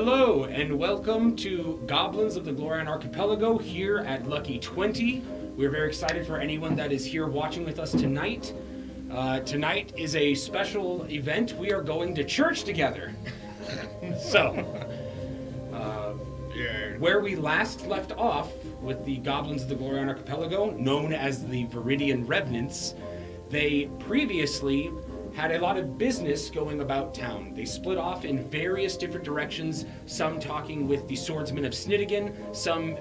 Hello, and welcome to Goblins of the Glorian Archipelago here at Lucky 20. We're very excited for anyone that is here watching with us tonight. Tonight is a special event. We are going to church together. Where we last left off with the Goblins of the Glorian Archipelago, known as the Viridian Revenants, they previously had a lot of business going about town. They split off in various different directions, some talking with the swordsman of Snittigan, some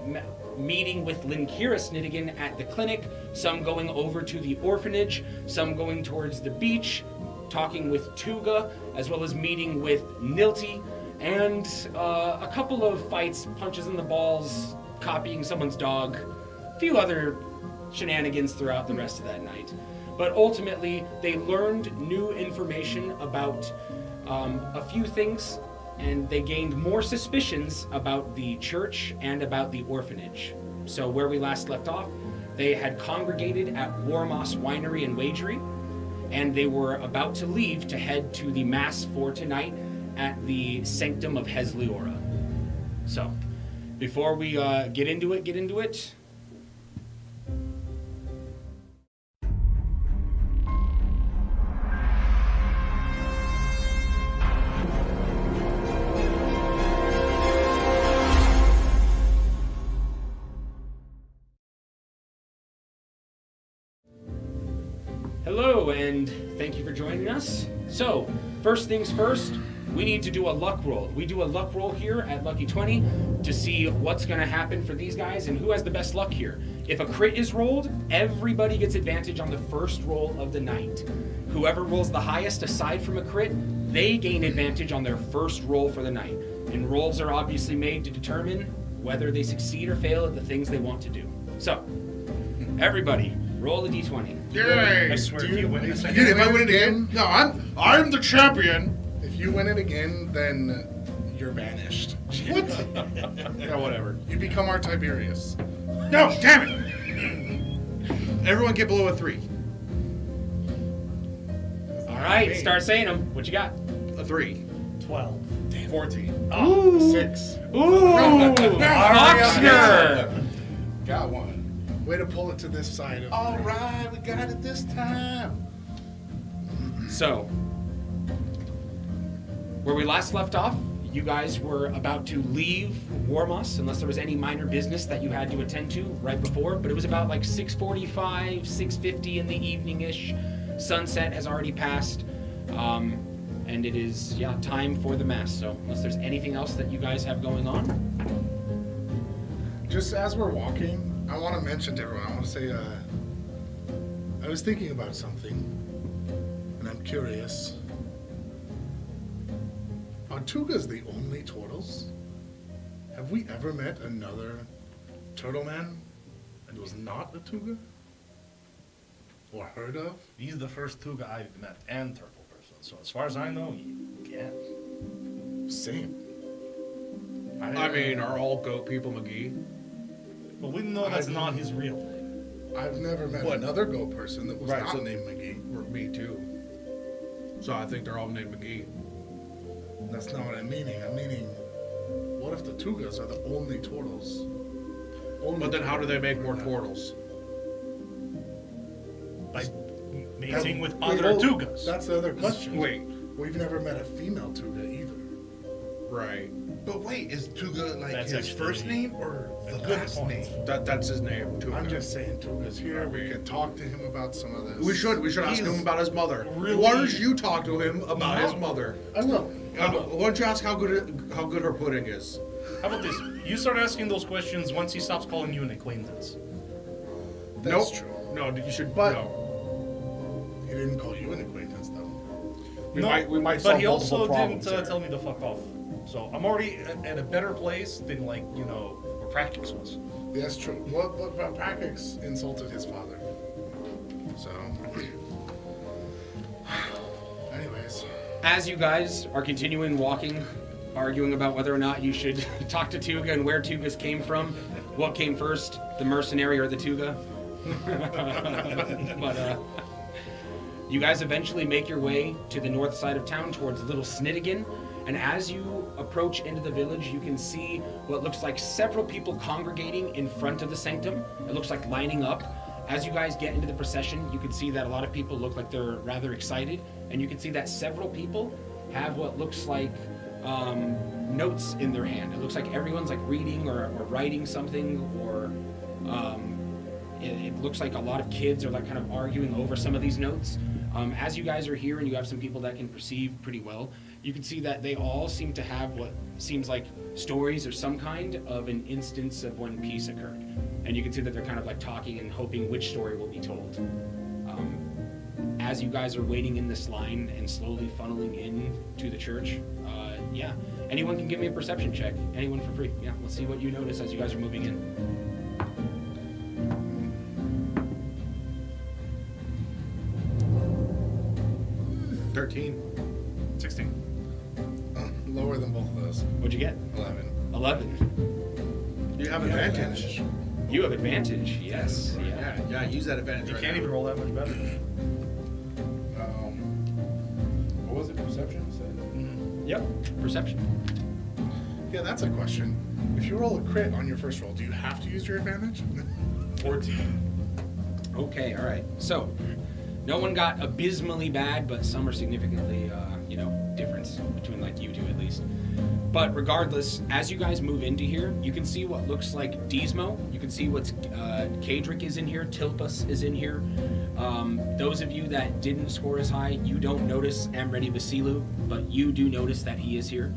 meeting with Linkira Snittigan at the clinic, some going over to the orphanage, some going towards the beach, talking with Tuga, as well as meeting with Nilti, and a couple of fights, punches in the balls, copying someone's dog, a few other shenanigans throughout the rest of that night. But ultimately, they learned new information about a few things, and they gained more suspicions about the church and about the orphanage. So where we last left off, they had congregated at Warmoss Winery and Wagery, and they were about to leave to head to the Mass for tonight at the Sanctum of Hesliora. So, before we get into it, hello, and thank you for joining us. So, first things first, we need to do a luck roll. We do a luck roll here at Lucky 20 to see what's going to happen for these guys and who has the best luck here. If a crit is rolled, everybody gets advantage on the first roll of the night. Whoever rolls the highest aside from a crit, they gain advantage on their first roll for the night. And rolls are obviously made to determine whether they succeed or fail at the things they want to do. So, everybody, roll a d20. Yay! I swear if you win it If I win it again? No, I'm the champion. If you win it again, then you're banished. What? Yeah, whatever. You become our Tiberius. No, damn it! Everyone get below a 3. All right, start saying them. What you got? A 3. 12. 14. Ooh. 6. Ooh! Foxner! Got one. Way to pull it to this side of All right, we got it this time. So, where we last left off, you guys were about to leave Warmoss, unless there was any minor business that you had to attend to right before, but it was about like 6:45, 6:50 in the evening-ish. Sunset has already passed, and it is, time for the Mass. So, unless there's anything else that you guys have going on. Just as we're walking, I want to mention to everyone, I want to say, I was thinking about something, and I'm curious. Are Tugas the only turtles? Have we ever met another turtle man and was not a Tuga? Or heard of? He's the first Tuga I've met and turtle person. So as far as I know, you can't. Same. I mean, are all goat people McGee? But we know that's not his real name. I've never met another Go person that was not named McGee. Me too. So I think they're all named McGee. That's not what I'm meaning. I'm meaning, what if the Tugas are the only turtles? But then how do they make more turtles? By mating with other Tugas. That's the other question. Wait. We've never met a female Tuga either. Right. But wait, is Tuga like That's his actually first name or the good last point. name? That's his name, too. I'm just saying Tuga's here. We could talk to him about some of this. We should ask him about his mother. Really- Why don't you talk to him about his mother? I will. Why don't you ask how good her pudding is? How about this? You start asking those questions once he stops calling you an acquaintance. That's Nope. true. No, you should. But- no. He didn't call you an acquaintance, though. We might but solve he also multiple didn't problems there. tell me to fuck off. So I'm already at a better place than where Praxis was. That's true. But Praxis insulted his father. So, anyways. As you guys are continuing walking, arguing about whether or not you should talk to Tuga and where Tugas came from, what came first, the mercenary or the Tuga? But you guys eventually make your way to the north side of town towards Little Snittigan, And as you approach into the village, you can see what looks like several people congregating in front of the sanctum. It looks like lining up. As you guys get into the procession, you can see that a lot of people look like they're rather excited, and you can see that several people have what looks like notes in their hand. It looks like everyone's like reading or writing something, or it looks like a lot of kids are like kind of arguing over some of these notes. As you guys are here and you have some people that can perceive pretty well, you can see that they all seem to have what seems like stories or some kind of an instance of when peace occurred. And you can see that they're kind of like talking and hoping which story will be told. As you guys are waiting in this line and slowly funneling in to the church, yeah, anyone can give me a perception check. Anyone for free. Yeah, let's see what you notice as you guys are moving in. 13. 16. Lower than both of those. What'd you get? 11. 11. You have advantage. You have advantage, yes. Yeah, use that advantage. You right can't now. even roll that much better. What was it? Perception? You said? Yep. Perception. Yeah, that's a question. If you roll a crit on your first roll, do you have to use your advantage? 14. Okay, all right. So, no one got abysmally bad, but some are significantly, difference between like you two at least. But regardless, as you guys move into here, you can see what looks like Diesmo. You can see what's Kadric is in here. Tilpus is in here. Those of you that didn't score as high, you don't notice Amredi Vasilu, but you do notice that he is here.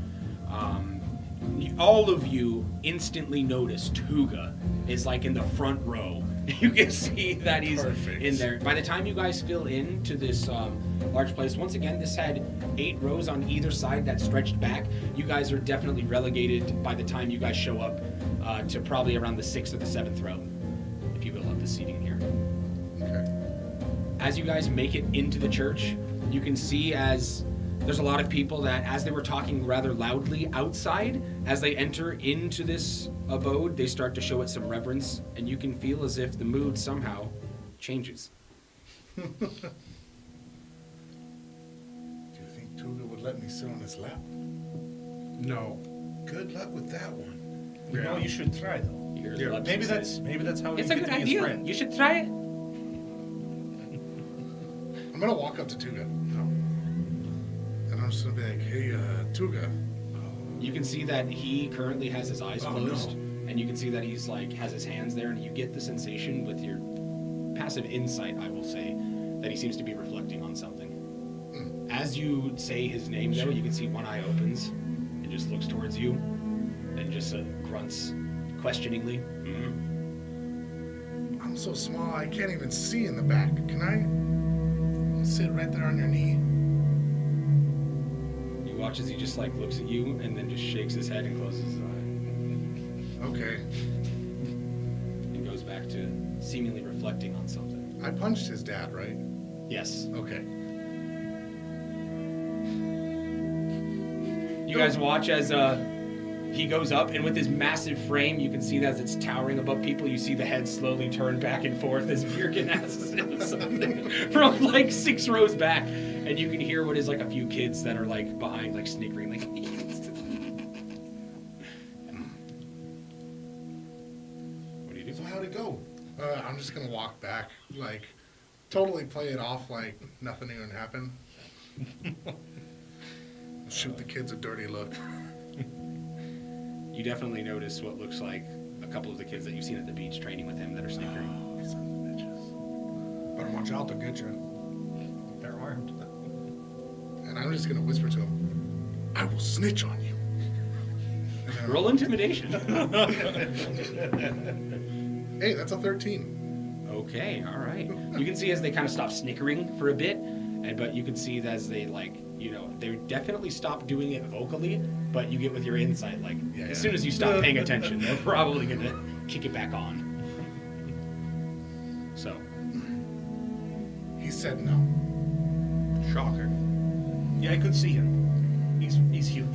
All of you instantly notice Tuga is like in the front row. You can see that he's Perfect. in there. By the time you guys fill into this large place, once again, this had 8 rows on either side that stretched back. You guys are definitely relegated by the time you guys show up to probably around the 6th or the 7th row, if you will, of the seating here. Okay. As you guys make it into the church, you can see as there's a lot of people that, as they were talking rather loudly outside, as they enter into this abode, they start to show it some reverence, and you can feel as if the mood somehow changes. Do you think Tuga would let me sit on his lap? No. Good luck with that one. You know, you should try though. You hear Yeah, Lubs maybe say, that's how it's you a get good to be his idea. friend. You should try it. I'm gonna walk up to Tuga. And I'm just gonna be like, hey, Tuga. You can see that he currently has his eyes Oh, closed, no. and you can see that he's like has his hands there, and you get the sensation with your passive insight, I will say, that he seems to be reflecting on something. As you say his name, though, you can see one eye opens and just looks towards you, and just grunts questioningly. I'm so small I can't even see in the back. Can I sit right there on your knee? You watch as he just like looks at you and then just shakes his head and closes his eye. Okay. And goes back to seemingly reflecting on something. I punched his dad, right? Yes. Okay. You guys watch as he goes up, and with his massive frame, you can see that as it's towering above people, you see the head slowly turn back and forth as Birkin asks him something from like 6 rows back, and you can hear what is like a few kids that are like behind, like snickering, like. What do you do? So how'd it go? I'm just gonna walk back, like, totally play it off like nothing even happened. Shoot the kids a dirty look. You definitely notice what looks like a couple of the kids that you've seen at the beach training with him that are snickering. Sons of bitches. Better watch out, they'll get you. They're armed. And I'm just gonna whisper to him, I will snitch on you. And then Roll intimidation. Hey, that's a 13. Okay, all right. You can see as they kind of stop snickering for a bit, but you can see that as they they definitely stop doing it vocally, but you get with your insight, like as soon as you stop paying attention, they're probably gonna kick it back on. So, He said no. Shocker. Yeah, I could see him. He's huge.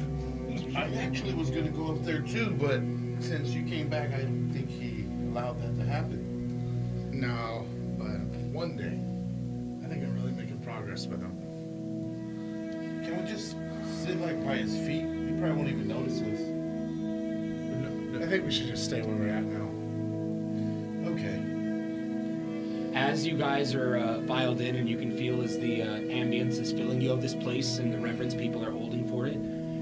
I actually was gonna go up there too, but since you came back, I don't think he allowed that to happen. No, but one day, I think I'm really making progress with him. Can we just sit like by his feet? He probably won't even notice us. I think we should just stay where we're at now. Okay. As you guys are filed in, and you can feel as the ambience is filling you of this place and the reverence people are holding for it,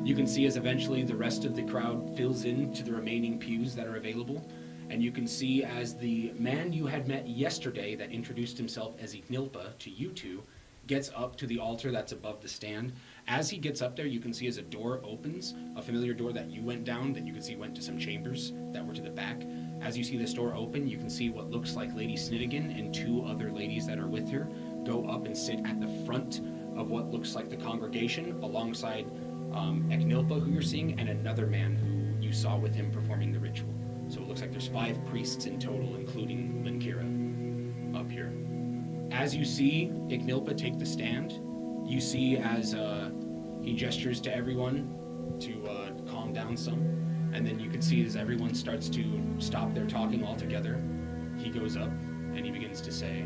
you can see as eventually the rest of the crowd fills in to the remaining pews that are available. And you can see as the man you had met yesterday that introduced himself as Ignilpa to you two gets up to the altar that's above the stand. As he gets up there, you can see as a door opens, a familiar door that you went down that you can see went to some chambers that were to the back. As you see this door open, you can see what looks like Lady Snidigan and two other ladies that are with her go up and sit at the front of what looks like the congregation alongside Ignilpa, who you're seeing, and another man who you saw with him performing the ritual. So it looks like there's 5 priests in total, including Linkira up here. As you see Ignilpa take the stand, you see as he gestures to everyone to calm down some, and then you can see as everyone starts to stop their talking altogether, he goes up and he begins to say,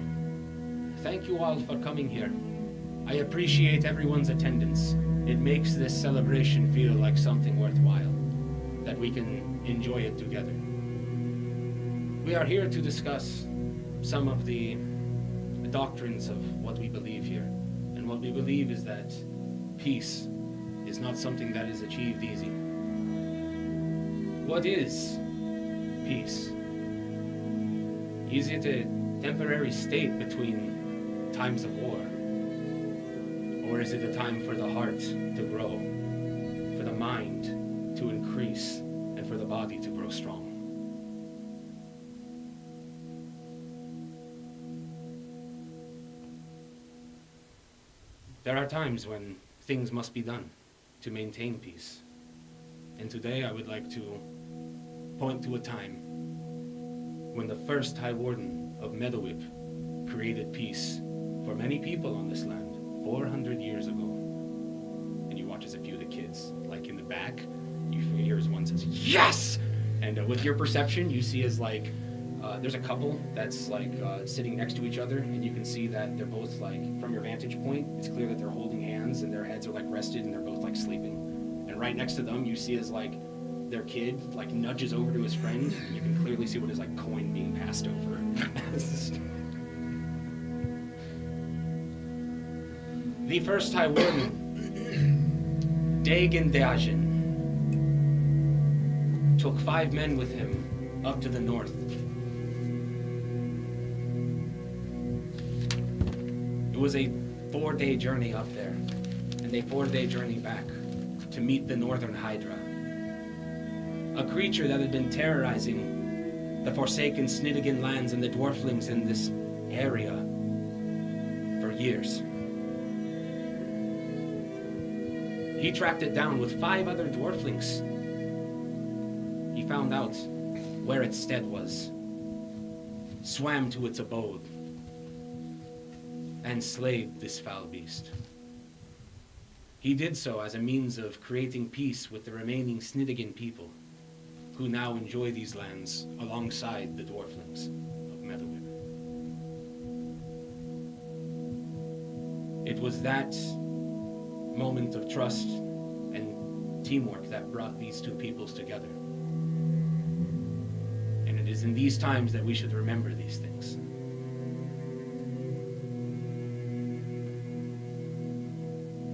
"Thank you all for coming here. I appreciate everyone's attendance. It makes this celebration feel like something worthwhile, that we can enjoy it together. We are here to discuss some of the doctrines of what we believe here. And what we believe is that peace is not something that is achieved easy. What is peace? Is it a temporary state between times of war? Or is it a time for the heart to grow, for the mind to increase, and for the body to grow strong? There are times when things must be done to maintain peace. And today I would like to point to a time when the first High Warden of Meadowhip created peace for many people on this land 400 years ago. And you watch as a few of the kids, like in the back, you hear as one says, "Yes!" And with your perception, you see as like, there's a couple that's like sitting next to each other, and you can see that they're both like, from your vantage point, it's clear that they're holding hands and their heads are like rested and they're both like sleeping. And right next to them, you see as like their kid like nudges over to his friend, and you can clearly see what is like coin being passed over. The first High Warden, Dagan Deajan, took 5 men with him up to the north. It was a 4-day journey up there, and a 4-day journey back to meet the Northern Hydra, a creature that had been terrorizing the forsaken Snidigan lands and the dwarflings in this area for years. He tracked it down with 5 other dwarflings. He found out where its stead was, swam to its abode, and slayed this foul beast. He did so as a means of creating peace with the remaining Snidigan people, who now enjoy these lands alongside the dwarflings of Meadowhip. It was that moment of trust and teamwork that brought these two peoples together. And it is in these times that we should remember these things.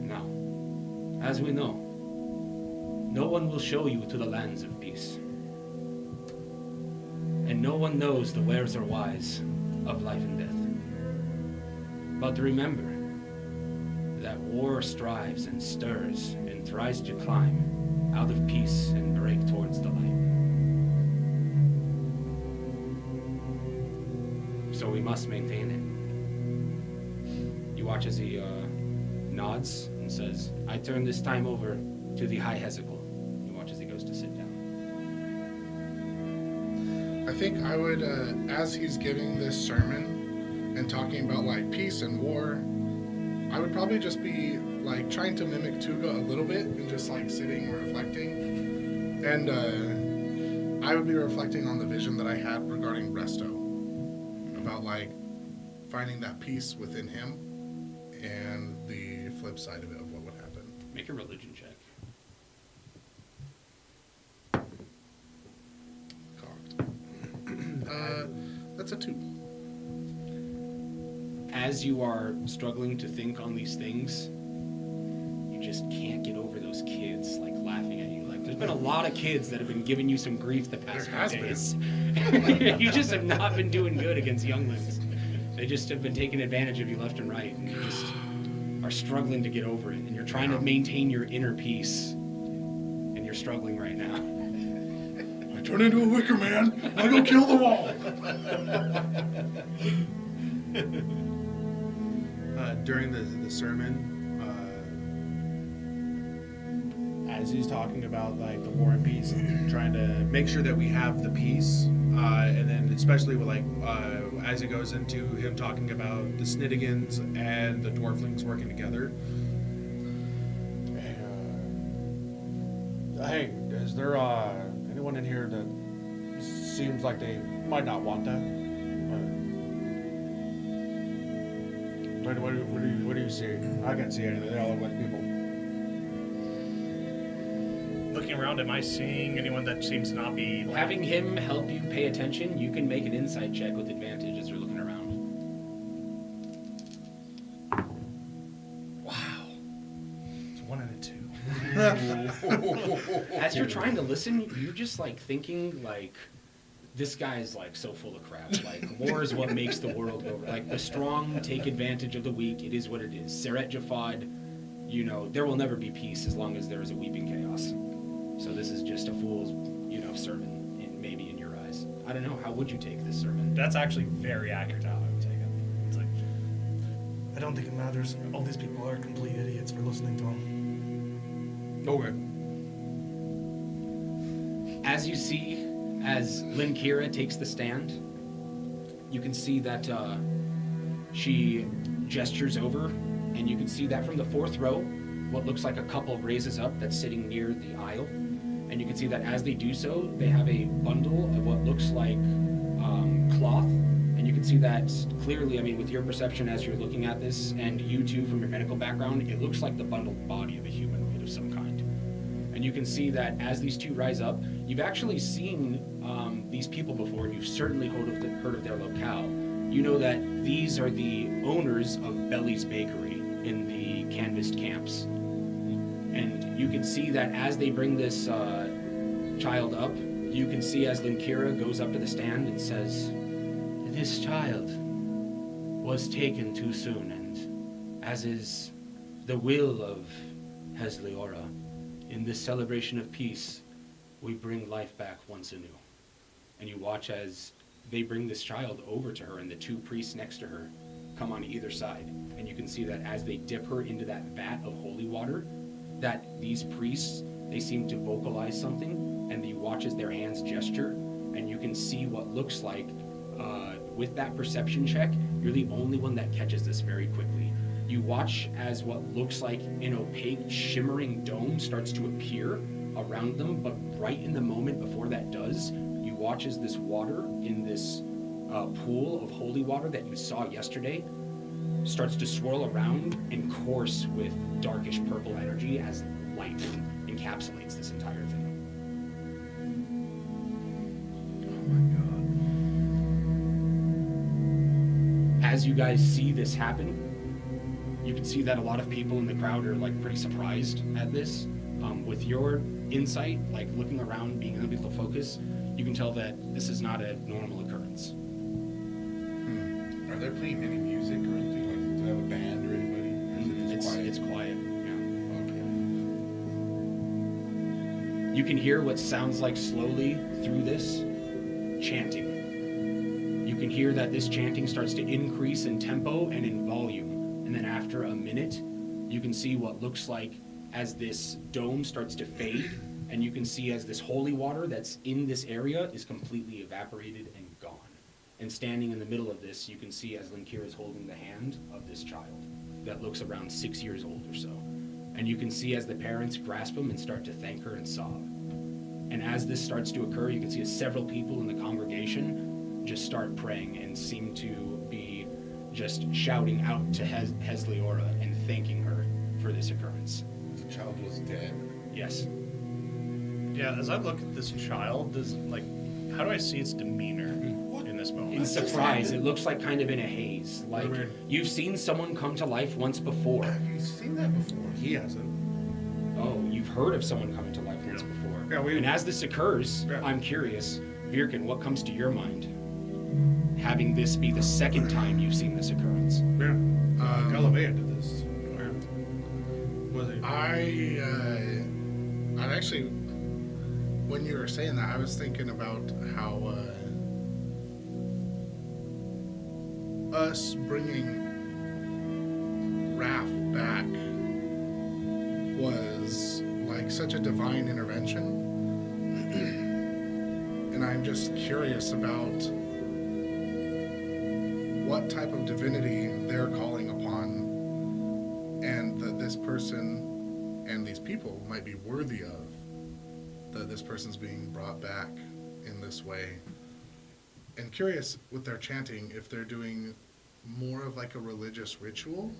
Now, as we know, no one will show you to the lands of peace. And no one knows the wheres or whys of life and death. But remember that war strives and stirs and tries to climb out of peace and break towards the light. So we must maintain it. You watch as he nods and says, "I turn this time over to the High Hezekiel." You watch as he goes to sit down. I think I would, as he's giving this sermon and talking about like peace and war, I would probably just be like trying to mimic Tuga a little bit and just like sitting and reflecting. And I would be reflecting on the vision that I had regarding Resto, about like finding that peace within him and the flip side of it of what would happen. Make a religion check. Cocked. That's a 2. As you are struggling to think on these things, you just can't get over those kids like laughing at you. Like there's been a lot of kids that have been giving you some grief the past There has few been. days. You just have not been doing good against younglings. They just have been taking advantage of you left and right, and you just are struggling to get over it. And you're trying to maintain your inner peace, and you're struggling right now. I turn into a wicker man. I go kill the wall. During the sermon, as he's talking about like the war and peace, trying to make sure that we have the peace, and then especially with like as it goes into him talking about the Snittigans and the Dwarflings working together. Hey, is there anyone in here that seems like they might not want that? What do you see? I can't see anything. They all look like people. Looking around, am I seeing anyone that seems to not be like, Having him help you pay attention, you can make an insight check with advantage as you're looking around. wow, it's 1 and a 2. As you're trying to listen, you're just like thinking like, this guy's like so full of crap. Like war is what makes the world go. Like the strong take advantage of the weak. It is what it is. Seret Jafad, you know, there will never be peace as long as there is a weeping chaos. So this is just a fool's, you know, sermon, maybe in your eyes. I don't know. How would you take this sermon? That's actually very accurate how I would take it. It's like, I don't think it matters. All these people are complete idiots for listening to him. Okay. As you see, as Lynn Kira takes the stand, you can see that she gestures over, and you can see that from the 4th row, what looks like a couple raises up that's sitting near the aisle. And you can see that as they do so, they have a bundle of what looks like cloth. And you can see that clearly, I mean, with your perception as you're looking at this, and you too from your medical background, it looks like the bundled body of a humanoid of some kind. And you can see that as these two rise up, you've actually seen these people before, and you've certainly heard of their locale. You know that these are the owners of Belly's Bakery in the canvassed camps. And you can see that as they bring this child up, you can see as Linkira goes up to the stand and says, "This child was taken too soon, and as is the will of Hesleora, in this celebration of peace, we bring life back once anew." And you watch as they bring this child over to her, and the 2 priests next to her come on either side. And you can see that as they dip her into that vat of holy water, that these priests, they seem to vocalize something, and you watch as their hands gesture, and you can see what looks like, with that perception check, you're the only one that catches this very quickly. You watch as what looks like an opaque, shimmering dome starts to appear around them, but right in the moment before that does, you watch as this water in this pool of holy water that you saw yesterday starts to swirl around and course with darkish purple energy as light encapsulates this entire thing. As you guys see this happen, you can see that a lot of people in the crowd are like pretty surprised at this. With your insight, like looking around, being able to focus, you can tell that this is not a normal occurrence. Are they playing any music or anything? Like, do they have a band or anybody? Or is it just quiet? It's quiet, yeah. Okay. You can hear what sounds like slowly through this chanting. You can hear that this chanting starts to increase in tempo and in volume. And then after a minute, you can see what looks like as this dome starts to fade, and you can see as this holy water that's in this area is completely evaporated and gone. And standing in the middle of this, you can see as Linkira is holding the hand of this child that looks around 6 years old or so. And you can see as the parents grasp him and start to thank her and sob. And as this starts to occur, you can see as several people in the congregation just start praying and seem to be just shouting out to Hesleora and thanking her for this occurrence. Is the child was dead. Yes. Yeah, as I look at this child, how do I see its demeanor in this moment? In surprise, it looks like kind of in a haze. Like Weird. you've seen someone come to life once before. Have you seen that before? He hasn't. Oh, you've heard of someone coming to life once before. Yeah, we- and as this occurs, Yeah. I'm curious, Virkin, what comes to your mind? Having this be the second time you've seen this occurrence. Yeah. Calavea did this. Yeah. Was it? I actually, when you were saying that, I was thinking about how us bringing Raph back was like such a divine intervention. And I'm just curious about what type of divinity they're calling upon, and that this person and these people might be worthy of, that this person's being brought back in this way. And curious with their chanting if they're doing more of like a religious ritual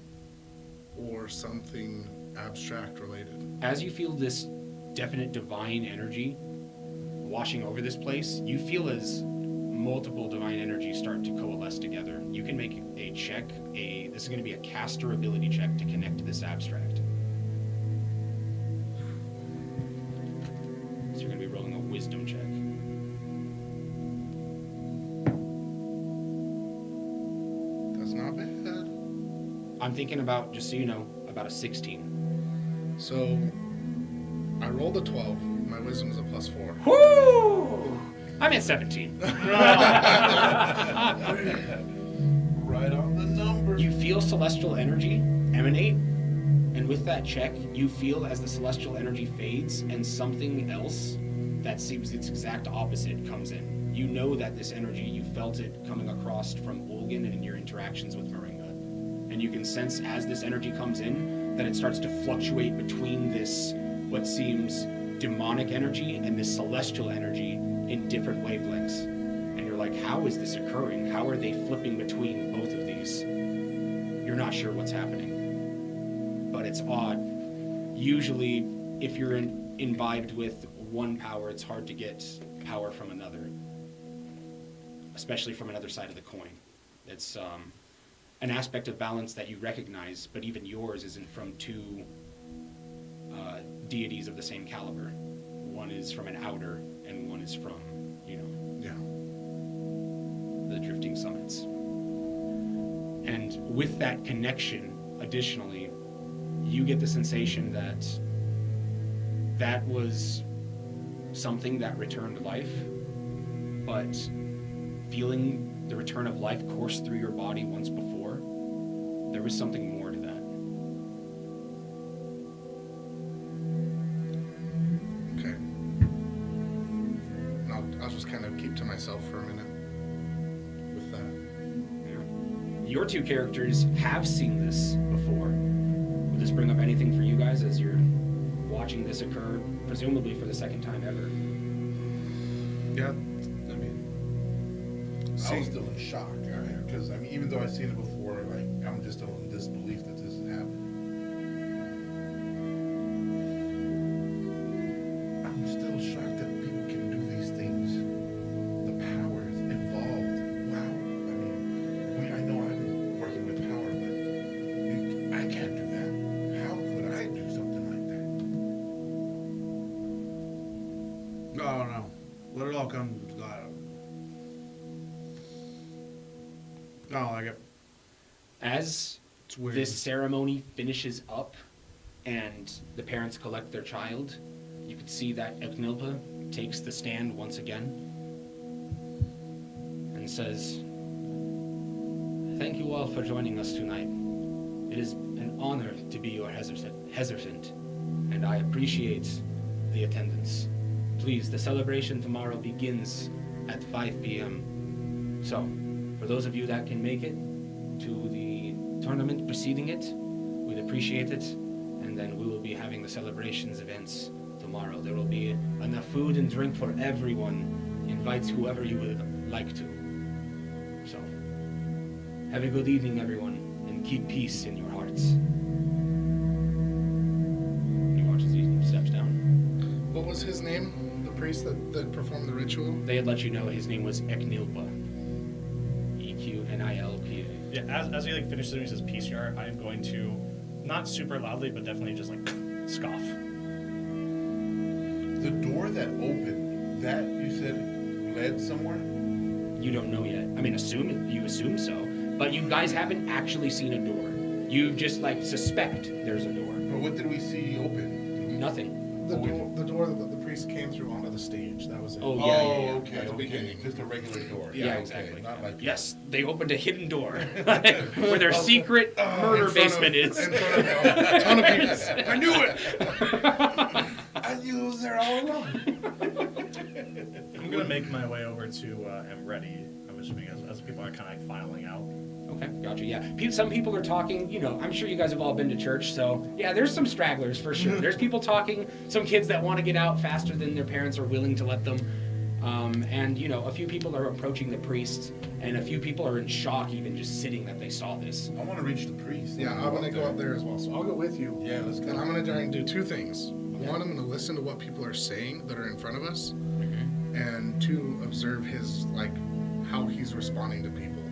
or something abstract related. As you feel this definite divine energy washing over this place, you feel as multiple divine energies start to coalesce together. You can make a check. This is going to be a caster ability check to connect to this abstract. So you're going to be rolling a wisdom check. That's not bad. I'm thinking about, just so you know, about a 16. So I rolled a 12. My wisdom is a +4. Woo! I'm at 17. Right on the number. You feel celestial energy emanate, and with that check, you feel as the celestial energy fades and something else that seems its exact opposite comes in. You know that this energy, you felt it coming across from Olgan and in your interactions with Murringa. And you can sense as this energy comes in that it starts to fluctuate between this, what seems demonic energy and this celestial energy in different wavelengths. And you're like, how is this occurring? How are they flipping between both of these? You're not sure what's happening. But it's odd. Usually, if you're imbibed with one power, it's hard to get power from another. Especially from another side of the coin. It's an aspect of balance that you recognize, but even yours isn't from two deities of the same caliber. One is from an outer, and one is from, Yeah. the drifting summits. And with that connection, additionally, you get the sensation that that was something that returned life, but feeling the return of life course through your body once before, there was something more to that. Okay. And I'll just kind of keep to myself for a minute with that. Yeah. Your two characters have seen this before. Would this bring up anything for you guys as you're watching this occur, presumably for the second time ever? Yeah. I mean, I was still in shock, because even though I've seen it before, I'm just still in disbelief that this is happening. I'm still shocked that people can do these things. The powers involved. Wow. I know I'm working with power, but I can't do that. How could I do something like that? no. Let it all come. I don't like it. As It's weird. this ceremony finishes up and the parents collect their child, you can see that Eknilpa takes the stand once again and says, "Thank you all for joining us tonight. It is an honor to be your Hezerfint, and I appreciate the attendance. Please, the celebration tomorrow begins at 5 p.m. So, for those of you that can make it to the tournament preceding it, we'd appreciate it. And then we will be having the celebrations events tomorrow. There will be enough food and drink for everyone. Invite whoever you would like to. So, have a good evening, everyone, and keep peace in your hearts." You name? The priest that performed the ritual? They had let you know his name was Eknilpa. Eqnilpa. Yeah, as he like finishes and he says peace jar, I am going to, not super loudly, but definitely just like scoff. The door that opened, that you said led somewhere? You don't know yet. I mean, you assume so, but you guys haven't actually seen a door. You just like suspect there's a door. But what did we see open? Nothing. The door that the priest came through onto the stage. That was it. Oh, Oh, yeah. okay, At the okay. beginning. Just a regular door. Yeah, okay, exactly. Not like Yes, they opened a hidden door where their secret murder In front basement of- is. In front of a ton of people. I knew it. I knew it was there all along. I'm gonna make my way over to am ready. I'm assuming as people are kind of like filing out. Okay, gotcha. Yeah, some people are talking. You know, I'm sure you guys have all been to church, so yeah, there's some stragglers for sure. There's people talking. Some kids that want to get out faster than their parents are willing to let them. And you know, a few people are approaching the priest, and a few people are in shock, even just sitting that they saw this. I want to reach the priest. Yeah, I'm gonna go up there as well. So I'll go with you. Yeah, let's go. And I'm gonna try and do two things. One, I'm gonna listen to what people are saying that are in front of us, and two, observe his how he's responding to people.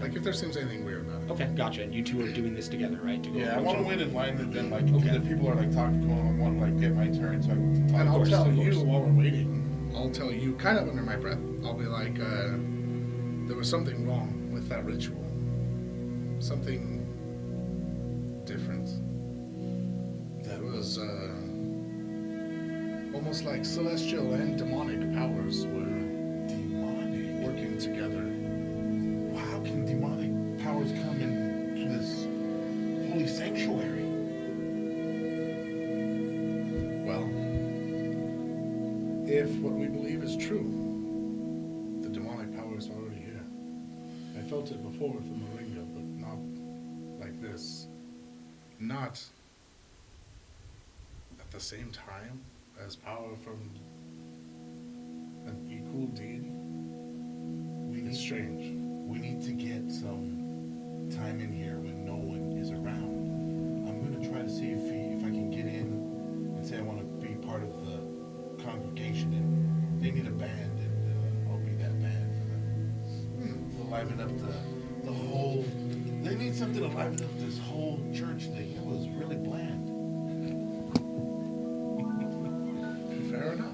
Like if there seems anything weird about it. Okay, gotcha. And you two are doing this together, right? To go Yeah, I approach want to him? wait in line with them. If people are talking to him, I want to get my turn so I can talk. And I'll course, tell of you course. while we're waiting. I'll tell you kind of under my breath. I'll be like, there was something wrong with that ritual. Something different. That was almost like celestial and demonic powers were Demonic. working together. Well, how can demonic powers come into this holy sanctuary? Well, if what we believe is true, the demonic power is already here. I felt it before with the Murringa, but not like this. Not at the same time as power from an equal deity. It's strange. We need to get some time in here when no one is around. I'm gonna try to see if I can get in and say I want to be part of the congregation, and they need a band, and I'll be that band for them. To liven up the whole. They need something to liven up this whole church thing. It was really bland. Fair enough.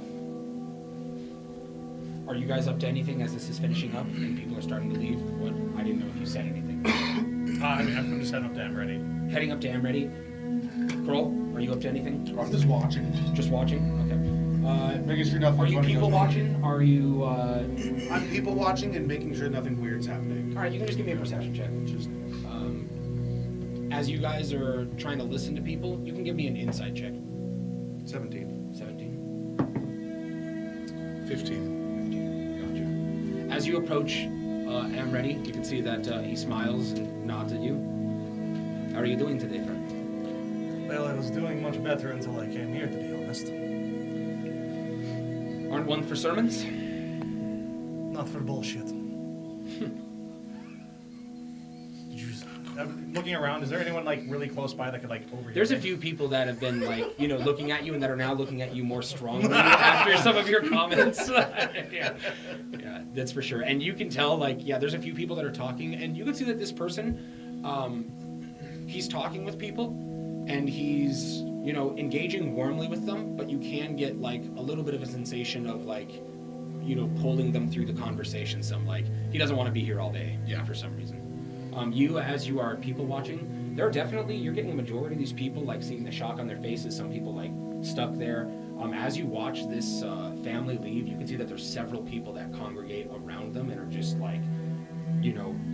Are you guys up to anything as this is finishing up and people are starting to leave? What? I didn't know if you said anything. I mean, I'm just heading up to am ready. Heading up to Am Ready. Kroll, are you up to anything? I'm just watching. Just watching? Okay. Making sure nothing Are you funny people goes on. watching? Are you, I'm people watching and making sure nothing weird's happening. Alright, you can just give me a perception check. Just, as you guys are trying to listen to people, you can give me an insight check. 17. 17. 15. Gotcha. As you approach Am Ready, you can see that he smiles and nods at you. How are you doing today, friend? Well, I was doing much better until I came here, to be honest. Aren't one for sermons? Not for bullshit. I'm looking around, is there anyone really close by that could overhear? There's a me? few people that have been looking at you and that are now looking at you more strongly after some of your comments. yeah, that's for sure. And you can tell, there's a few people that are talking, and you can see that this person, he's talking with people, and he's, engaging warmly with them, but you can get a little bit of a sensation of pulling them through the conversation. He doesn't want to be here all day, for some reason. As you are people watching, you're getting a majority of these people, seeing the shock on their faces, some people, stuck there. As you watch this family leave, you can see that there's several people that congregate around them and are just,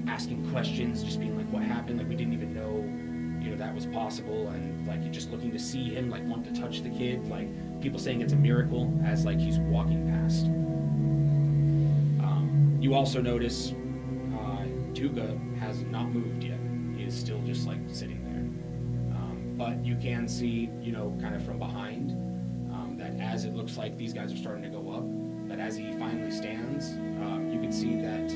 asking questions, just being what happened? We didn't even know, that was possible, and, you're just looking to see him, want to touch the kid, people saying it's a miracle as, he's walking past. You also notice Tuga has not moved yet. He is still just sitting there. But you can see, kind of from behind, that as it looks like these guys are starting to go up, that as he finally stands, you can see that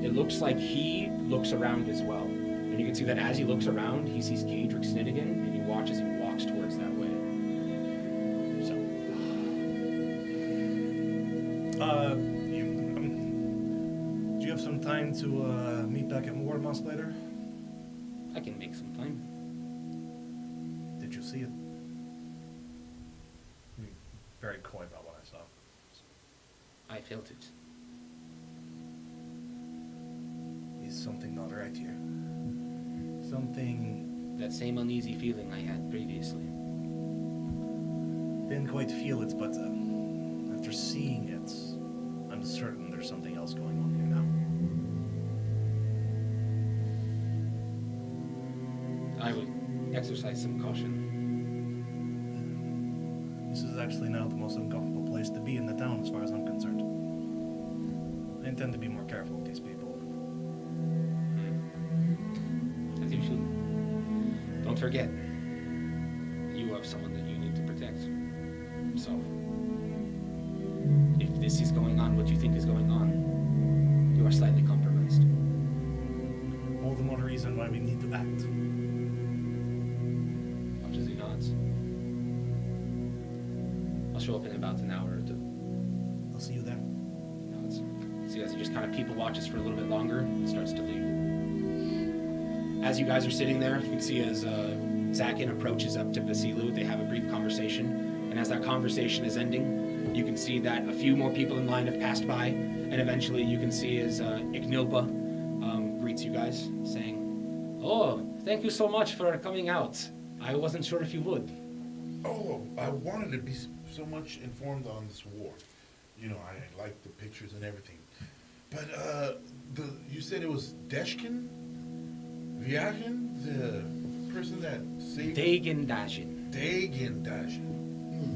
it looks like he looks around as well. And you can see that as he looks around, he sees Gadrick Snidigan, and he watches him walks towards that way. So, Do you have some time to meet back at Modus later? I can make some time. Did you see it? Very coy about what I saw. I felt it. Is something not right here? Something That same uneasy feeling I had previously. didn't quite feel it, but after seeing it, I'm certain there's something else going on here now. I would exercise some caution. This is actually now the most uncomfortable place to be in the town as far as I'm concerned. I intend to be more careful with these people. As you should. Don't forget, you have someone that you need to protect. So, if this is going on what you think is going on, you are slightly compromised. All the more reason why we need to act. Much as he nods. I'll show up in about an hour or two. I'll see you there. He nods. See, as he just kind of people watches for a little bit longer and starts to leave. As you guys are sitting there, you can see as Zakin approaches up to Vasilu, they have a brief conversation. And as that conversation is ending, you can see that a few more people in line have passed by. And eventually you can see as Ignilpa greets you guys, saying, "Oh, thank you so much for coming out. I wasn't sure if you would." Oh, I wanted to be so much informed on this war. You know, I like the pictures and everything. But you said it was Deshkin? Vyagin? The person that saved... Dagan Dajin. Dagan Dashin.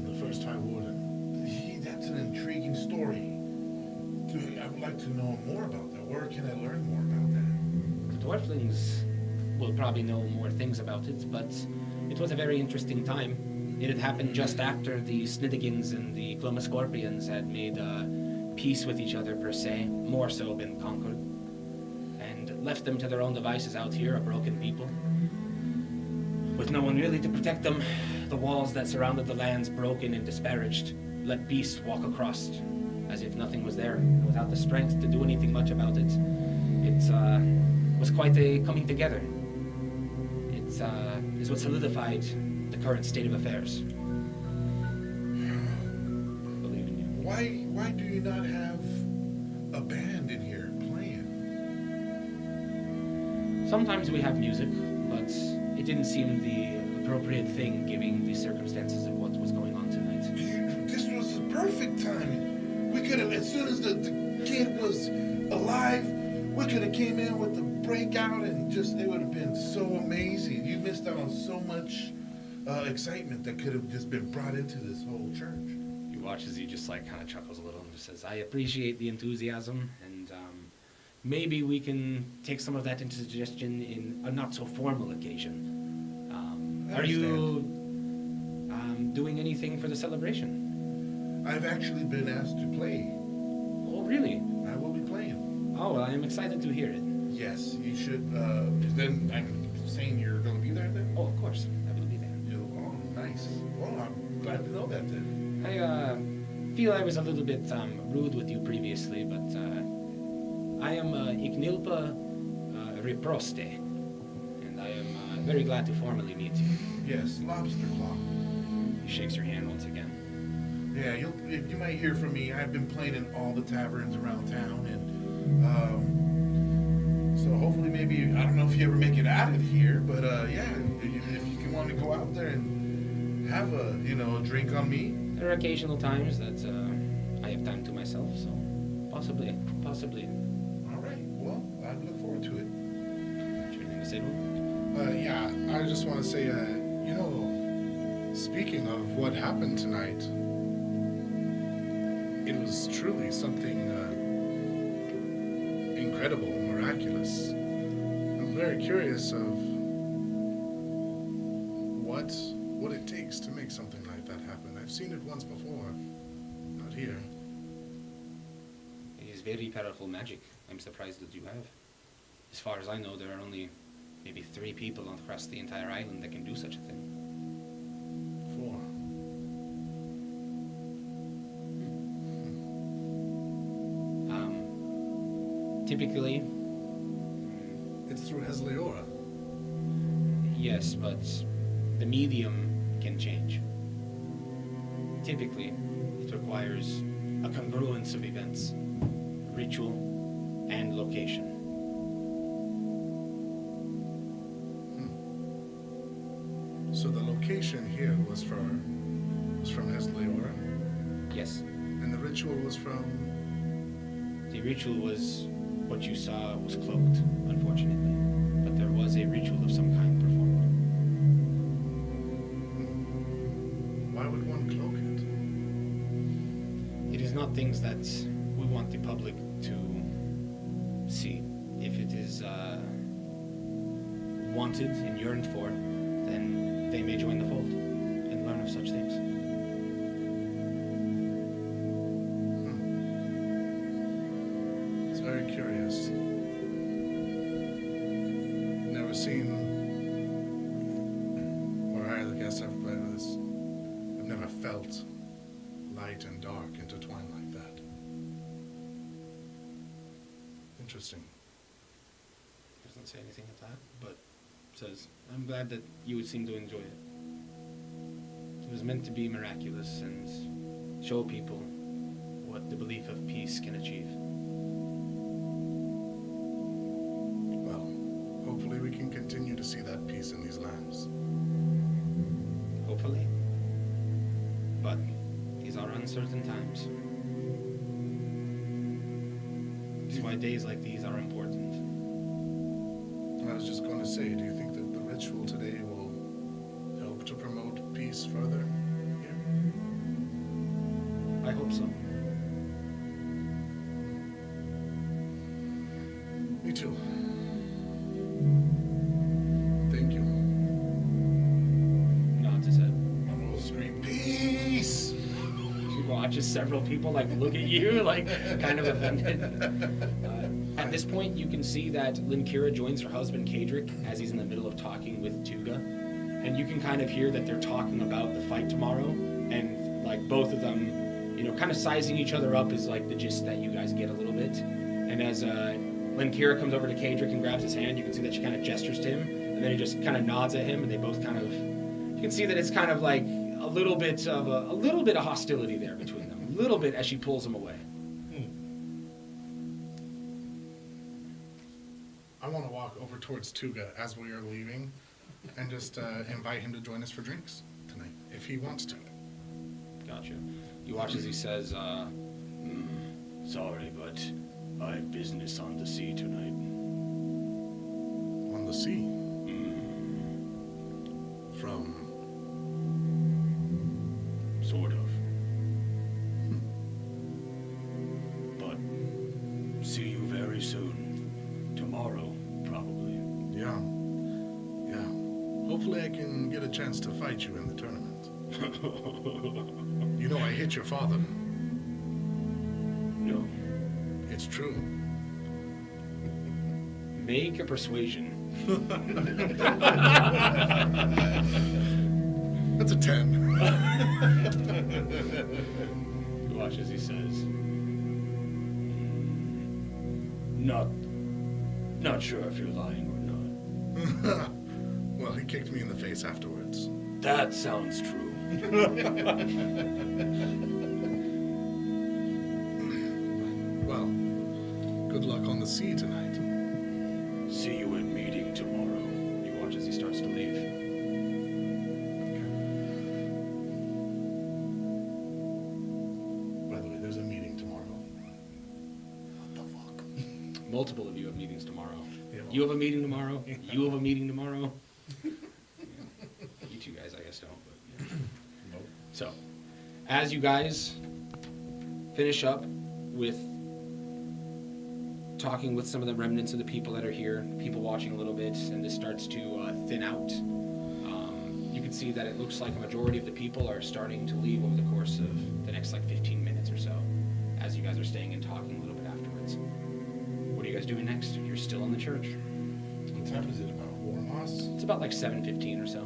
The first High Warden. That's an intriguing story. I would like to know more about that. Where can I learn more about that? The Dwarflings will probably know more things about it, but it was a very interesting time. It had happened just after the Snidigans and the Clomascorpions had made peace with each other, per se, more so than conquered, and left them to their own devices out here, a broken people. With no one really to protect them, the walls that surrounded the lands broken and disparaged, let beasts walk across as if nothing was there, without the strength to do anything much about it. It was quite a coming together. It is what solidified the current state of affairs. I believe in you. Why do you not have a band in here playing? Sometimes we have music, but it didn't seem the appropriate thing given the circumstances of what was going on tonight. This was the perfect time. We could have, as soon as the kid was alive, we could have came in with the breakout and just, it would have been so amazing. You missed out on so much excitement that could have just been brought into this whole church. You watch as he just like kind of chuckles a little and just says, "I appreciate the enthusiasm, and maybe we can take some of that into suggestion in a not so formal occasion. Are you doing anything for the celebration?" I've actually been asked to play. Oh, really? I will be playing. Oh, well, I am excited to hear it. Yes, you should. Then I'm saying you're going to be there then? Oh, of course, I will be there. Oh, nice. Well, I'm glad to know that then. I feel I was a little bit rude with you previously, but I am Ignilpa Reproste, and I am very glad to formally meet you. Yes, lobster claw. He shakes your hand once again. Yeah, you might hear from me. I've been playing in all the taverns around town, and so hopefully maybe, I don't know if you ever make it out of here, but yeah, if you want to go out there and have a drink on me. There are occasional times that I have time to myself, so possibly. All right, well, I look forward to it. Do you have anything to say to him? Yeah, I just want to say, speaking of what happened tonight, it was truly something incredible, miraculous. I'm very curious of what it takes to make something like that happen. I've seen it once before, not here. It is very powerful magic. I'm surprised that you have. As far as I know, there are only maybe 3 people across the entire island that can do such a thing. 4. Typically, It's through Hesleora. yes, but the medium can change. Typically, it requires a congruence of events, ritual, and location. So the location here was from Hesleora, Yes, and the ritual was from. the ritual was what you saw was cloaked, unfortunately. But there was a ritual of some kind performed. Why would one cloak it? It is not things that we want the public to see. If it is wanted and yearned for, then they may join the fold and learn of such things. It's very curious. Never seen, or I guess I've never felt light and dark intertwined like that. Interesting. Doesn't say anything of that, but says, I'm glad that you seem to enjoy it. It was meant to be miraculous and show people what the belief of peace can achieve. Well, hopefully we can continue to see that peace in these lands. Hopefully. But these are uncertain times. That's why days like these are important. I was just going to say, do you think that the ritual today will help to promote peace further here? I hope so. Me too. Thank you. Nods his head. I'm gonna scream, peace! She watches several people like look at you like kind of offended. At this point, you can see that Linkira joins her husband Kadric as he's in the middle of talking with Tuga, and you can kind of hear that they're talking about the fight tomorrow, and like both of them, you know, kind of sizing each other up is like the gist that you guys get a little bit. And as Linkira comes over to Kadric and grabs his hand, you can see that she kind of gestures to him, and then he just kind of nods at him, and they both kind of, you can see that it's kind of like a little bit of hostility there between them, a little bit as she pulls him away. I want to walk over towards Tuga as we are leaving and just invite him to join us for drinks tonight, if he wants to. Gotcha. You watch as he says, Sorry, but I have business on the sea tonight. On the sea. From. Sort of. But see you very soon. Tomorrow, probably. Yeah. Yeah. Hopefully I can get a chance to fight you in the tournament. You know I hit your father. No. It's true. make a persuasion. That's a 10. You watch as he says, Not sure if you're lying or not. Well, he kicked me in the face afterwards. That sounds true. Well, good luck on the sea tonight. See you in meeting tomorrow. you watch as he starts to leave. By the way, there's a meeting tomorrow. What the fuck? Multiple of you have meetings tomorrow. Yeah, well- You have a meeting tomorrow. You have a meeting tomorrow. You two guys, I guess, don't. But yeah. So, as you guys finish up with talking with some of the remnants of the people that are here, people watching a little bit, and this starts to thin out, you can see that it looks like a majority of the people are starting to leave over the course of the next like 15 minutes or so, as you guys are staying and talking a little bit afterwards. What are you guys doing next? You're still in the church. What time is it about? Warmoss? It's about like 7:15 or so.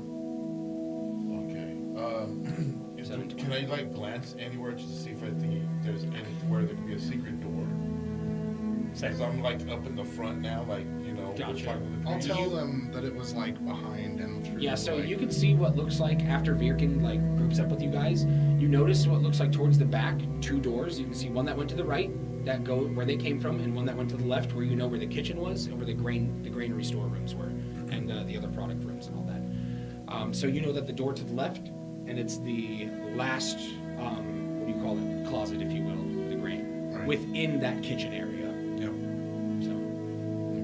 Okay. Seven Can I like glance anywhere just to see if I think there's anywhere there could be a secret door? Because I'm like up in the front now, like, you know, Gotcha. talking to the I'll priest. tell them that it was like behind and through. Yeah, so like, you can see what looks like after Virkin like groups up with you guys. You notice what looks like towards the back 2 doors. You can see one that went to the right, that go where they came from, and one that went to the left, where you know where the kitchen was and where the granary storerooms were, and the other product rooms and all that. So you know that the door to the left, and it's the last what do you call it, closet, if you will, for the grain, Right. within that kitchen area. Yep. So.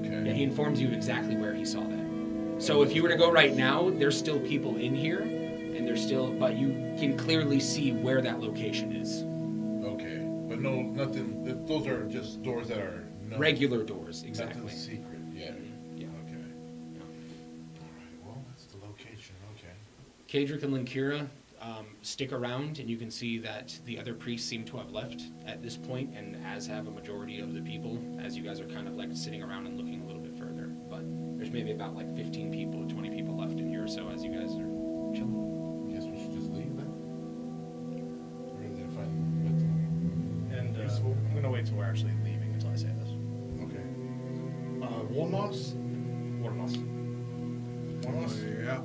Okay. Yeah, he informs you exactly where he saw that. So if you were to go right now, there's still people in here, and there's still, but you can clearly see where that location is. Okay. But no, nothing, those are just doors that are known. Regular doors, exactly. Nothing secret, yeah. Yeah. Okay. All right, well, that's the location, okay. Kadric and Linkira stick around, and you can see that the other priests seem to have left at this point, and as have a majority of the people, as you guys are kind of like sitting around and looking a little bit further. But there's maybe about like 15 people, 20 people left in here, so as you guys are chilling. Guess we should just leave then? Or is there fun with And Useful. I'm gonna wait till we're actually leaving until I say this. Okay. Wolmos? Warmos. Wolmos? Yeah.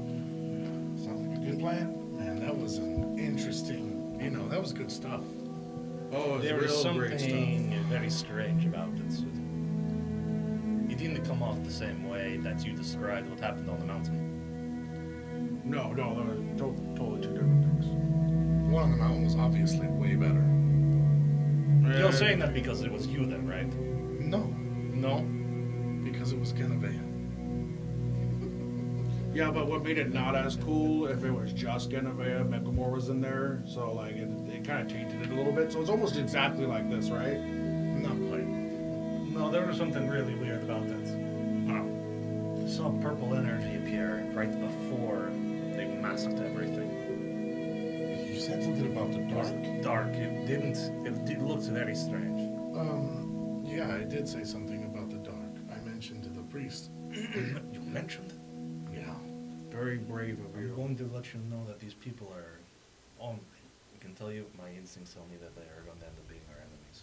Sounds like a good plan. Man, that was an interesting. That was good stuff. Oh, it's There was real great stuff. something very strange about this. It didn't come off the same way that you described what happened on the mountain. No, they were totally 2 different things. The one on the mountain was obviously way better. You're saying that because it was you then, right? No, No? because it was Genevieve. Yeah, but what made it not as cool if it was just Genevieve, Mechamore was in there, so like it kind of tainted it a little bit. So it's almost exactly like this, right? Not quite. No, there was something really weird about that. Oh. I saw purple energy appear right before they masked everything. You said something about the It was dark. dark. It looked very strange. Yeah, I did say something about the dark. I mentioned to the priest. You mentioned it. Yeah. Very brave of I'm you. going to let you know that these people are on. I can tell you, my instincts tell me that they are going to end up being our enemies.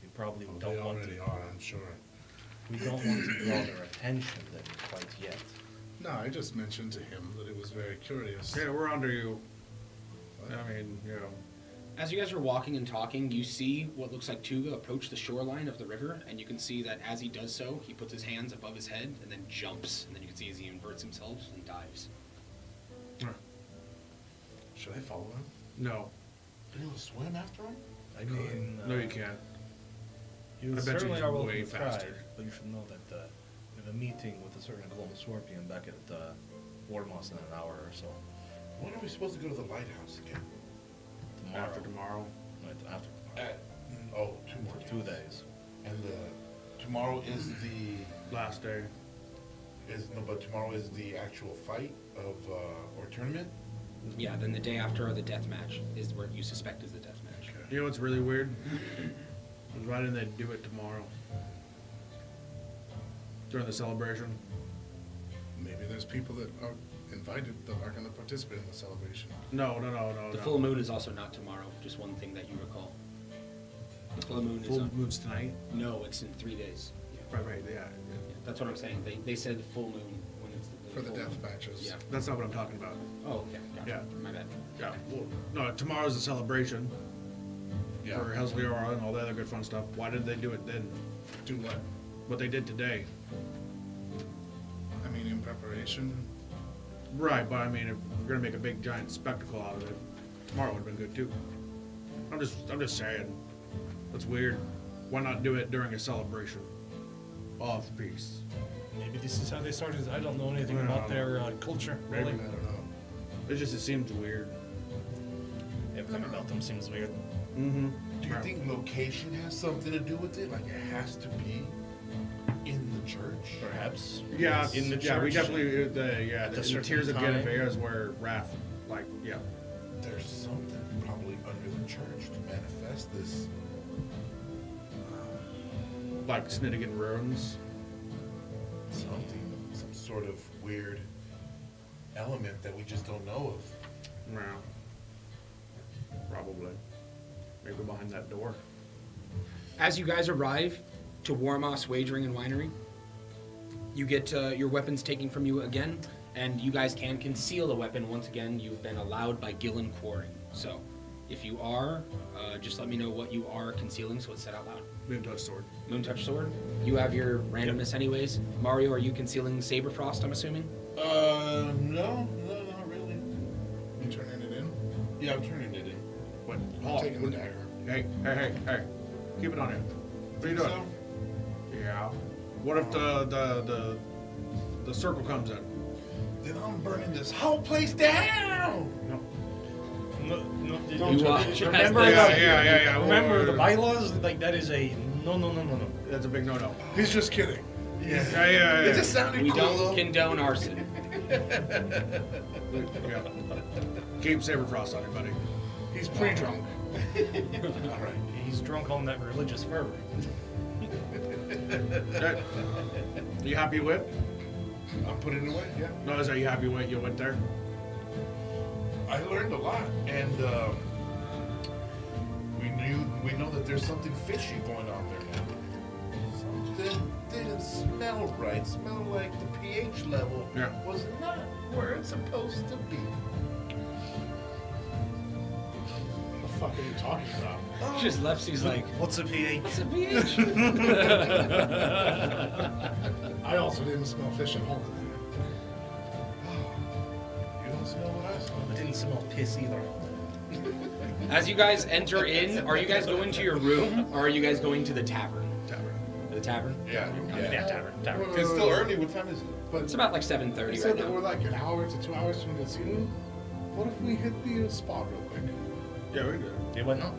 We probably Well, don't they want already to. are, I'm sure. We don't want to draw their attention then quite yet. No, I just mentioned to him that it was very curious. Yeah, we're under you. I mean, you know. As you guys are walking and talking, you see what looks like Tuga approach the shoreline of the river, and you can see that as he does so, he puts his hands above his head and then jumps, and then you can see as he inverts himself and dives. Should I follow him? No. Are you able to swim after him? I mean, No, you can't. You I bet certainly you are he's welcome way to try, faster. but you should know that we have a meeting with a certain global scorpion back at Warmos in an hour or so. When are we supposed to go to the lighthouse again? Tomorrow. After tomorrow. Right, after tomorrow. Oh, 2 more For 2 days. And tomorrow is Last day. but tomorrow is the actual fight of or tournament. Yeah, then the day after the death match is where you suspect is the death match. You know what's really weird? Why didn't they do it tomorrow? During the celebration? Maybe there's people that are invited that are going to participate in the celebration. No. The full moon is also not tomorrow, just one thing that you recall. The full moon is Full on. moon's tonight? No, it's in 3 days. Yeah. Right, yeah. That's what I'm saying. They said full moon when it's For the full death moon. matches. Yeah. That's not what I'm talking about. Oh, okay. Gotcha. Yeah. My bad. Yeah. Well, no, tomorrow's the celebration Yeah. for Helsleora and all the other good fun stuff. Why did they do it then? Do what? What they did today? I mean, in preparation. Right, but I mean, if we're gonna make a big giant spectacle out of it, tomorrow would have been good too. I'm just saying. That's weird. Why not do it during a celebration of peace? Maybe this is how they started. I don't know anything about their culture. I Really. don't know. It seems weird. Everything about them seems weird. Mm-hmm. Do you think location has something to do with it? Like it has to be in the church? Perhaps. Yeah, In the yeah, we church. definitely At a the certain Tears of time. Genevieve is where Wrath, like, yeah. There's something probably under the church to manifest this. Like Snittigan ruins. Something, some sort of weird element that we just don't know of. Yeah. Probably. Maybe behind that door. As you guys arrive to Warmoss Wagering and Winery. You get your weapons taken from you again, and you guys can conceal the weapon. Once again, you've been allowed by Gillen Quarry. So, if you are, just let me know what you are concealing so it's said out loud. Moontouch sword. Moontouch sword. You have your randomness anyways. Mario, are you concealing Saberfrost, I'm assuming? No, not really. You turning it in? Yeah, I'm turning it in. What? I'm Hold taking on. the dagger. Hey. Keep it on here. What are you doing? So, Yeah. What if the circle comes in? then I'm burning this whole place down. No, You watch. remember, Yeah. remember Or- the bylaws? Like that is a no. That's a big no-no. He's just kidding. Yeah. It just sounded We cool. don't though. condone arson. Yeah. Keep Saberfrost on it, buddy. He's pre-drunk. All right. He's drunk on that religious fervor. Okay. You happy with? I'm putting it away. Yeah. No, is that you happy with you went there? I learned a lot, and we know that there's something fishy going on there now. Something didn't smell right. Smelled like the pH level Yeah. was not where it's supposed to be. What the fuck are you talking about? Just Lepsy's like, What's a pH? what's a pH? I also didn't smell fish at all. You don't smell what I smell. I didn't smell piss either. As you guys enter in, are you guys going to your room or are you guys going to the tavern? The tavern? Yeah. Tavern. It's still early. What time is it? But It's about like 7:30 you right said that now. we're like an hour to 2 hours from the ceiling. What if we hit the spa real quick? Yeah, we do. Yeah, what no?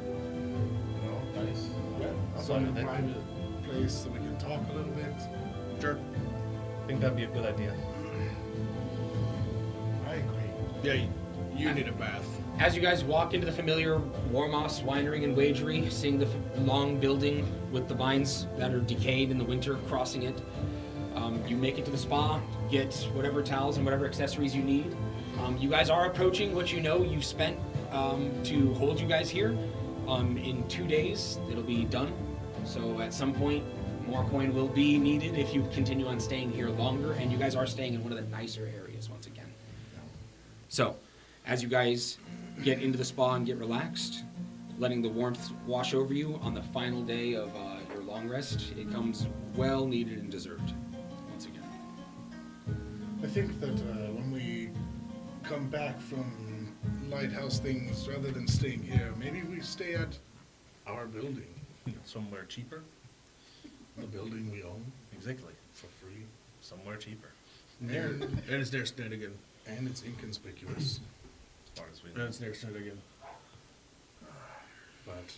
No. Nice. Yeah. Some fine with it. private place so we can talk a little bit. Sure. I think that'd be a good idea. I agree. Yeah, you need a bath. As you guys walk into the familiar Warmoss Winery and Wagery, seeing the long building with the vines that are decayed in the winter crossing it, you make it to the spa, get whatever towels and whatever accessories you need. You guys are approaching what you know you've spent to hold you guys here. In 2 days, it'll be done. So at some point, more coin will be needed if you continue on staying here longer, and you guys are staying in one of the nicer areas once again. So, as you guys get into the spa and get relaxed, letting the warmth wash over you on the final day of your long rest, it comes well needed and deserved once again. I think that when we come back from lighthouse things, rather than staying here, maybe we stay at our building, Somewhere cheaper. the building we own, Exactly. for free, Somewhere cheaper. and, And it's near Snedigan. and it's inconspicuous. As far as we And know. it's near Snedigan. But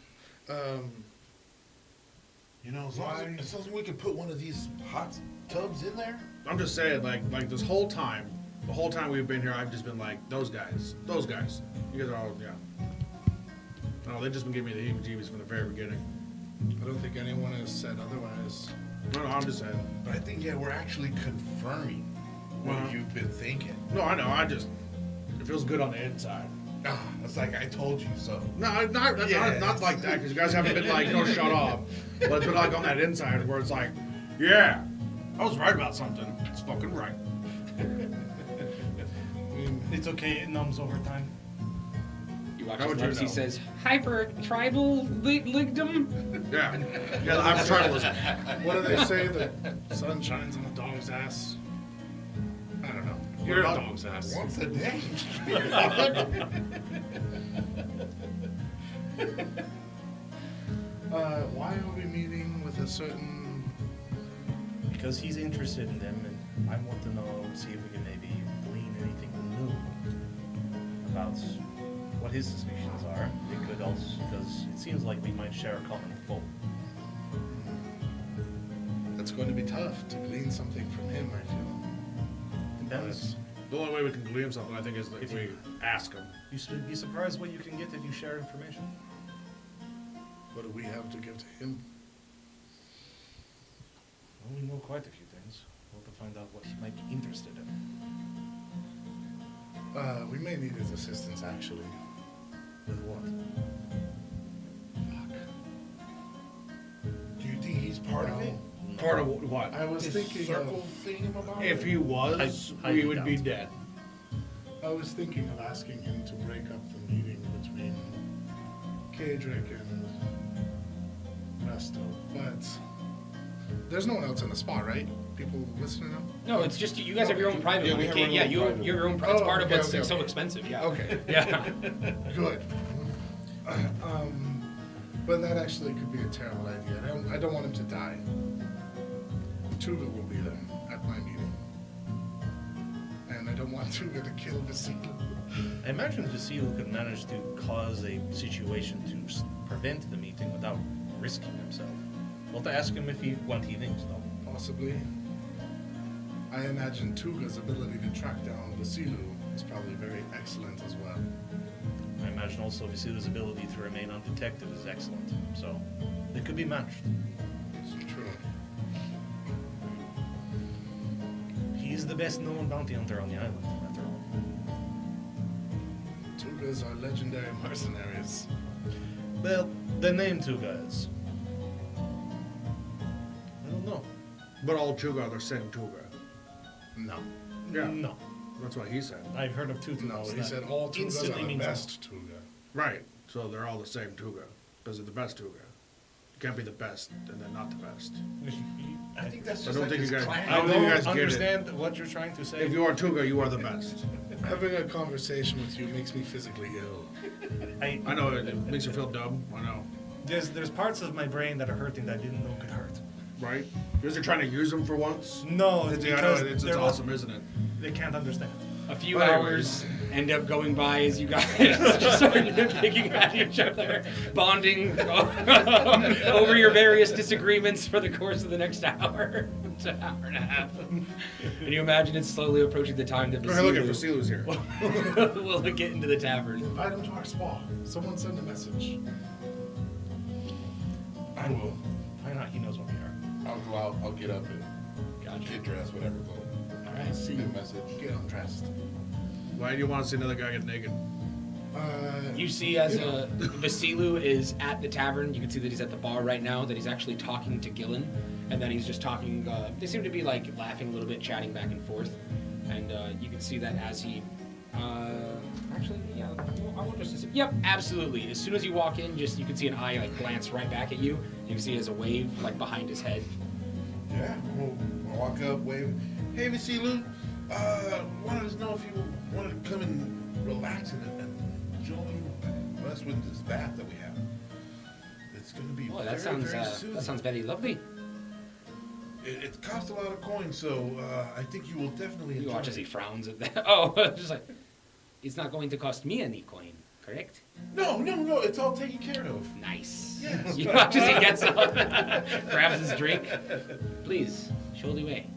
You know, as long as we could put one of these hot tubs in there. I'm just saying, like this whole time, the whole time we've been here, I've just been like, those guys. You guys are all, yeah. No, they've just been giving me the heebie-jeebies from the very beginning. I don't think anyone has said otherwise. No, I'm just saying. But I think, yeah, we're actually confirming what Uh-huh. you've been thinking. No, I know. It feels good on the inside. Ah, it's like I told you so. No, not like that, because you guys haven't been like, no, shut up. But it's been like on that inside where it's like, yeah, I was right about something. It's fucking right. I mean, It's okay, it numbs over time. You watch How as would you Lepsy know? says, hyper tribal ligdom. Yeah. Yeah, I'm tribalism. what do they say? The sun shines on the dog's ass. I don't know. You're a about- dog's ass. Once a day. Why are we meeting with a certain? Because he's interested in them, and I want to know, see if we can maybe glean anything new about what his suspicions are. It could also, because it seems like we might share a common foe. That's going to be tough to glean something from him. I feel. Depends. The only way we can glean something, I think, is if we ask him. You'd be surprised what you can get if you share information. What do we have to give to him? Well, we know quite a few things. We'll have to find out what he might be interested in. We may need his assistance, actually. With what? Fuck. Do you think he's part of it? No. Part of what? I was His thinking circle of, thingamabob? If he was, I we would be doubt. dead. I was thinking of asking him to break up the meeting between Kadric and Resto, but there's no one else in the spot, right? People listening now? No, it's just you guys have your own private Yeah, one. we You have can't- our yeah, own you private you're your own. one. It's Oh, part of okay, what's okay, so okay. expensive. Yeah. Okay. Yeah. Good. But that actually could be a terrible idea. I don't want him to die. Tuga will be there at my meeting. And I don't want Tuga to kill Vasilu. I imagine Vasilu could manage to cause a situation to prevent the meeting without risking himself. We'll have to ask him if he thinks, though. Possibly. I imagine Tuga's ability to track down Vasilu is probably very excellent as well. I imagine also Vasilu's ability to remain undetected is excellent. So, they could be matched. It's true. He's the best known bounty hunter on the island, after all. Tugas are legendary mercenaries. Well, the name two guys. I don't know. But all Tuga are the same Tuga. No. Yeah. No. That's what he said. I've heard of two No, Tugas. he that said all Tugas instantly are the means best Tuga. Right. So they're all the same Tuga. Because they're the best Tuga. You can't be the best and then not the best. I think that's I just don't like think his you guys- clan. I I don't think you don't guys get it. understand what you're trying to say. If you are Tuga, you are the best. Having a conversation with you makes me physically ill. I know it makes you feel dumb. I know. There's parts of my brain that are hurting that I didn't know could hurt. Right? Because you're trying to use them for once. No, it's Yeah, I know, because it's they're awesome, isn't it? They can't understand. A few But hours end up going by as you guys just start picking at each other, bonding over your various disagreements for the course of the next hour to hour and a half. And you imagine it's slowly approaching the time that Hey, look at Vasilu Vasilu's here. will get into the tavern. Invite him to our spa. Someone send a message. I will. Why not? He knows what we are. I'll go out. I'll get up and Gotcha. get dressed, whatever. Go. All right. See Leave you. a message. Get undressed. Why do you want to see another guy get naked? You see as Vasilu is at the tavern, you can see that he's at the bar right now, that he's actually talking to Gillen, and then he's just talking, they seem to be like laughing a little bit, chatting back and forth, and you can see that as he, actually, yeah, I will just, yep, absolutely. As soon as you walk in, just, you can see an eye like glance right back at you, you can see as a wave like behind his head. Yeah. We'll walk up, wave. Hey, Vasilu. Wanted to know if you wanted to come and relax and join us with this bath that we have. It's going to be Oh, very, that sounds, very soothing. that sounds very lovely. It costs a lot of coins, so I think you will definitely You enjoy watch as he it. frowns at that. Oh, just like, it's not going to cost me any coin, correct? No, it's all taken care of. Nice. Yes. You watch as he gets up, grabs his drink. Please, show the way.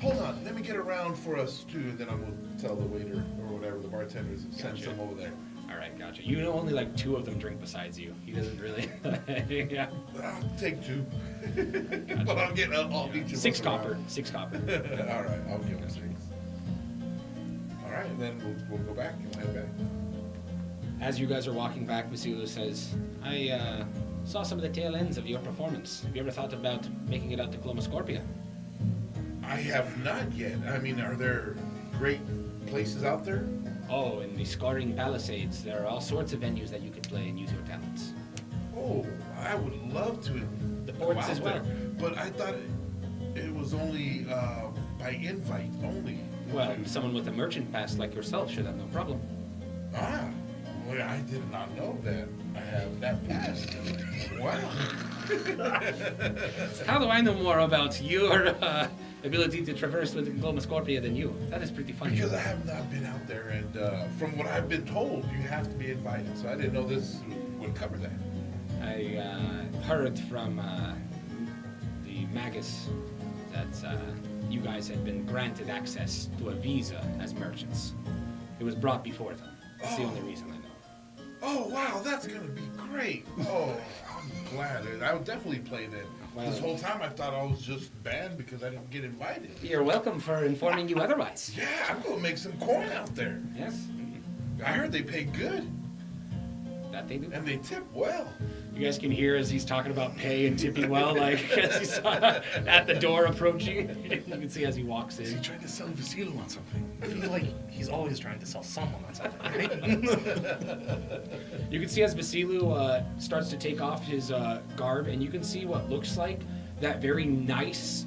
Hold on, let me get around for us too, and then I will tell the waiter or whatever, the bartender, to send Gotcha. some over there. All right, gotcha. You know only like 2 of them drink besides you. He doesn't really. Yeah. I'll take 2. But I'll meet you. 6 once around. copper. 6 copper. All right, I'll give him 6. All right, then we'll go back and head back. As you guys are walking back, Vasilu says, I saw some of the tail ends of your performance. Have you ever thought about making it out to Clomascorpia? I have not yet. I mean, are there great places out there? Oh, in the Scarring Palisades, there are all sorts of venues that you could play and use your talents. Oh, I would love to The go ports out as well. there, but I thought it was only by invite only. Well, someone with a merchant pass like yourself should have no problem. Ah, well, I did not know that I have that pass. Wow. How do I know more about your ability to traverse with Clomascorpia than you? That is pretty funny. Because I have not been out there, and from what I've been told, you have to be invited. So I didn't know this would cover that. I heard from the Magus that you guys had been granted access to a visa as merchants. It was brought before them. That's the only reason I know. Oh, wow, that's going to be great. Oh, I'm glad. I would definitely play that. Well- This whole time I thought I was just banned because I didn't get invited. You're welcome for informing you otherwise. Yeah, I'm going to make some coin out there. Yes? I heard they pay good. That they do. And they tip well. You guys can hear as he's talking about pay and tipping well, like as he's at the door approaching. You can see as he walks Is he in. trying to sell Vasilo on something? I feel like he's always trying to sell someone on something, right? You can see as Vasilu starts to take off his garb, and you can see what looks like that very nice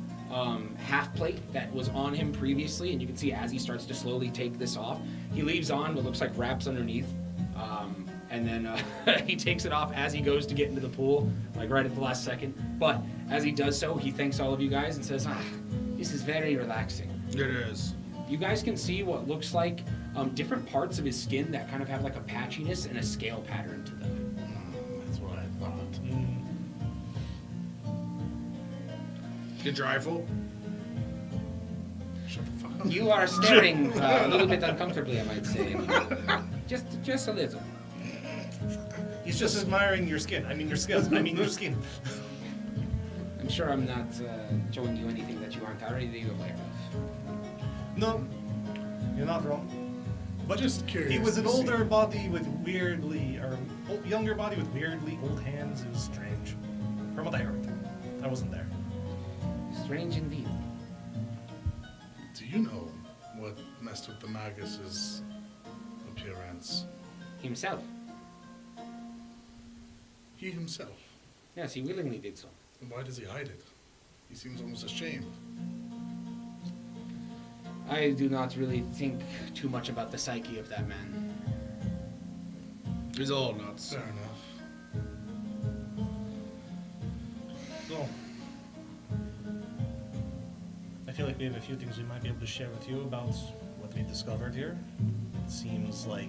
half plate that was on him previously. And you can see as he starts to slowly take this off, he leaves on what looks like wraps underneath. And then he takes it off as he goes to get into the pool, like right at the last second. But as he does so, he thanks all of you guys and says, this is very relaxing. It is. You guys can see what looks like different parts of his skin that kind of have like a patchiness and a scale pattern to them. That's what I thought. Get your rifle. Shut the fuck up. You are staring a little bit uncomfortably, I might say. Just a little. He's just admiring your skin. I mean your skills. I mean your skin. I'm sure I'm not showing you anything that you aren't already aware of. No, you're not wrong. But Just curious he was an to see. older body with weirdly, or younger body with weirdly old hands. It was strange. From what I heard. I wasn't there. Strange indeed. Do you know what messed with the Magus's appearance? Himself. He himself. Yes, he willingly did so. And why does he hide it? He seems almost ashamed. I do not really think too much about the psyche of that man. He's a little nuts. Fair enough. So, I feel like we have a few things we might be able to share with you about what we discovered here. It seems like,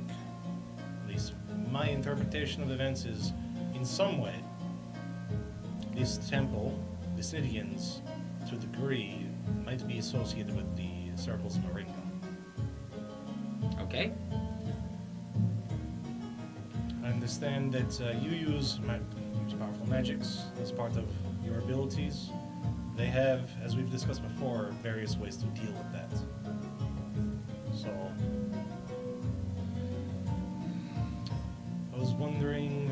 at least my interpretation of events is, in some way, this temple, the Scythians, to a degree, might be associated with the Circles of Murringa. Okay? I understand that you use powerful magics as part of your abilities. They have, as we've discussed before, various ways to deal with that. So, I was wondering,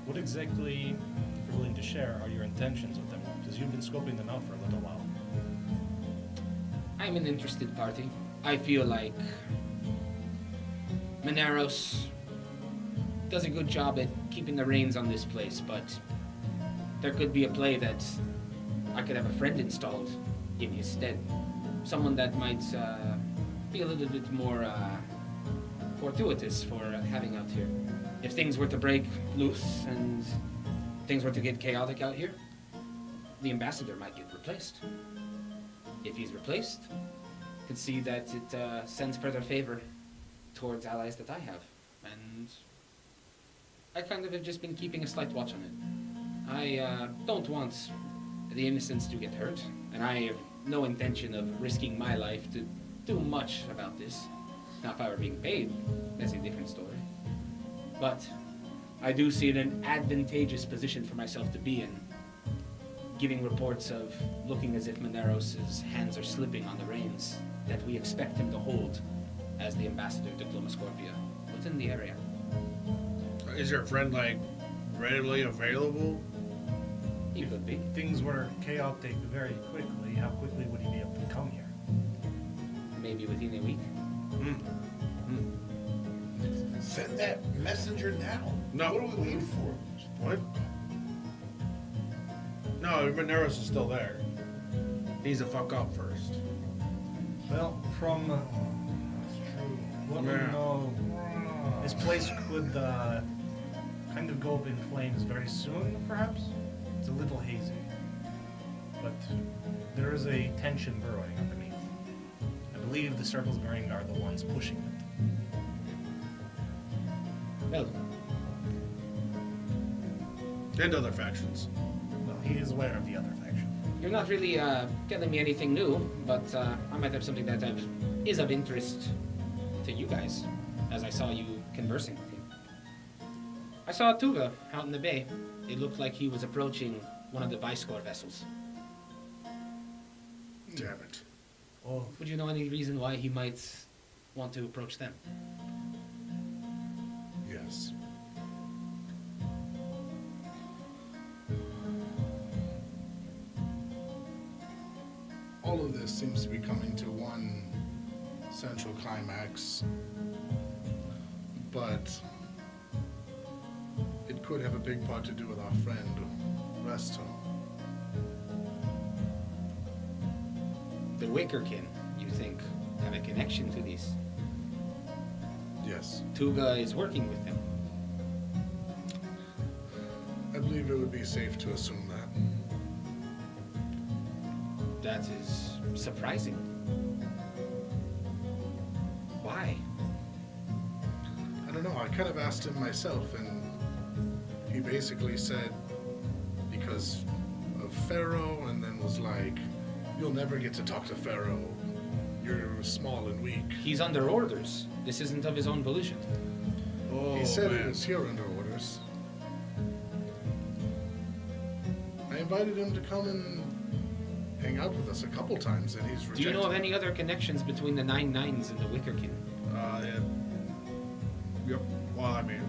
what exactly, if you're willing to share, are your intentions with them? Because you've been scoping them out for a little while. I'm an interested party. I feel like Moneros does a good job at keeping the reins on this place, but there could be a play that I could have a friend installed in his stead. Someone that might be a little bit more fortuitous for having out here. If things were to break loose and things were to get chaotic out here, the ambassador might get replaced. If he's replaced, I can see that it sends further favor towards allies that I have. And I kind of have just been keeping a slight watch on it. I don't want the innocents to get hurt, and I have no intention of risking my life to do much about this. Now, if I were being paid, that's a different story. But I do see it an advantageous position for myself to be in, giving reports of looking as if Moneros' hands are slipping on the reins that we expect him to hold as the ambassador to Glomascorpia within the area. Is your friend, like, readily available? He could be. Things were chaotic very quickly. How quickly would he be able to come here? Maybe within a week. Send that messenger now. No. What are we waiting for? What? No, Moneros is still there. Needs to fuck up first. Well, from that's true. What we Yeah. know, this place could kind of go up in flames very soon, perhaps. It's a little hazy, but there is a tension brewing underneath. I believe the Circles of Murringa are the ones pushing it. Well, And other factions. Well, he is aware of the other faction. you're not really telling me anything new, but I might have something that is of interest to you guys, as I saw you conversing with him. I saw Tuga out in the bay. It looked like he was approaching one of the Vicecorps vessels. Damn it. Oh, Would you know any reason why he might want to approach them? Yes. seems to be coming to one central climax, but it could have a big part to do with our friend Resto. The Wickerkin, you think, have a connection to these? Yes. Tuga is working with them. I believe it would be safe to assume that. That is surprising. Why? I don't know, I kind of asked him myself, and he basically said because of Pharaoh, and then was like, you'll never get to talk to Pharaoh. You're small and weak. He's under orders. This isn't of his own volition. Oh, He said man. he was here under orders. I invited him to come and hang out with us a couple times, and he's rejected. Do you know of any other connections between the Nine Nines and the Wickerkin? Yeah. Yep. Well, I mean.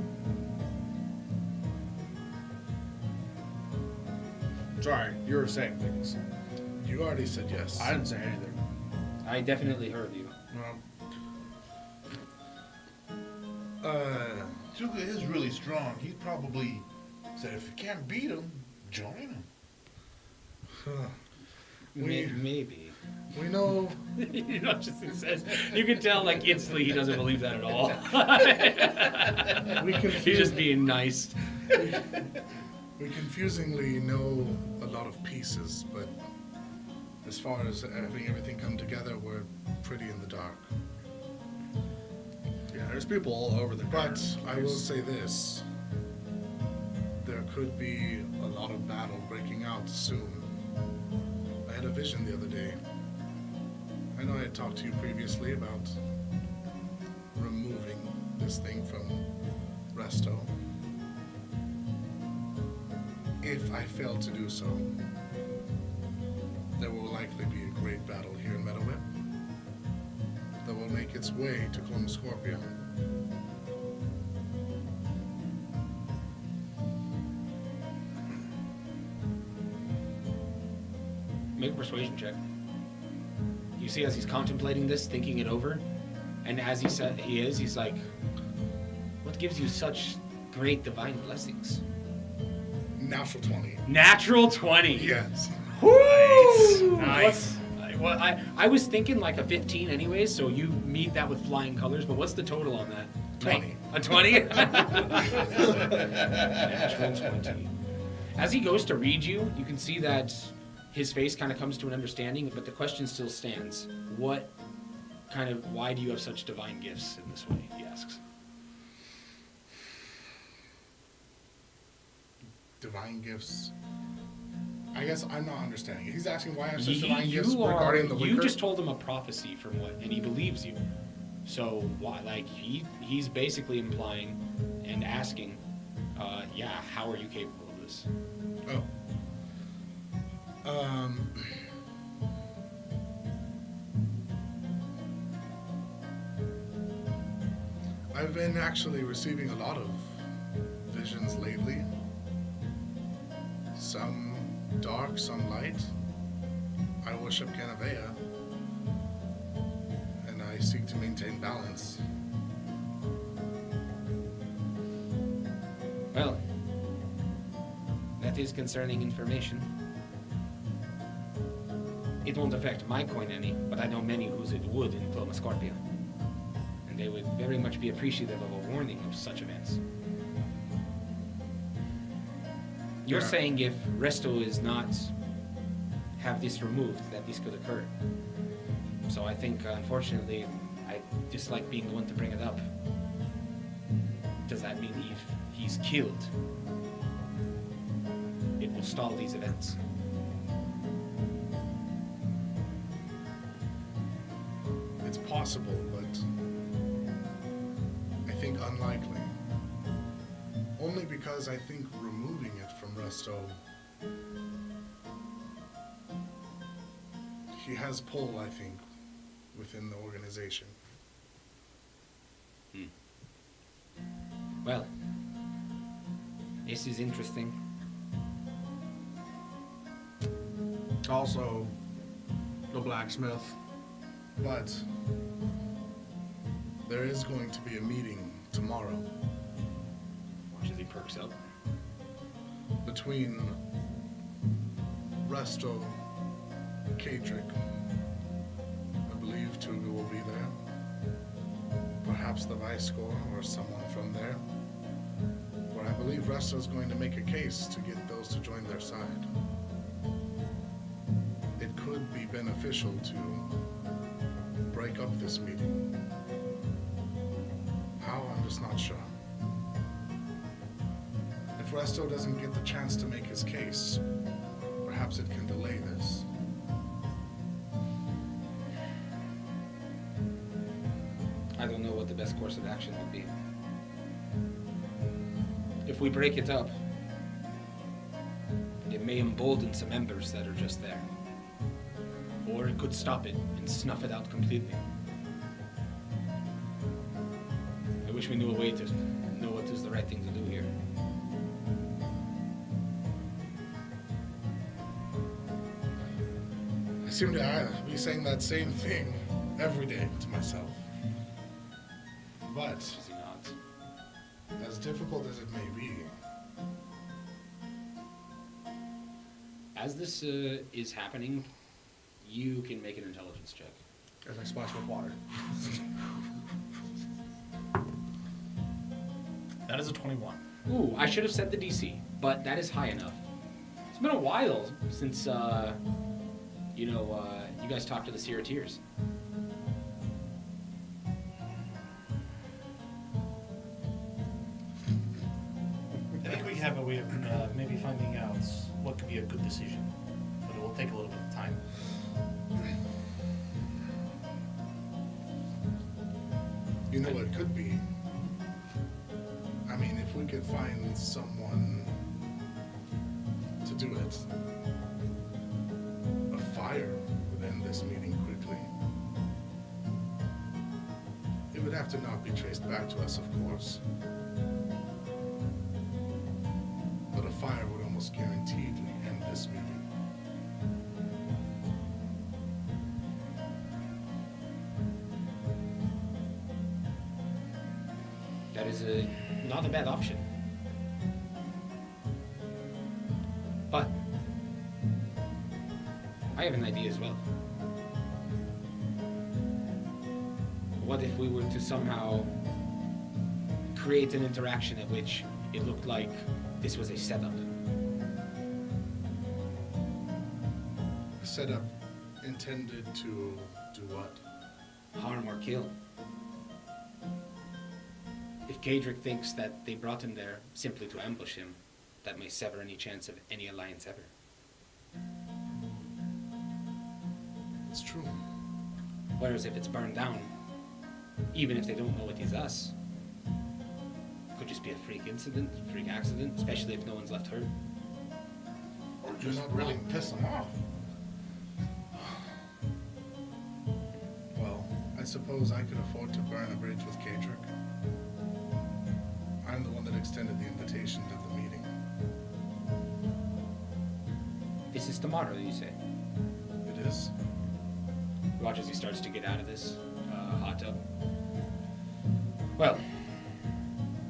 Sorry, you were saying things. You already said yes. I didn't say anything. I definitely heard you. Tuga is really strong. He probably said if you can't beat him, join him. Maybe. We know. You know, just he says. You can tell, like, instantly he doesn't believe that at all. He's just being nice. We confusingly know a lot of pieces, but as far as having everything come together, we're pretty in the dark. Yeah, there's people all over the But place. I will say this. There could be a lot of battle breaking out soon. I had a vision the other day. I know I had talked to you previously about removing this thing from Resto. If I fail to do so, there will likely be a great battle here in Meadowhip that will make its way to Clone Scorpion. Make a persuasion check. You see, as he's contemplating this, thinking it over, and as he said he's like, what gives you such great divine blessings? Natural 20. Natural 20. Yes. Woo! Nice. I was thinking like a 15 anyways, so you meet that with flying colors, but what's the total on that? 20. A 20? Natural 20. As he goes to read you, you can see that his face kind of comes to an understanding, but the question still stands. Why do you have such divine gifts in this way, he asks. Divine gifts. I guess I'm not understanding it. He's asking why I have such divine gifts regarding the You Wicker. just told him a prophecy from what, and he believes you. So why? Like he's basically implying and asking, how are you capable of this? Oh. I've been actually receiving a lot of visions lately. Some dark, some light. I worship Ganavea, and I seek to maintain balance. Well, that is concerning information. It won't affect my coin any, but I know many whose it would in Scorpia. And they would very much be appreciative of a warning of such events. You're Yeah. saying if Resto is not have this removed, that this could occur. So I think, unfortunately, I dislike being the one to bring it up. Does that mean if he's killed, it will stall these events? It's possible, but I think unlikely. Only because I think removing it from Resto, he has pull, I think, within the organization. Well, this is interesting. Also, No blacksmith. But there is going to be a meeting tomorrow Watch as he perks up. between Resto, Kadric. I believe Tuga will be there. Perhaps the Vicecorps or someone from there. Where I believe Resto is going to make a case to get those to join their side. It could be beneficial to break up this meeting. How, I'm just not sure. If Resto doesn't get the chance to make his case, perhaps it can delay this. I don't know what the best course of action would be. If we break it up, it may embolden some members that are just there. Or it could stop it and snuff it out completely. I wish we knew a way to know what is the right thing to do here. I seem to be saying that same thing every day to myself. But, Is he not? as difficult as it may be, As this is happening, you can make an intelligence check. As I splash with water. That is a 21. Ooh, I should have said the DC, but that is high enough. It's been a while since, you guys talked to the Seerteers. I think we have a way of maybe finding out what could be a good decision, but it will take a little bit of time. you know what it could be? I mean, if we could find someone to do it, a fire would end this meeting quickly. It would have to not be traced back to us, of course. But a fire would almost guaranteedly end this meeting. That is not a bad option. But I have an idea as well. What if we were to somehow create an interaction at which it looked like this was a setup? A setup intended to do what? Harm or kill. If Kadric thinks that they brought him there simply to ambush him, that may sever any chance of any alliance ever. It's true. Whereas if it's burned down, even if they don't know it is us, it could just be a freak incident, freak accident, especially if no one's left hurt. Or just really piss them off. Well, I suppose I could afford to burn a bridge with Kadric. I'm the one that extended the invitation to the meeting. This is tomorrow, you say? It is. Watch as he starts to get out of this hot tub. Well,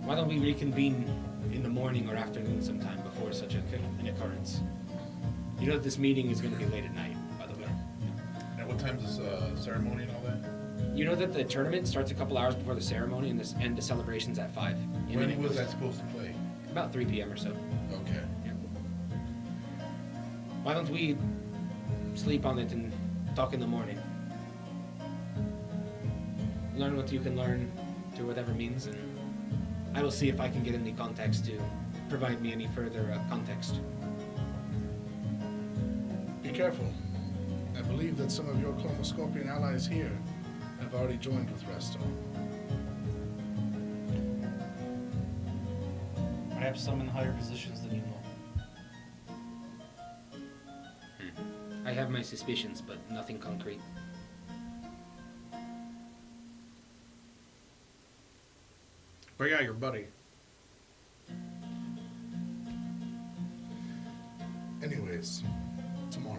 why don't we reconvene in the morning or afternoon sometime before such an occurrence? You know that this meeting is going to be late at night, by the way. And what time's this ceremony and all that? You know that the tournament starts a couple hours before the ceremony and the celebration's at 5. And then it When was goes that supposed to play? About 3 p.m. or so. Okay. Yeah. Why don't we sleep on it and talk in the morning? Learn what you can learn through whatever means, and I will see if I can get any context to provide me any further context. Be careful. I believe that some of your Chromoscorpion allies here have already joined with Resto. Perhaps some in higher positions than you know. I have my suspicions, but nothing concrete. Bring out your buddy. Anyways, tomorrow.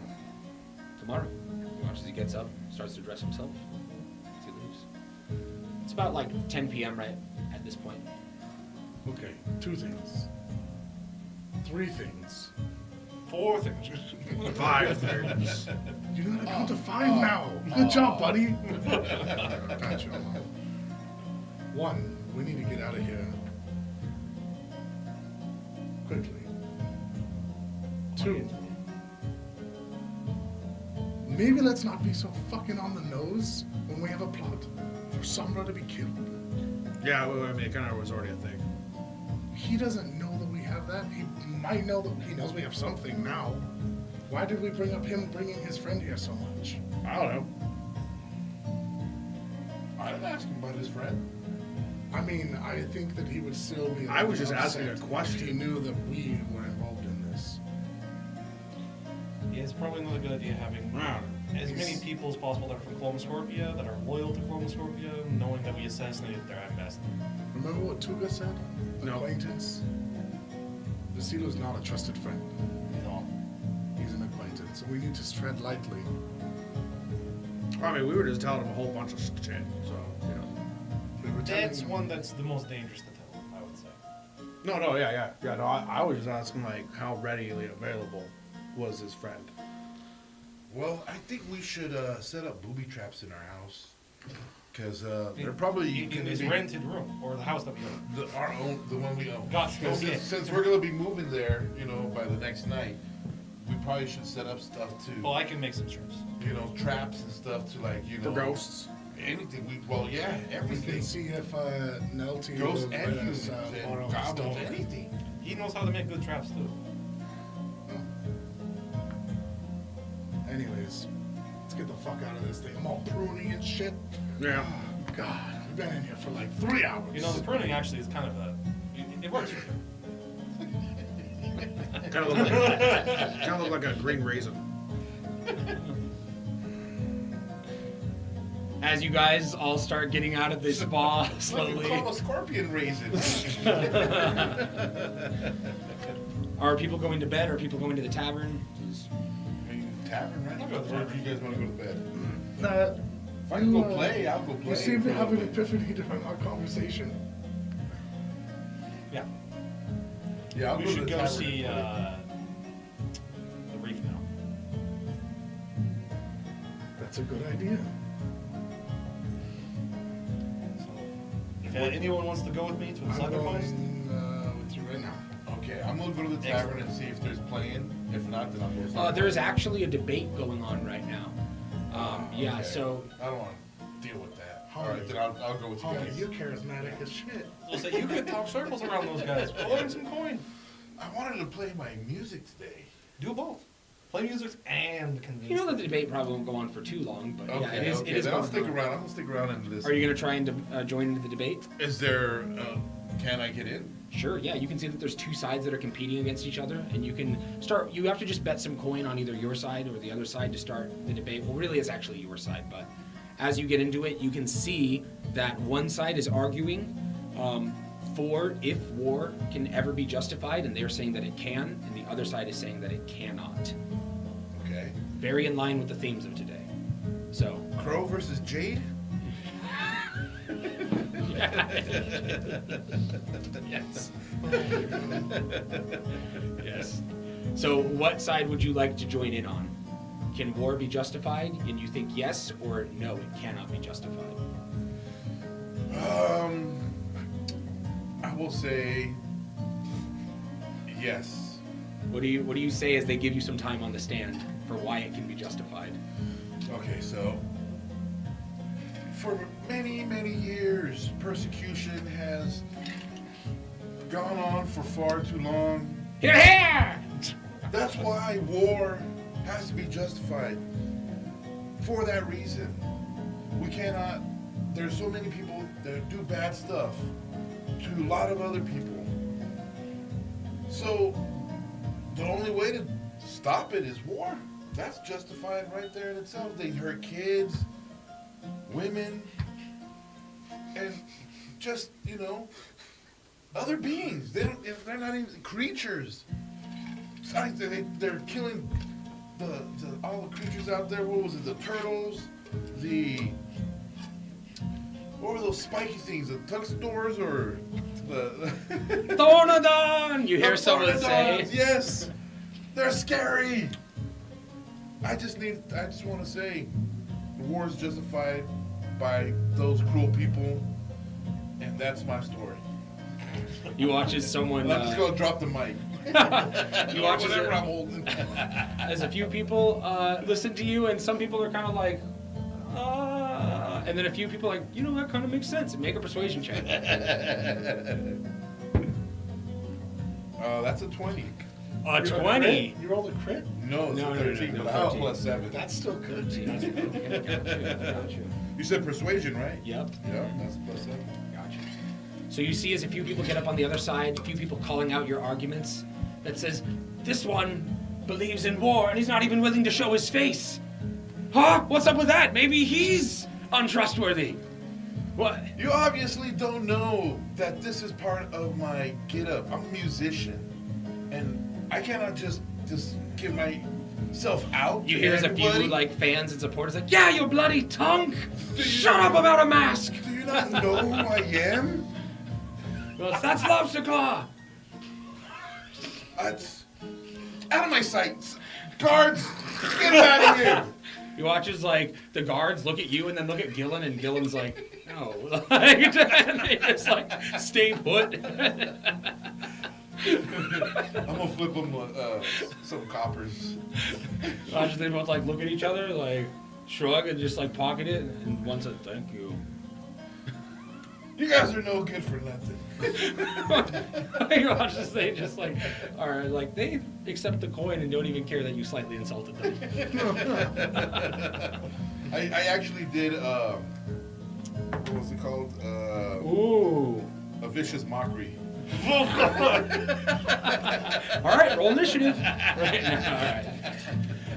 Tomorrow. You want Watch as he gets up, starts to dress himself. As he leaves. It's about like 10 p.m. right at this point. Okay, 2 things. 3 things. 4 things. 5 things. You know how to count to 5 now. Good job, buddy. Gotcha. 1, we need to get out of here quickly. 2, maybe let's not be so fucking on the nose when we have a plot for Sombra to be killed. Yeah, well, I mean, it kind of was already a thing. He doesn't know that we have that. He might know that he knows we have something now. Why did we bring up him bringing his friend here so much? I don't know. I didn't ask him about his friend. I mean, I think that he would still be. I was just asking a upset question. if he knew that we were involved in this. Yeah, it's probably not a good idea having as many people as possible that are from Clomascorpia, that are loyal to Clomascorpia, knowing that we assassinated their ambassador. Remember what Tuga said? No. Acquaintance. Vasilo's not a trusted friend. No. He's an acquaintance, so we need to tread lightly. I mean, we were just telling him a whole bunch of shit, so, you know. We were telling That's him- one that's the most dangerous to tell, I would say. No, yeah, no, I was just asking, like, how readily available was his friend? Well, I think we should set up booby traps in our house. Because they're probably In going to his be rented room, or the house that we own. the one we own. Gotcha, 'Cause okay. since we're going to be moving there, you know, by the next night, we probably should set up stuff to, Well, I can make some strips. you know, traps and stuff to, like, you For know. ghosts? Anything. Yeah, We can everything. see if Nelty Ghosts will and let us humans borrow and his goblins, dog. anything. He knows how to make good traps, too. Anyways, let's get the fuck out of this thing. I'm all pruny and shit. Yeah. God, we've been in here for like 3 hours. You know, the pruning actually is kind of a... It works. Kind of look like a green raisin. As you guys all start getting out of the spa What do you slowly, call a scorpion raisin? are people going to bed? Are people going to the tavern? I mean, tavern, right? I'll go to the Or do tavern. you guys want to go to bed? If If I can go play, I'll go play. You seem to have an epiphany during our conversation. Yeah. Yeah, I'll We go to should the go tavern see and play. the reef now. That's a good idea. So, if anyone wants to go with me to the I'm Cyber Coast, going with you right now. Okay, I'm gonna go to the tavern and see if there's playing. If not, then I'll go. There's actually a debate going on right now. Yeah, Okay. so I don't want to deal with that. Homie. All right, then I'll go with you Homie, guys. you're charismatic as shit. we'll say you could talk circles around those guys. Pull in some coin. I wanted to play my music today. Do both. Play music and convince you know that them. the debate probably won't go on for too long, but Okay, yeah, it is. okay, It is then I'll going stick on. around. I'm gonna stick around and listen. Are you going to try and join into the debate? Is there? Can I get in? Sure, yeah. You can see that there's 2 sides that are competing against each other, and you can start. You have to just bet some coin on either your side or the other side to start the debate. Well, really, it's actually your side, but as you get into it, you can see that one side is arguing for if war can ever be justified, and they're saying that it can, and the other side is saying that it cannot. Okay. Very in line with the themes of today. So, Crow versus Jade. yes. Yes. So, what side would you like to join in on? Can war be justified? And you think yes or no, it cannot be justified? I will say yes. What do you say as they give you some time on the stand for why it can be justified? Okay, so for many, many years, persecution has gone on for far too long. Here, here! That's why war has to be justified. For that reason, we cannot. There's so many people that do bad stuff to a lot of other people. So the only way to stop it is war. That's justified right there in itself. They hurt kids, women, and just, you know, other beings. They're not even creatures. Besides, they're killing all the creatures out there. What was it? The turtles, what were those spiky things? The tuxadors or the Thornodon! You hear the someone say. Thornodons, yes, they're scary. I just want to say, the war is justified by those cruel people, and that's my story. You watch as someone. I'm just gonna drop the mic. You watch whatever I'm holding. as a few people listen to you, and some people are kind of like, and then a few people are like, you know, that kind of makes sense. And make a persuasion check. That's a 20. A 20. You rolled a crit? No, it's No, a no, no, 13, no, but I have 13. +7. That's still good. Gotcha. You said persuasion, right? Yep. Yeah, that's +7. Gotcha. So you see as a few people get up on the other side, a few people calling out your arguments that says, this one believes in war and he's not even willing to show his face. Huh? What's up with that? Maybe he's untrustworthy. What? You obviously don't know that this is part of my get-up. I'm a musician, and I cannot just give myself out. You to hear as a everybody. few like fans and supporters like, yeah, you bloody tongue! Shut up about a mask! Do you not know who I am? Well, that's Lobster Claw! It's out of my sight. Guards, get out of here! You watch as like the guards look at you and then look at Gillen, and Gillen's like, no. And they just like stay put. I'm gonna flip them some coppers. Watch as they both like look at each other, like shrug and just like pocket it, and one said, thank you. You guys are no good for nothing. You watch as they just like are like they accept the coin and don't even care that you slightly insulted them. I actually did what was it called? Ooh. A vicious mockery. All right, roll initiative. Right now, all right.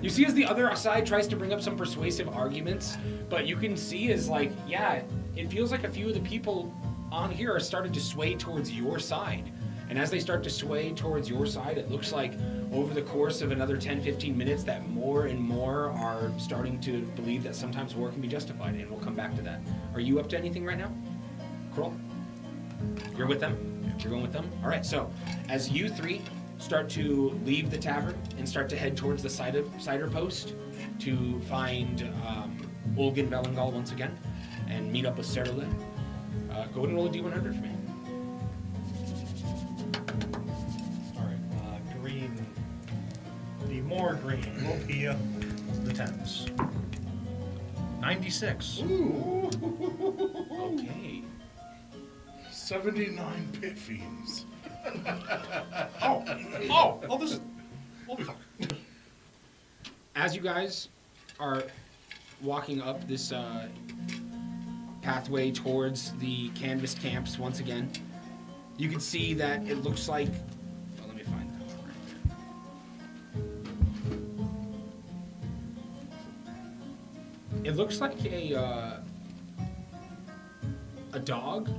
You see as the other side tries to bring up some persuasive arguments, but you can see as like, yeah, it feels like a few of the people on here are starting to sway towards your side. And as they start to sway towards your side, it looks like over the course of another 10-15 minutes that more and more are starting to believe that sometimes war can be justified, and we'll come back to that. Are you up to anything right now? Kroll? You're with them? You're going with them? All right, so as you three start to leave the tavern and start to head towards the cider post to find Olgin Velengal once again and meet up with Cerule, go ahead and roll a D100 for me. Alright, green. The more green will be the 10s. 96. Okay. 79 pit fiends. This is. We'll be fine. As you guys are walking up this pathway towards the canvas camps once again, you can see that it looks like. Well, let me find that one right there. It looks like a dog.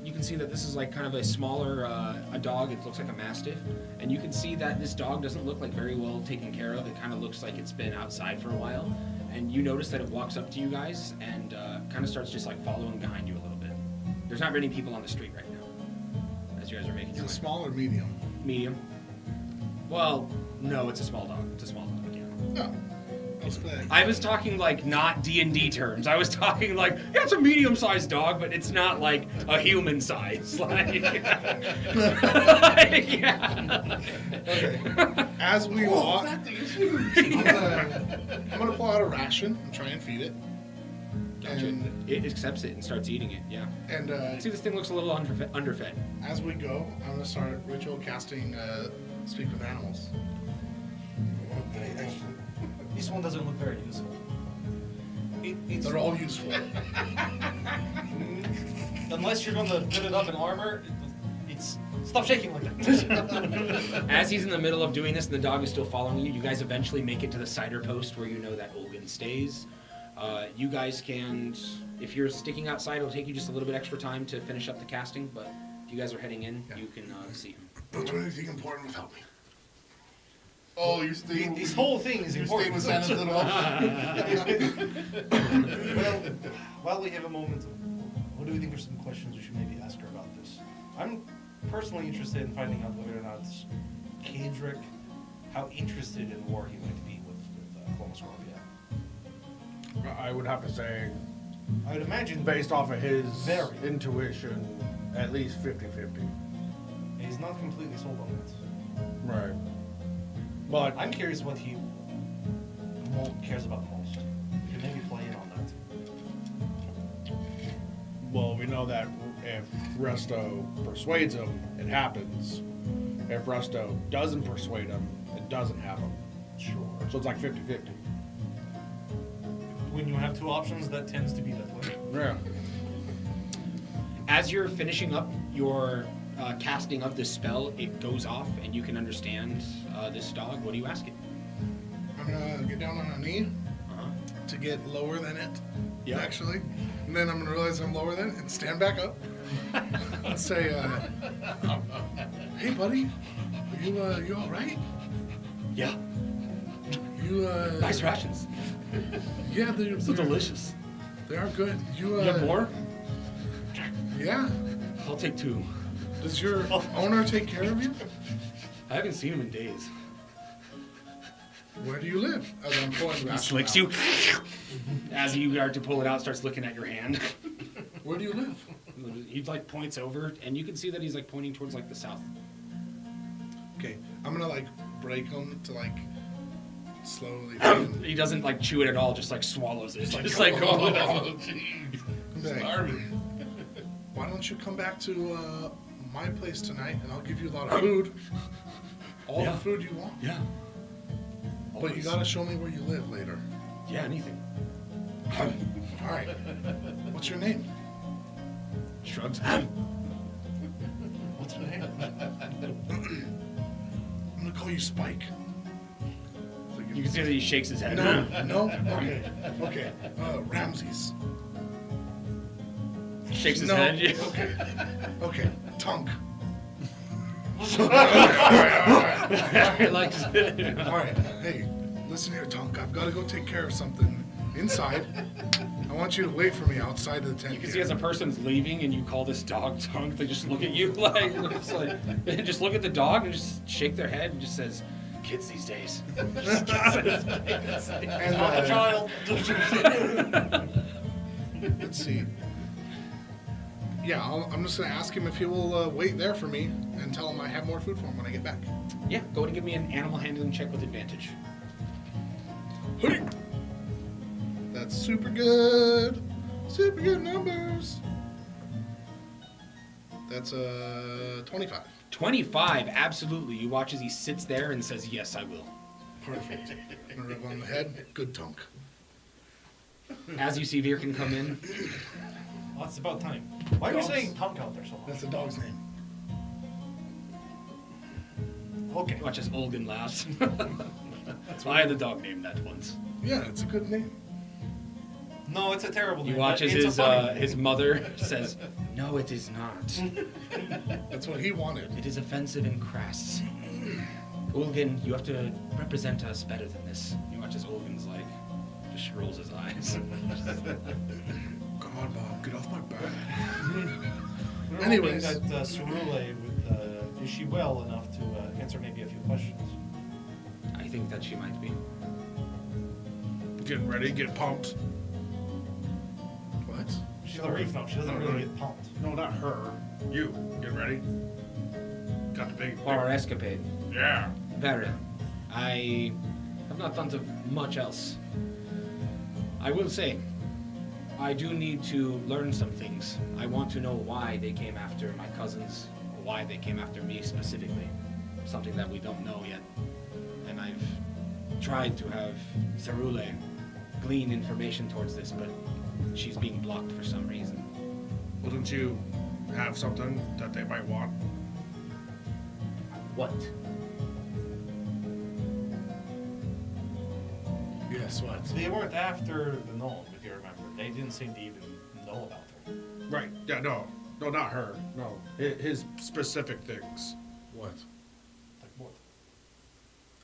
You can see that this is like kind of a smaller a dog. It looks like a mastiff, and you can see that this dog doesn't look like very well taken care of. It kind of looks like it's been outside for a while, and you notice that it walks up to you guys and kind of starts just like following behind you a little bit. There's not many people on the street right now as you guys are making Is your it way. small or medium? Medium. Well, no, it's a small dog. It's a small dog. Yeah. No. What's big? I was talking like not D&D terms. I was talking like, yeah, it's a medium-sized dog, but it's not like a human size. Like, yeah. Okay. As we walk, I'm gonna pull out a ration and try and feed it. Gotcha. And, It accepts it and starts eating it, yeah. and See, this thing looks a little underfed. as we go, I'm gonna start ritual casting Speak with Animals. This one doesn't look very useful. It's They're all useful. unless you're gonna build it up in armor. It's stop shaking like that. As he's in the middle of doing this and the dog is still following you, you guys eventually make it to the cider post where you know that Olgin stays. You guys can, if you're sticking outside, it'll take you just a little bit extra time to finish up the casting, but if you guys are heading in, you can see him. Don't do anything important without me. Oh, you're staying. This whole thing is You're important. staying with Santa's little. Well, while we have a moment, what do we think are some questions we should maybe ask her about this? I'm personally interested in finding out whether or not Kadrick, how interested in war he might be with Clonoscorpia. I would have to say, I would imagine based off of his Very. intuition, at least 50-50. he's not completely sold on it. Right. But I'm curious what he cares about the most. We can maybe play in on that. well, we know that if Resto persuades him, it happens. If Resto doesn't persuade him, it doesn't happen. Sure. So it's like 50-50. When you have two options, that tends to be that way. Yeah. As you're finishing up your casting of this spell, it goes off, and you can understand this dog. What do you ask it? I'm gonna get down on a knee Uh-huh. to get lower than it. Yeah. Actually, and then I'm gonna realize I'm lower than it and stand back up and say, "Hey, buddy, you all right? Yeah. You Nice rations. Yeah, they're Delicious. They are good. You You have more? Yeah. I'll take 2. Does your owner take care of you? I haven't seen him in days. Where do you live? As I'm pulling He that slicks out. you. As you start to pull it out, starts looking at your hand. Where do you live? He like points over, and you can see that he's like pointing towards like the south. Okay, I'm gonna like break him to like slowly. He doesn't like chew it at all, just like swallows it. Just like, Oh, oh. jeez. Like, Starving. why don't you come back to my place tonight, and I'll give you a lot of food. All Yeah. the food you want. Yeah. But you gotta show me where you live later. Yeah, anything. All right. What's your name? Shrugs. What's your name? I'm gonna call you Spike. So You can see that he shakes his head. No. Okay. Ramses. Shakes his No. head. Yeah. Okay. Tunk. Like, All right. Hey, listen here, Tunk. I've got to go take care of something inside. I want you to wait for me outside of the tent. you can see as a person's leaving and you call this dog Tunk, they just look at you like, it's like they just look at the dog and just shake their head and just says, "Kids these days." And, Not a child. let's see. Yeah, I'm just gonna ask him if he will wait there for me and tell him I have more food for him when I get back. Yeah, go ahead and give me an animal handling check with advantage. Hey! That's super good. Super good numbers. That's 25. 25, absolutely. You watch as he sits there and says, "Yes, I will." Perfect. I'm gonna rub on the head. Good Tunk. As you see Virkin come in, Well, it's about time. Why are you Dogs. saying punk out there so That's much? the dog's name. Okay. watch as Olgan laughs. I had the dog named that once. Yeah, it's a good name. No, it's a terrible You name, watch but as it's a funny name. his mother says, "No, it is not. That's what he wanted. It is offensive and crass. Olgan, you have to represent us better than this." You watch as Olgan's like, just rolls his eyes. God, Bob, get off my back. We're Anyways. hoping that Cerule is she well enough to answer maybe a few questions? I think that she might be. Getting ready, get pumped. What? She's a reef, no, she doesn't really get pumped. No, not her. You. Get ready. Got the big. For our escapade. Yeah. Very. I have not thought of much else. I will say, I do need to learn some things. I want to know why they came after my cousins, or why they came after me specifically. Something that we don't know yet. And I've tried to have Cerule glean information towards this, but she's being blocked for some reason. Wouldn't you have something that they might want? What? Yes, what? They weren't after the gnome, if you remember. They didn't seem to even know about her. Right. Yeah, no. No, not her. No. His specific things. What? Like what?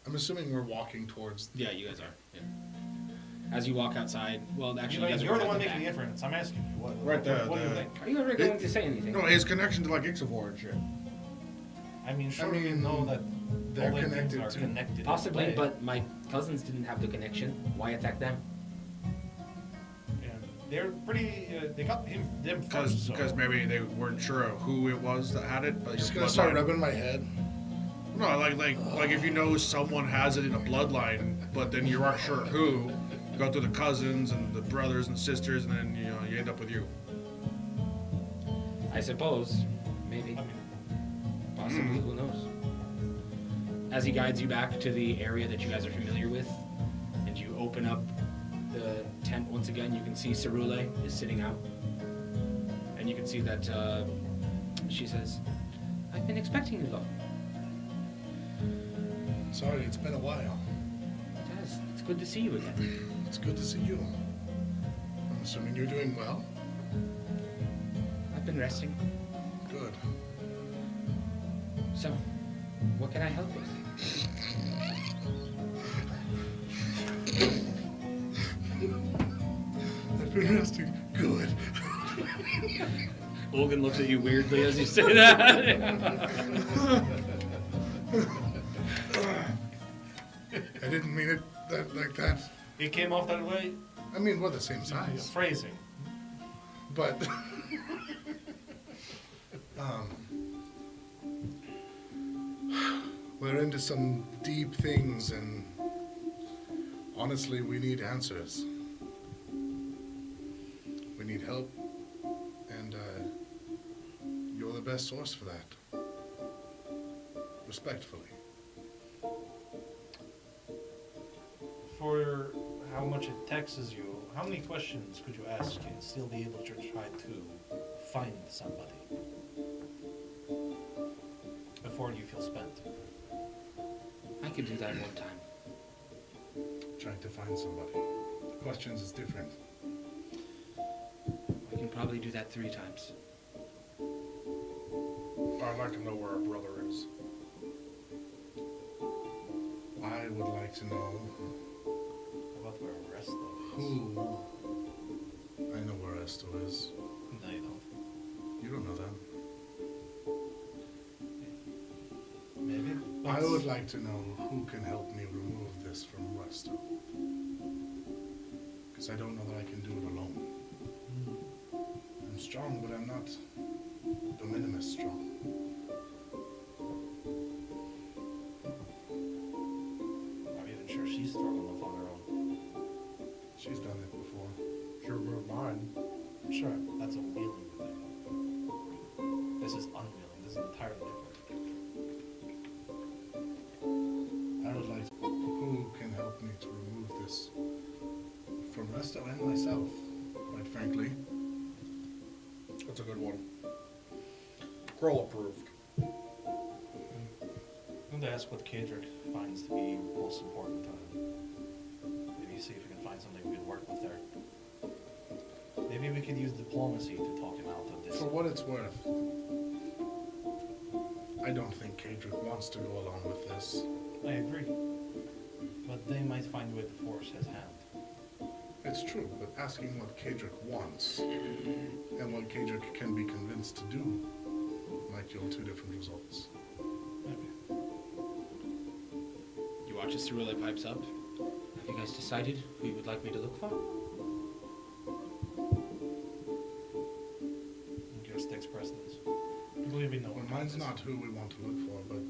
I'm assuming we're walking towards. Yeah, you guys are. Yeah. As you walk outside, well, actually, you guys You're are the one at making the back. inference. I'm asking you. Right there, What do you the- think? Are you ever going to say anything? No, his connection to like Ixafor and shit. I mean, sure, I we mean, know that they're all living things connected are to- connected. in a Possibly, way. but my cousins didn't have the connection. Why attack them? Yeah, they're pretty. They got them first. Because So. maybe they weren't sure of who it was that had it. But I'm just your gonna start bloodline- rubbing my head. No, like if you know someone has it in a bloodline, but then you aren't sure who, you go through the cousins and the brothers and sisters, and then you end up with you. I suppose. Maybe. I mean, Possibly. Who knows? As he guides you back to the area that you guys are familiar with, and you open up the tent once again, you can see Cerule is sitting out. And you can see that she says, I've been expecting you, though. Sorry, it's been a while. Yes, it's good to see you again. It's good to see you. I'm assuming you're doing well. I've been resting. Good. So, what can I help with? I've been resting. Good. Olgan looks at you weirdly as you say that. I didn't mean it like that. it came off that way. I mean, we're the same size. Phrasing. But um, we're into some deep things, and honestly, we need answers. We need help, and you're the best source for that. Respectfully. For how much it taxes you, how many questions could you ask and still be able to try to find somebody before you feel spent? I could do that one time. Trying to find somebody. Questions is different. I can probably do that 3 times. I'd like to know where our brother is. I would like to know How about where Resto is? who. I know where Esto is. No, you don't. You don't know that. Maybe. I would like to know who can help me remove this from Resto. Because I don't know that I can do it alone. I'm strong, but I'm not de minimis strong. I'm even sure she's strong enough on her own. She's done it before. Sure, move mine. Sure, that's a wheeling thing. This is unwheeling. This is entirely different. I would like to know who can help me to remove this from Resto and myself, quite frankly. That's a good one. Kroll approved. I'm going to ask what Kadric finds to be most important to him. Maybe see if we can find something we can work with there. Maybe we could use diplomacy to talk him out of this. For what it's worth, I don't think Kadric wants to go along with this. I agree. But they might find a way to force his hand. It's true, but asking what Kadric wants and what Kadric can be convinced to do might yield 2 different results. Maybe. You watch as Cerule pipes up. Have you guys decided who you would like me to look for? Yours takes precedence. Believe me, no Well, one mine's has. not who we want to look for, but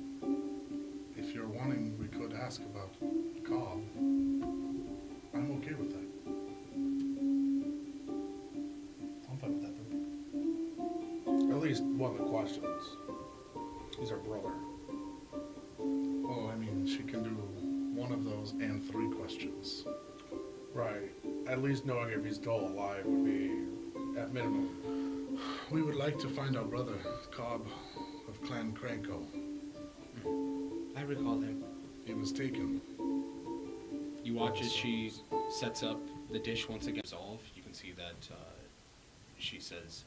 if you're wanting, we could ask about Cobb. I'm okay with that. I'm fine with that then. At least one of the questions. He's our brother. Well, I mean, she can do one of those and 3 questions. Right. At least knowing if he's still alive would be at minimum. We would like to find our brother, Cobb of Clan Cranko. I recall him. He was taken. You watch as she sets up the dish once again. Resolve. You can see that she says,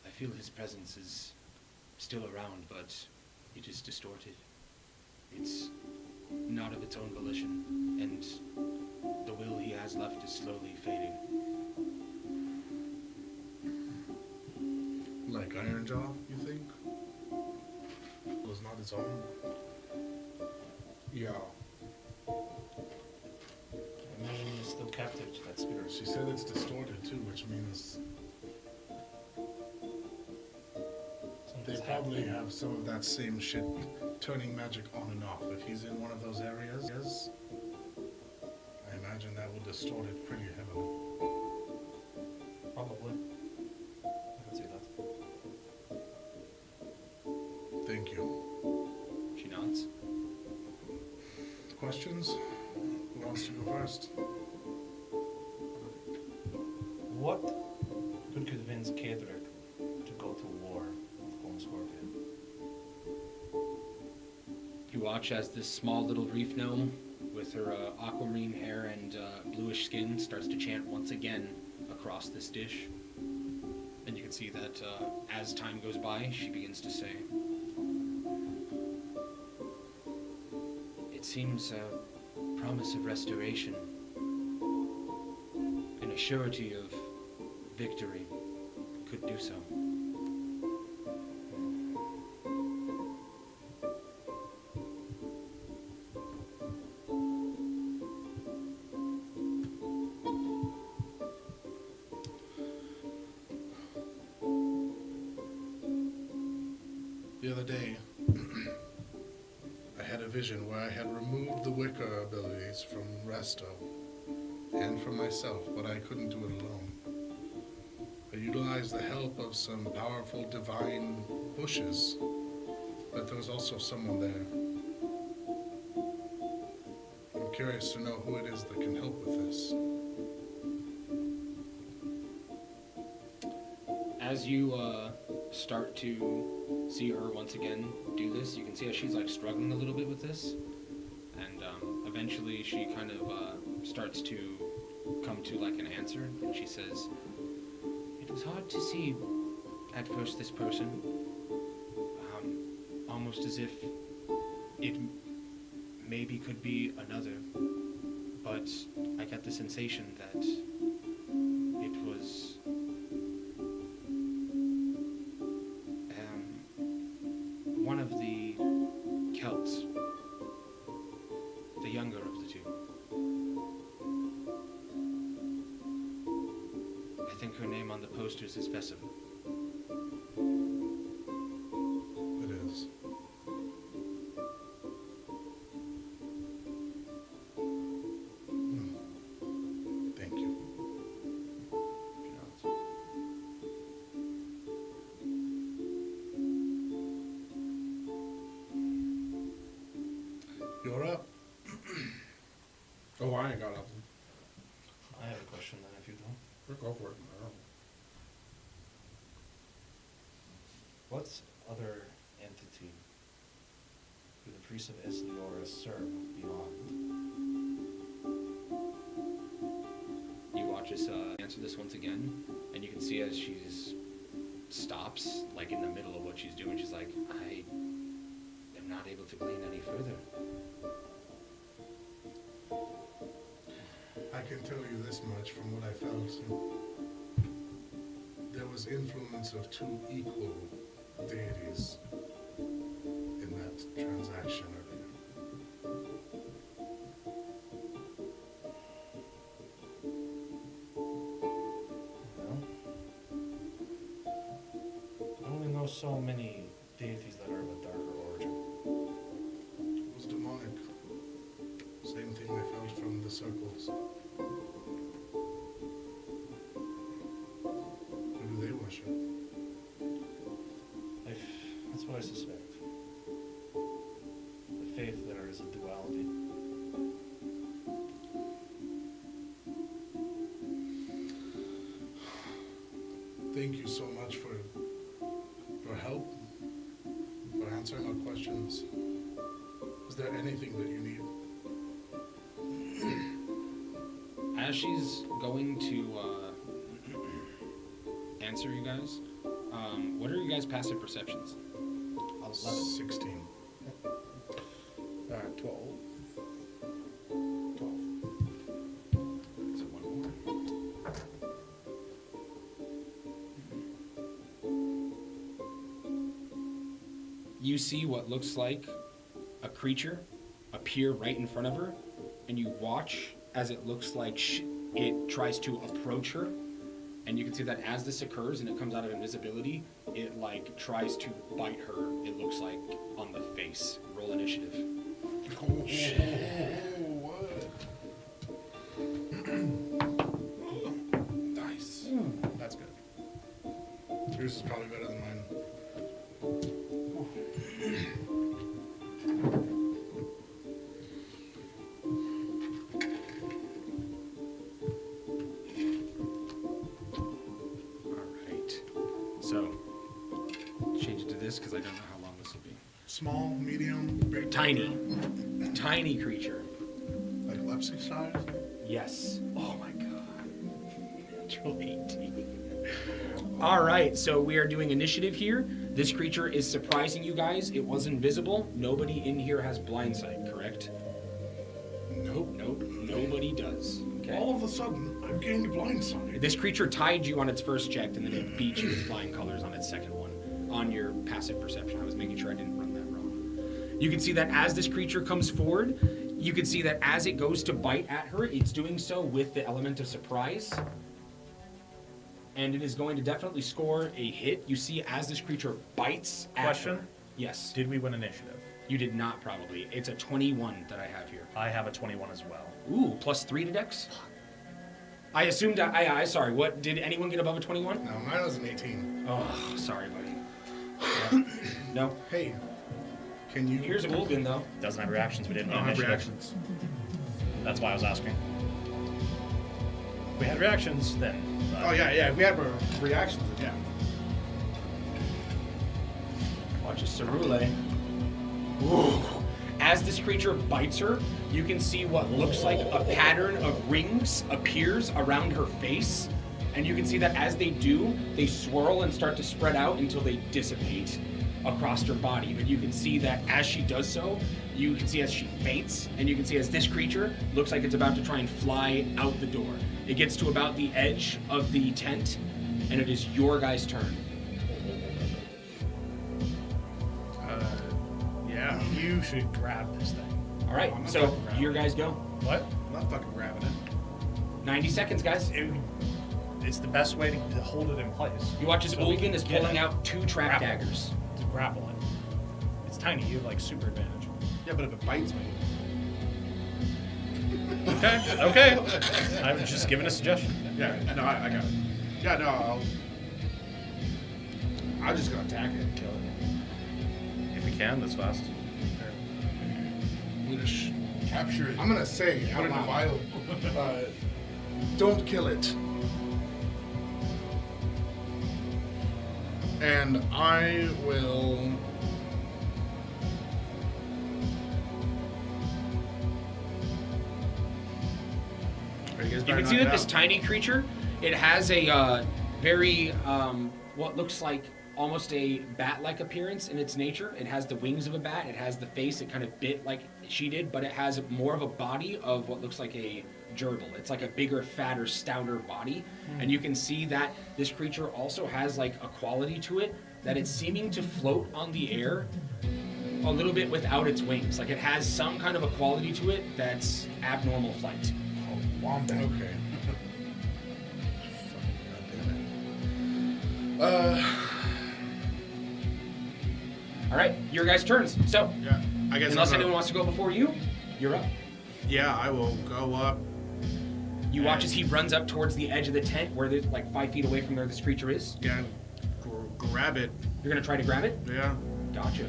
I feel his presence is still around, but it is distorted. It's not of its own volition, and the will he has left is slowly fading. Like Ironjaw, you think? Was not its own? Yeah. I imagine he's still captive to that spirit. She said it's distorted too, which means they Something's probably happening. have some of that same shit turning magic on and off. If he's in one of those areas, I imagine that will distort it pretty heavily. Probably. I can see that. Thank you. She nods. Questions? Who wants to go first? What could convince Kedrick to go to war with Clone Scorpion? You watch as this small little reef gnome with her aquamarine hair and bluish skin starts to chant once again across this dish. And you can see that as time goes by, she begins to say, "It seems a promise of restoration, and a surety of victory could do so." The other day, I had a vision where I had removed the Wicker abilities from Resto and from myself, but I couldn't do it alone. I utilized the help of some powerful divine bushes, but there was also someone there. I'm curious to know who it is that can help with this. As you start to see her once again do this, you can see how she's like struggling a little bit with this, and eventually she kind of starts to come to like an answer, and she says, "It was hard to see at first this person, almost as if it maybe could be another, but I got the sensation that it was one of the Celts, the younger of the two. I think her name on the posters is Vesem." It is. Thank you. She nods. You're up. Oh, I ain't got nothing. I have a question then, if you don't. Go for it. I don't know. What other entity do the priests of Esliora serve beyond? You watch us answer this once again, and you can see as she stops, like in the middle of what she's doing, she's like, "I am not able to glean any further." I can tell you this much from what I felt. There was influence of two equal deities in that transaction earlier. Well, I only know so many deities that are of a darker origin. It was demonic. Same thing I felt from the circles. Who do they worship? That's what I suspect. The faith there is a duality. Thank you so much for your help, for answering our questions. Is there anything that you need? As she's going to answer you guys, what are you guys' passive perceptions? 16. 12. you see what looks like a creature appear right in front of her, and you watch as it looks like it tries to approach her. And you can see that as this occurs and it comes out of invisibility, it like tries to bite her, it looks like, on the face. Roll initiative. Oh, shit. Nice. That's good. Yours is probably better than mine. Alright. So, change it to this because I don't know how long this will be. Small, medium, big. Tiny. Tiny creature. Like Lepsy size? Yes. Oh my god. Natural 18. Alright, so we are doing initiative here. This creature is surprising you guys. It was invisible. Nobody in here has blind sight, correct? Nope. Nobody does. Okay. All of a sudden, I've gained blind sight. This creature tied you on its first check, and then it beat you with flying colors on its second one. On your passive perception. I was making sure I didn't run that wrong. You can see that as this creature comes forward, you can see that as it goes to bite at her, it's doing so with the element of surprise. And it is going to definitely score a hit. You see as this creature bites at Question? her. Yes. Did we win initiative? You did not probably. It's a 21 that I have here. I have a 21 as well. Ooh, +3 to dex? I assumed, sorry, what, did anyone get above a 21? No, mine was an 18. Oh, sorry, buddy. No. Hey, can you... Here's a Wolgan, though. Doesn't have reactions. We didn't I don't win have initiative. reactions. That's why I was asking. If we had reactions, then. Oh yeah. If we had reactions, then Watch a Cerule. Ooh. As this creature bites her, you can see what looks like a pattern of rings appears around her face. And you can see that as they do, they swirl and start to spread out until they dissipate across her body. But you can see that as she does so, you can see as she faints, and you can see as this creature looks like it's about to try and fly out the door. It gets to about the edge of the tent, and it is your guys' turn. yeah. You should grab this thing. All right, I'm not so fucking grabbing your guys go. What? I'm not fucking grabbing it. 90 seconds, guys. It's the best way to hold it in place. You watch as So we Olgan can is get pulling it. out 2 trap Grapple. daggers. To grapple it. It's tiny. You have like super advantage. Yeah, but if it bites me. Okay. I'm just giving a suggestion. Yeah, no, I got it. Yeah, no, I'm just gonna attack it and kill it. If we can, that's fast. I'm gonna capture it. I'm gonna say Put out it in a loud, vial. don't kill it. And I will... You can see that this tiny creature, it has a very, what looks like almost a bat-like appearance in its nature. It has the wings of a bat, it has the face, it kind of bit like she did, but it has more of a body of what looks like a gerbil. It's like a bigger, fatter, stouter body. And you can see that this creature also has like a quality to it, that it's seeming to float on the air a little bit without its wings. Like it has some kind of a quality to it that's abnormal flight. Wombat. Okay. All right, your guys' turns. So, Yeah, I guess. unless I'm anyone gonna- wants to go before you, you're up. Yeah, I will go up. You watch as he runs up towards the edge of the tent, where they're like 5 feet away from where this creature is. Yeah, grab it. You're gonna try to grab it. Yeah, Gotcha.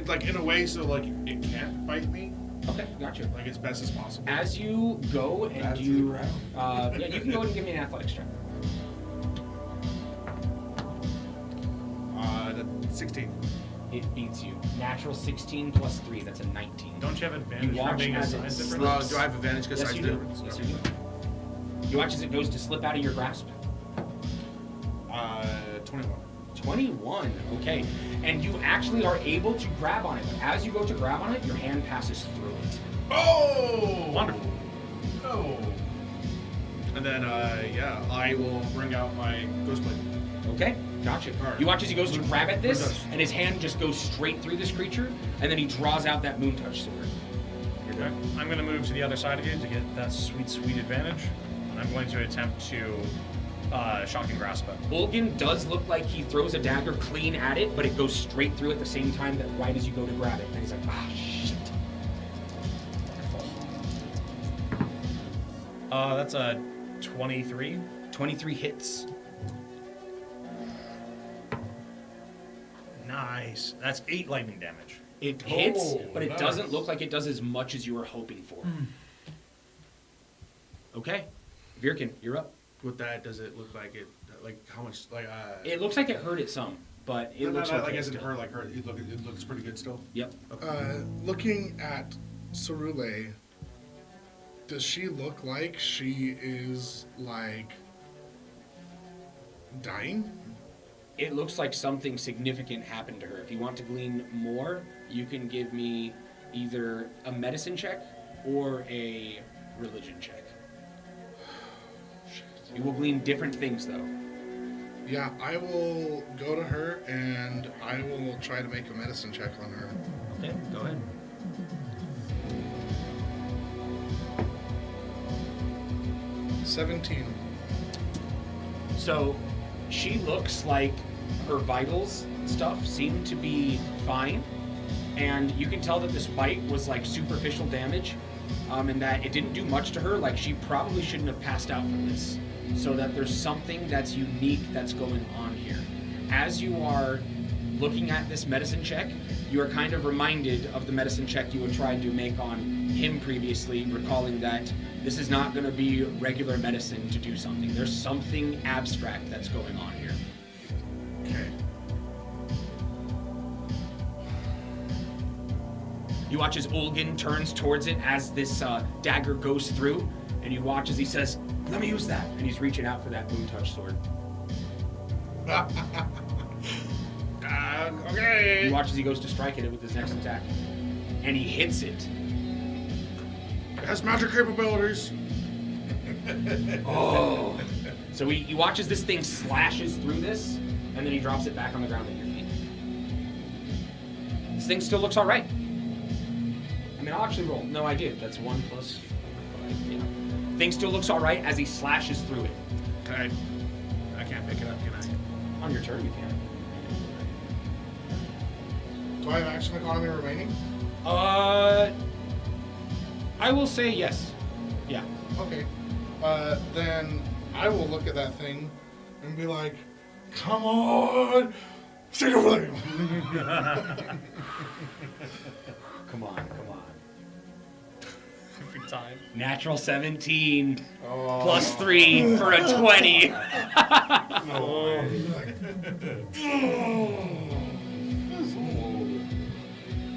like in a way so like it can't bite me, Okay, gotcha. like as best as possible. As you go and Add to the you, ground. yeah, you can go ahead and give me an athletics check. That's 16. It beats you. Natural 16 plus 3. That's a 19. Don't you have advantage You watch from being a as it size slips. difference? Do I have advantage because Yes, size you do. difference? Yes, you do. You watch as it goes to slip out of your grasp. 21. 21, okay. And you actually are able to grab on it. But as you go to grab on it, your hand passes through it. Oh! Wonderful. No. And then, yeah, I will bring out my ghost blade. Okay? Gotcha. You watch as he goes to grab at this, and his hand just goes straight through this creature, and then he draws out that moon touch sword. Okay. I'm going to move to the other side of you to get that sweet, sweet advantage. And I'm going to attempt to shock and grasp it. Olgin does look like he throws a dagger clean at it, but it goes straight through at the same time that right as you go to grab it. And he's like, ah, shit. That's a 23. 23 hits. Nice. That's 8 lightning damage. It hits, Oh, but it nice. doesn't look like it does as much as you were hoping for. Okay. Virkin, you're up. With that, does it look like it? Like how much? Like It looks like it hurt it some, but it looks like okay as it still. hurt, like hurt. It looks pretty good still. Yep. Looking at Cerule, does she look like she is like dying? It looks like something significant happened to her. If you want to glean more, you can give me either a medicine check or a religion check. You will glean different things, though. Yeah, I will go to her and I will try to make a medicine check on her. Okay, go ahead. $17. So, she looks like her vitals stuff seem to be fine, and you can tell that this bite was like superficial damage, and that it didn't do much to her. Like, she probably shouldn't have passed out from this. So that there's something that's unique that's going on here. As you are looking at this medicine check, you are kind of reminded of the medicine check you had tried to make on him previously, recalling that this is not going to be regular medicine to do something. There's something abstract that's going on here. Okay. You watch as Olgin turns towards it as this dagger goes through, and you watch as he says, "Let me use that," and he's reaching out for that moon touch sword. Okay. You watch as he goes to strike at it with his next attack, and he hits it. It has magic capabilities. Oh! So he watches this thing slashes through this, and then he drops it back on the ground at your feet. This thing still looks all right. I mean, I'll actually roll. No, I did. That's 1 plus 5. Yeah. Thing still looks all right as he slashes through it. I can't pick it up, can I? On your turn, you can. Do I have action economy remaining? I will say yes. Yeah. Okay. Then I will look at that thing and be like, "Come on, stick a flame." Come on. Every time. Natural 17 plus 3 for a 20.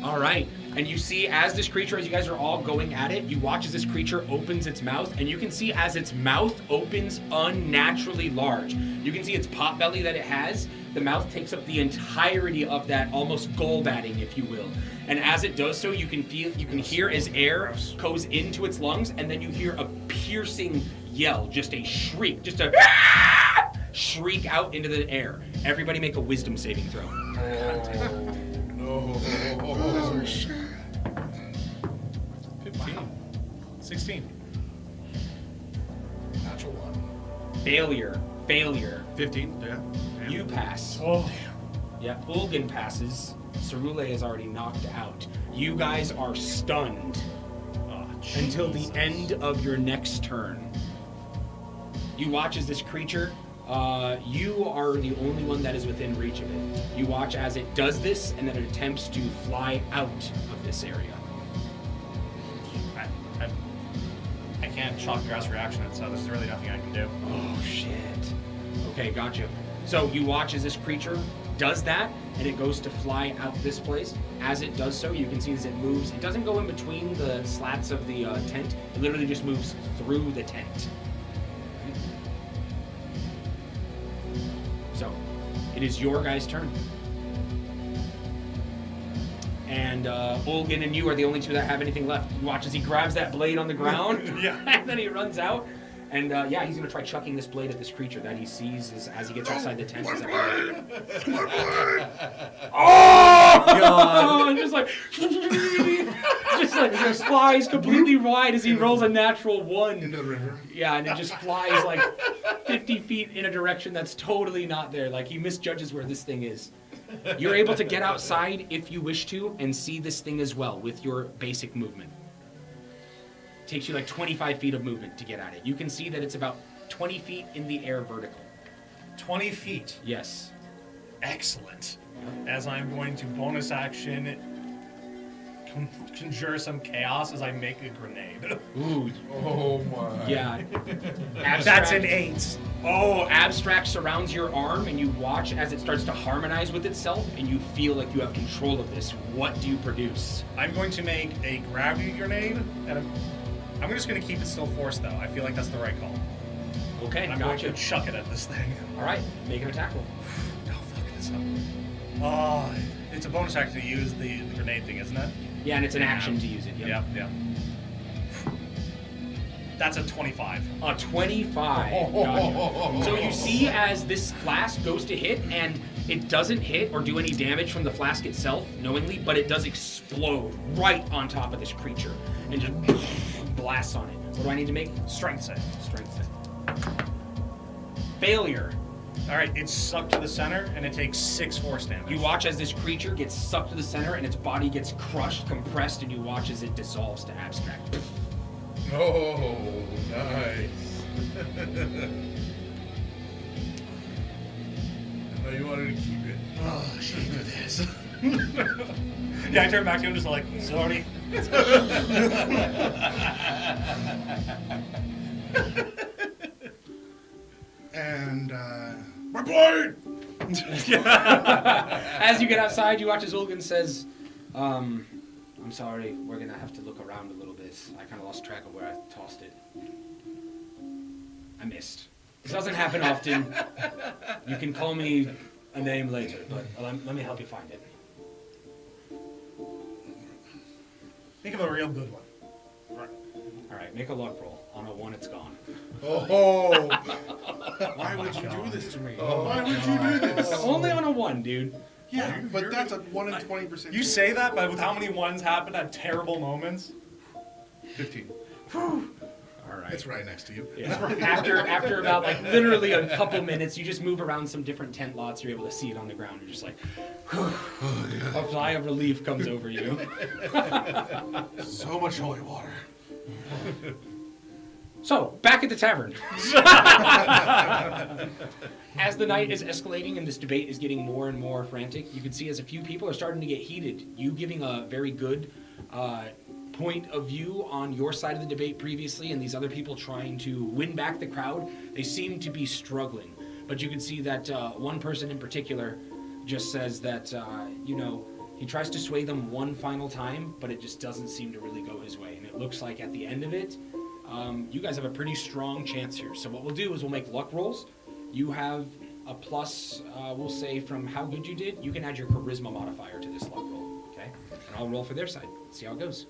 All right. And you see as this creature, as you guys are all going at it, you watch as this creature opens its mouth, and you can see as its mouth opens unnaturally large. You can see its pot belly that it has. The mouth takes up the entirety of that, almost goal batting, if you will. And as it does so, you can hear as air goes into its lungs, and then you hear a piercing yell, just a shriek, just a shriek out into the air. Everybody make a wisdom saving throw. No. 15. 16. Natural 1. Failure. 15. Yeah. Damn. You pass. Oh. Yeah, Ulgan passes. Cerule is already knocked out. You guys are stunned until the end of your next turn. You watch as this creature, you are the only one that is within reach of it. You watch as it does this, and then it attempts to fly out of this area. I can't shock grass reaction it, so there's really nothing I can do. Oh, shit. Okay, gotcha. So you watch as this creature does that, and it goes to fly out this place. As it does so, you can see as it moves. It doesn't go in between the slats of the tent. It literally just moves through the tent. So, it is your guys' turn. And Olgin and you are the only two that have anything left. You watch as he grabs that blade on the ground, and then he runs out. And yeah, he's gonna try chucking this blade at this creature that he sees as he gets outside the tent. He's like, oh god! Just like, just flies completely wide as he rolls a natural 1. Into the river. Yeah, and it just flies like 50 feet in a direction that's totally not there. Like he misjudges where this thing is. You're able to get outside if you wish to and see this thing as well with your basic movement. Takes you like 25 feet of movement to get at it. You can see that it's about 20 feet in the air vertical. 20 feet. Yes. Excellent. As I'm going to bonus action conjure some chaos as I make a grenade. Ooh. Oh my. Yeah. That's an 8. Oh, abstract surrounds your arm and you watch as it starts to harmonize with itself and you feel like you have control of this. What do you produce? I'm going to make a gravity grenade, and I'm just going to keep it still forced, though. I feel like that's the right call. Okay, And I'm gotcha. going to chuck it at this thing. All right, make an attack roll. Oh, fuck this up. Oh, it's a bonus action to use the grenade thing, isn't it? Yeah, and it's an action to use it. Yep, yep. That's a 25. A 25. Gotcha. So you see as this flask goes to hit, and it doesn't hit or do any damage from the flask itself, knowingly, but it does explode right on top of this creature and just blasts on it. What do I need to make? Strength save. Strength save. Failure. All right, it's sucked to the center, and it takes 6 force damage. You watch as this creature gets sucked to the center, and its body gets crushed, compressed, and you watch as it dissolves to abstract. Oh, nice. I know you wanted to keep it. Oh, she did this. Yeah, I turn back to him just like, sorry. And My blade! As you get outside, you watch as Ulgan says, I'm sorry, we're gonna have to look around a little bit. I kind of lost track of where I tossed it. I missed. This doesn't happen often. You can call me a name later, but let me help you find it. Think of a real good one. All right, make a luck roll. On a 1, it's gone. Oh! Why would you do this to me? Why would you do this? Only on a 1, dude. Yeah, But that's a 1 in 20%. You say that, but with how many ones happen at terrible moments? 15. All right. it's right next to you. Yeah. After about like literally a couple minutes, you just move around some different tent lots. You're able to see it on the ground. You're just like, a fly of relief comes over you. So much holy water. So, back at the tavern. As the night is escalating and this debate is getting more and more frantic, you can see as a few people are starting to get heated. You giving a very good point of view on your side of the debate previously, and these other people trying to win back the crowd, they seem to be struggling. But you can see that one person in particular just says that, he tries to sway them one final time, but it just doesn't seem to really go his way. And it looks like at the end of it, you guys have a pretty strong chance here. So what we'll do is we'll make luck rolls. You have a plus, we'll say, from how good you did. You can add your charisma modifier to this luck roll, okay? And I'll roll for their side. Let's see how it goes.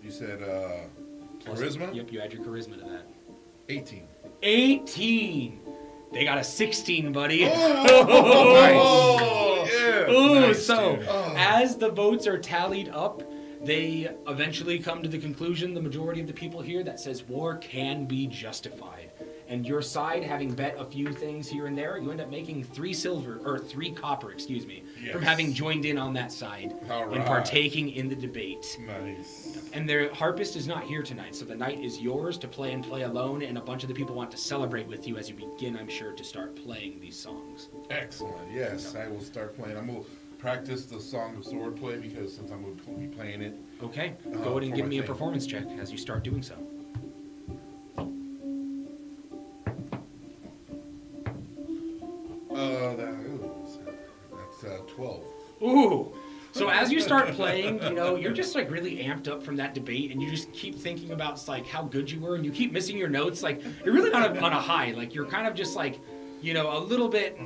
You said Plus- charisma? Yep, you add your charisma to that. 18. 18! They got a 16, buddy. Oh, yeah. Ooh, Nice, so dude. as the votes are tallied up, they eventually come to the conclusion, the majority of the people here, that says war can be justified. And your side, having bet a few things here and there, you end up making 3 copper, from having joined in on that side All and right. partaking in the debate. Nice. And their harpist is not here tonight, so the night is yours to play and play alone, and a bunch of the people want to celebrate with you as you begin, I'm sure, to start playing these songs. Excellent. Yes, I will start playing. I'm going to practice the Song of Swordplay because since I'm going to be playing it. Okay, go ahead for and give my me a thing. performance check as you start doing so. That's 12. Ooh! So as you start playing, you're just like really amped up from that debate, and you just keep thinking about like how good you were, and you keep missing your notes. Like you're really on a high. Like you're kind of just like you know, a little bit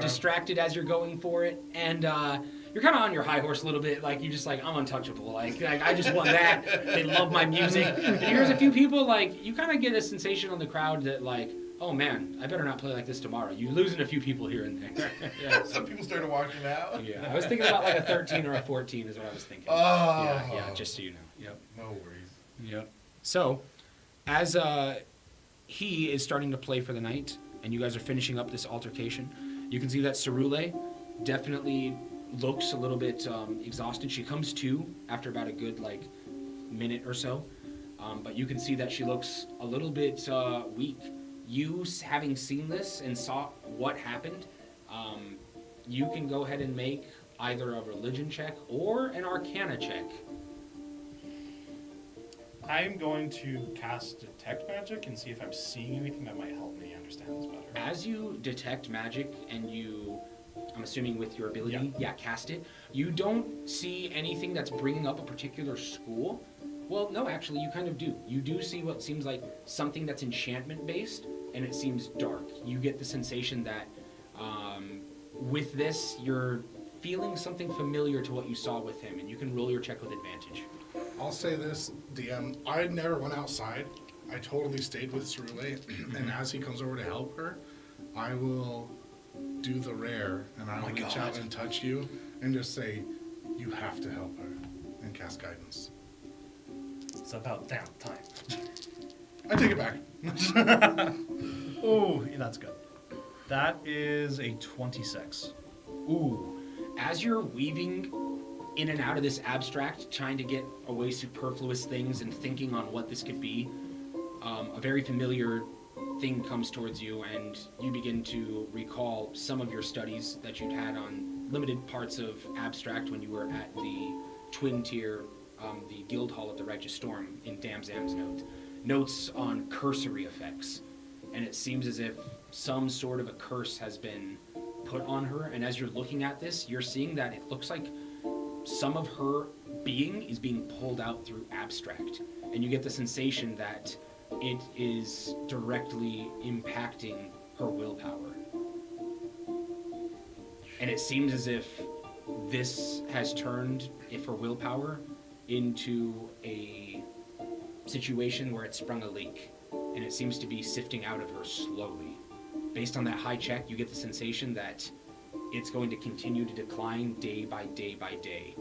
distracted as you're going for it, and you're kind of on your high horse a little bit, like you're just like, I'm untouchable, like I just want that. They love my music. And here's a few people, like, you kind of get a sensation on the crowd that, like, oh man, I better not play like this tomorrow. You're losing a few people here and there. Yeah. Some people started walking out. Yeah, I was thinking about like a 13 or a 14 is what I was thinking. Oh. Yeah, just so you know. Yep. No worries. Yep. So, as he is starting to play for the night, and you guys are finishing up this altercation, you can see that Cerule definitely looks a little bit exhausted. She comes to after about a good like minute or so, but you can see that she looks a little bit weak. You, having seen this and saw what happened, you can go ahead and make either a religion check or an arcana check. I'm going to cast Detect Magic and see if I'm seeing anything that might help me understand this better. As you detect magic and you, I'm assuming with your ability, cast it, you don't see anything that's bringing up a particular school. Well, no, actually, you kind of do. You do see what seems like something that's enchantment-based, and it seems dark. You get the sensation that with this, you're feeling something familiar to what you saw with him, and you can roll your check with advantage. I'll say this, DM, I never went outside. I totally stayed with Cerule, and as he comes over to help her, I will do the rare, and I'll reach out and touch you, and just say, you have to help her, and cast guidance. It's about damn time. I take it back. Oh, yeah, that's good. That is a 26. Ooh, as you're weaving in and out of this abstract, trying to get away superfluous things and thinking on what this could be, a very familiar thing comes towards you, and you begin to recall some of your studies that you'd had on limited parts of abstract when you were at the twin tier, the guild hall at the Righteous Storm in Damzam's notes on cursory effects. And it seems as if some sort of a curse has been put on her, and as you're looking at this, you're seeing that it looks like some of her being is being pulled out through abstract, and you get the sensation that it is directly impacting her willpower. And it seems as if this has turned, if her willpower, into a situation where it sprung a leak, and it seems to be sifting out of her slowly. Based on that high check, you get the sensation that it's going to continue to decline day by day by day.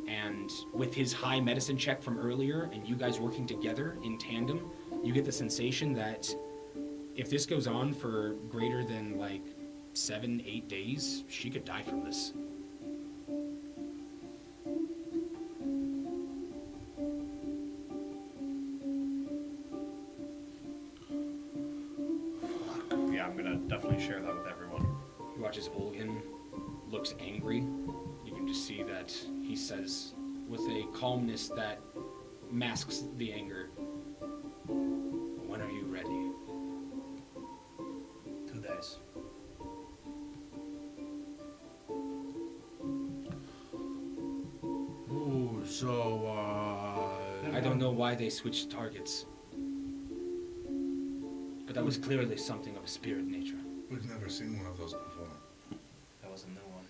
And with his high medicine check from earlier, and you guys working together in tandem, you get the sensation that if this goes on for greater than like 7-8 days, she could die from this. Yeah, I'm gonna definitely share that with everyone. You watch as Olgin looks angry. You can just see that he says with a calmness that masks the anger, "When are you ready?" 2 days. Ooh, so, I don't know why they switched targets, but that was clearly something of a spirit nature. We've never seen one of those before. That was a new one.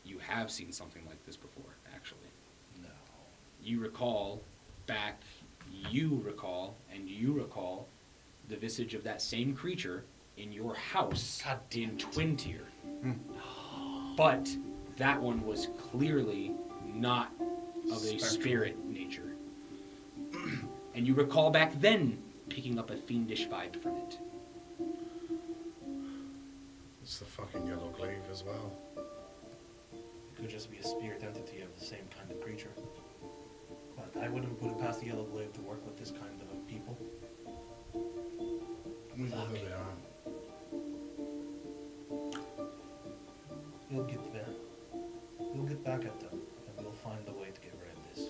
You have seen something like this before, actually. No. You recall the visage of that same creature in your house in Twin Tier. But that one was clearly not of a spirit nature. And you recall back then picking up a fiendish vibe from it. It's the fucking yellow glaive as well. It could just be a spirit entity of the same kind of creature. But I wouldn't put it past the yellow glaive to work with this kind of people. We know who they are. We'll get there. We'll get back at them, and we'll find a way to get rid of this.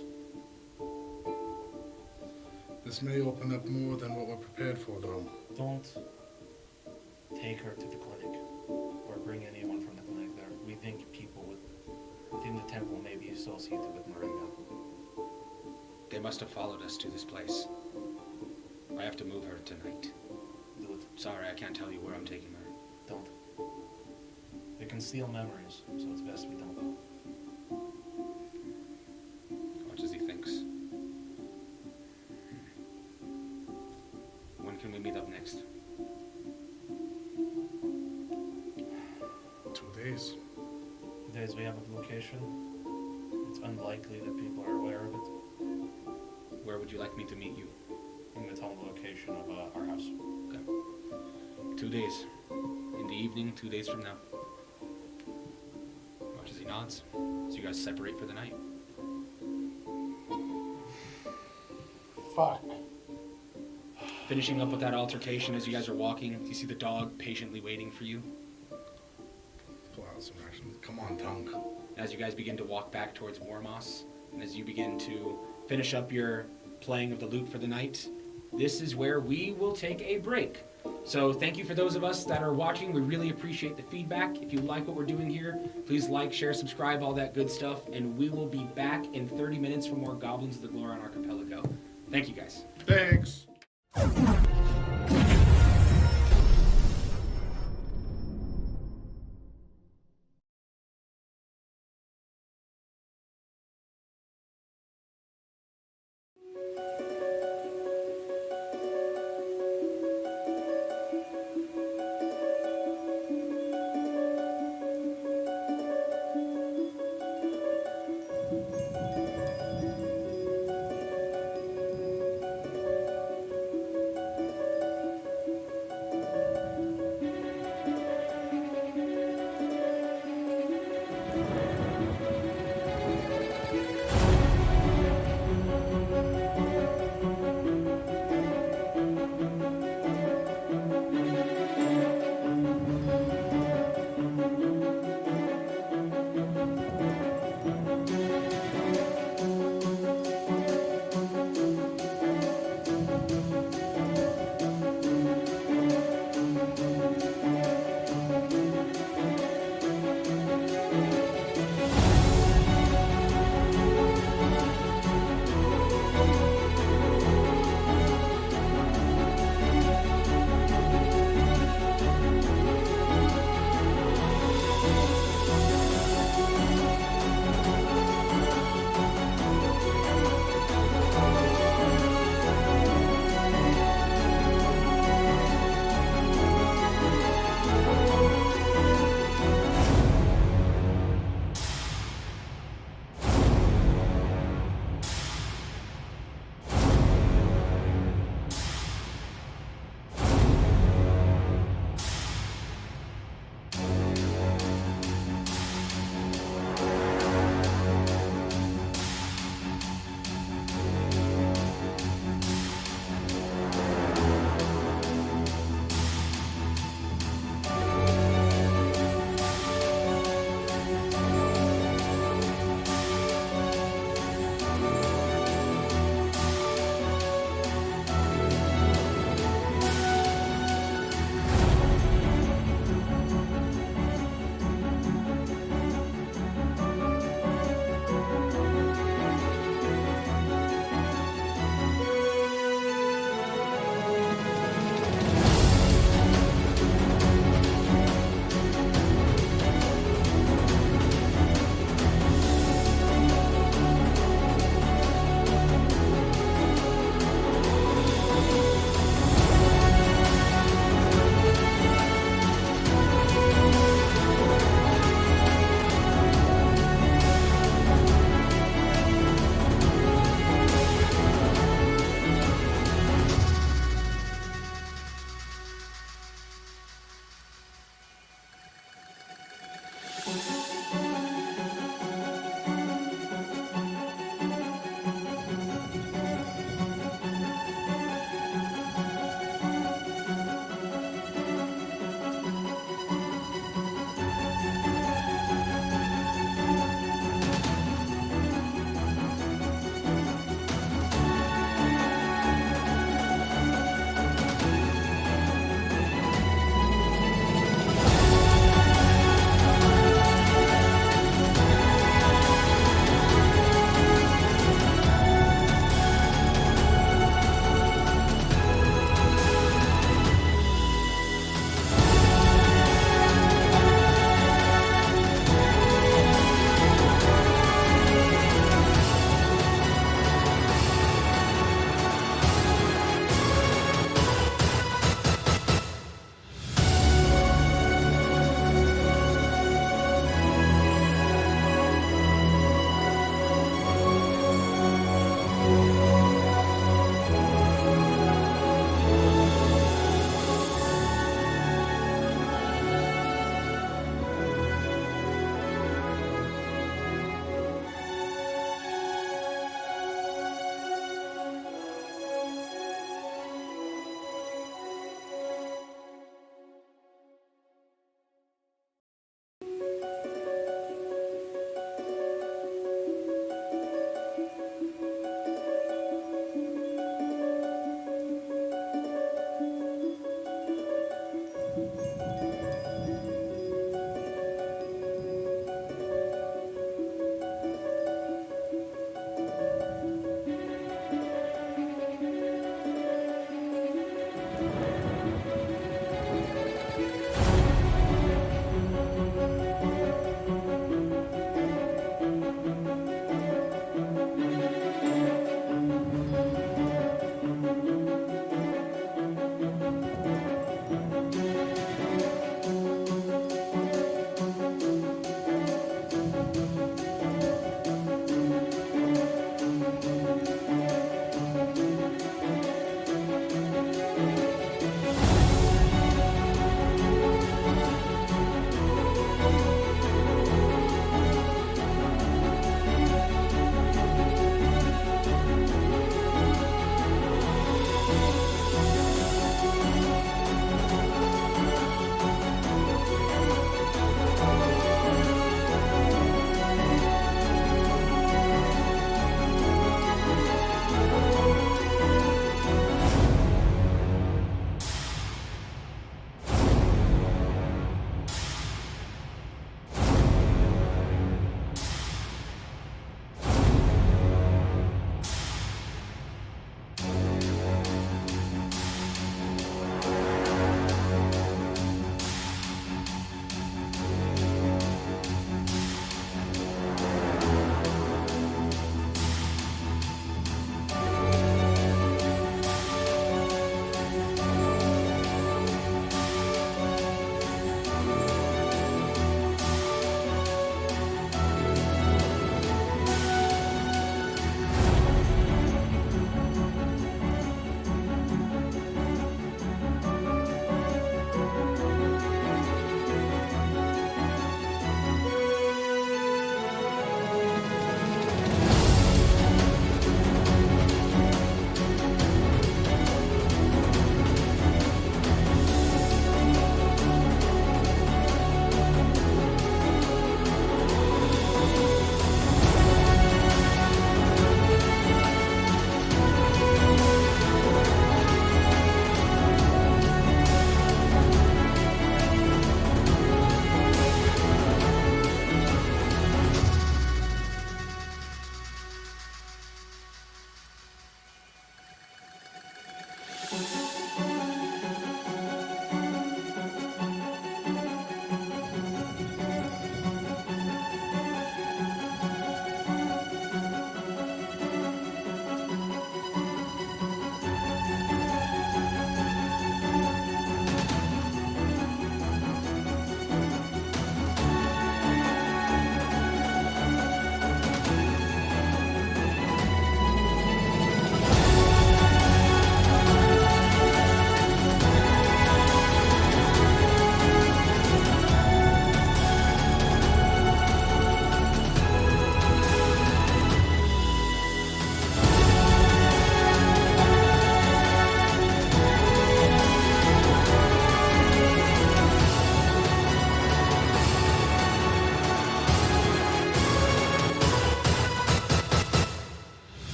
This may open up more than what we're prepared for, though. Don't take her to the clinic, or bring anyone from the clinic there. We think people within the temple may be associated with Murringa. They must have followed us to this place. I have to move her tonight. Do it. Sorry, I can't tell you where I'm taking her. can steal memories, so it's best we don't. Much as he thinks. When can we meet up next? 2 days. The days we have a location, it's unlikely that people are aware of it. Where would you like me to meet you? I'm going to tell them the location of our house. Okay. 2 days. In the evening, 2 days from now. Much as he nods. So you guys separate for the night. Fuck. Finishing up with that altercation as you guys are walking, you see the dog patiently waiting for you. Pull out some rations. Come on, Tunk. As you guys begin to walk back towards Warmoss, and as you begin to finish up your playing of the lute for the night, this is where we will take a break. So thank you for those of us that are watching. We really appreciate the feedback. If you like what we're doing here, please like, share, subscribe, all that good stuff, and we will be back in 30 minutes for more Goblins of the Glorion Archipelago. Thank you guys. Thanks.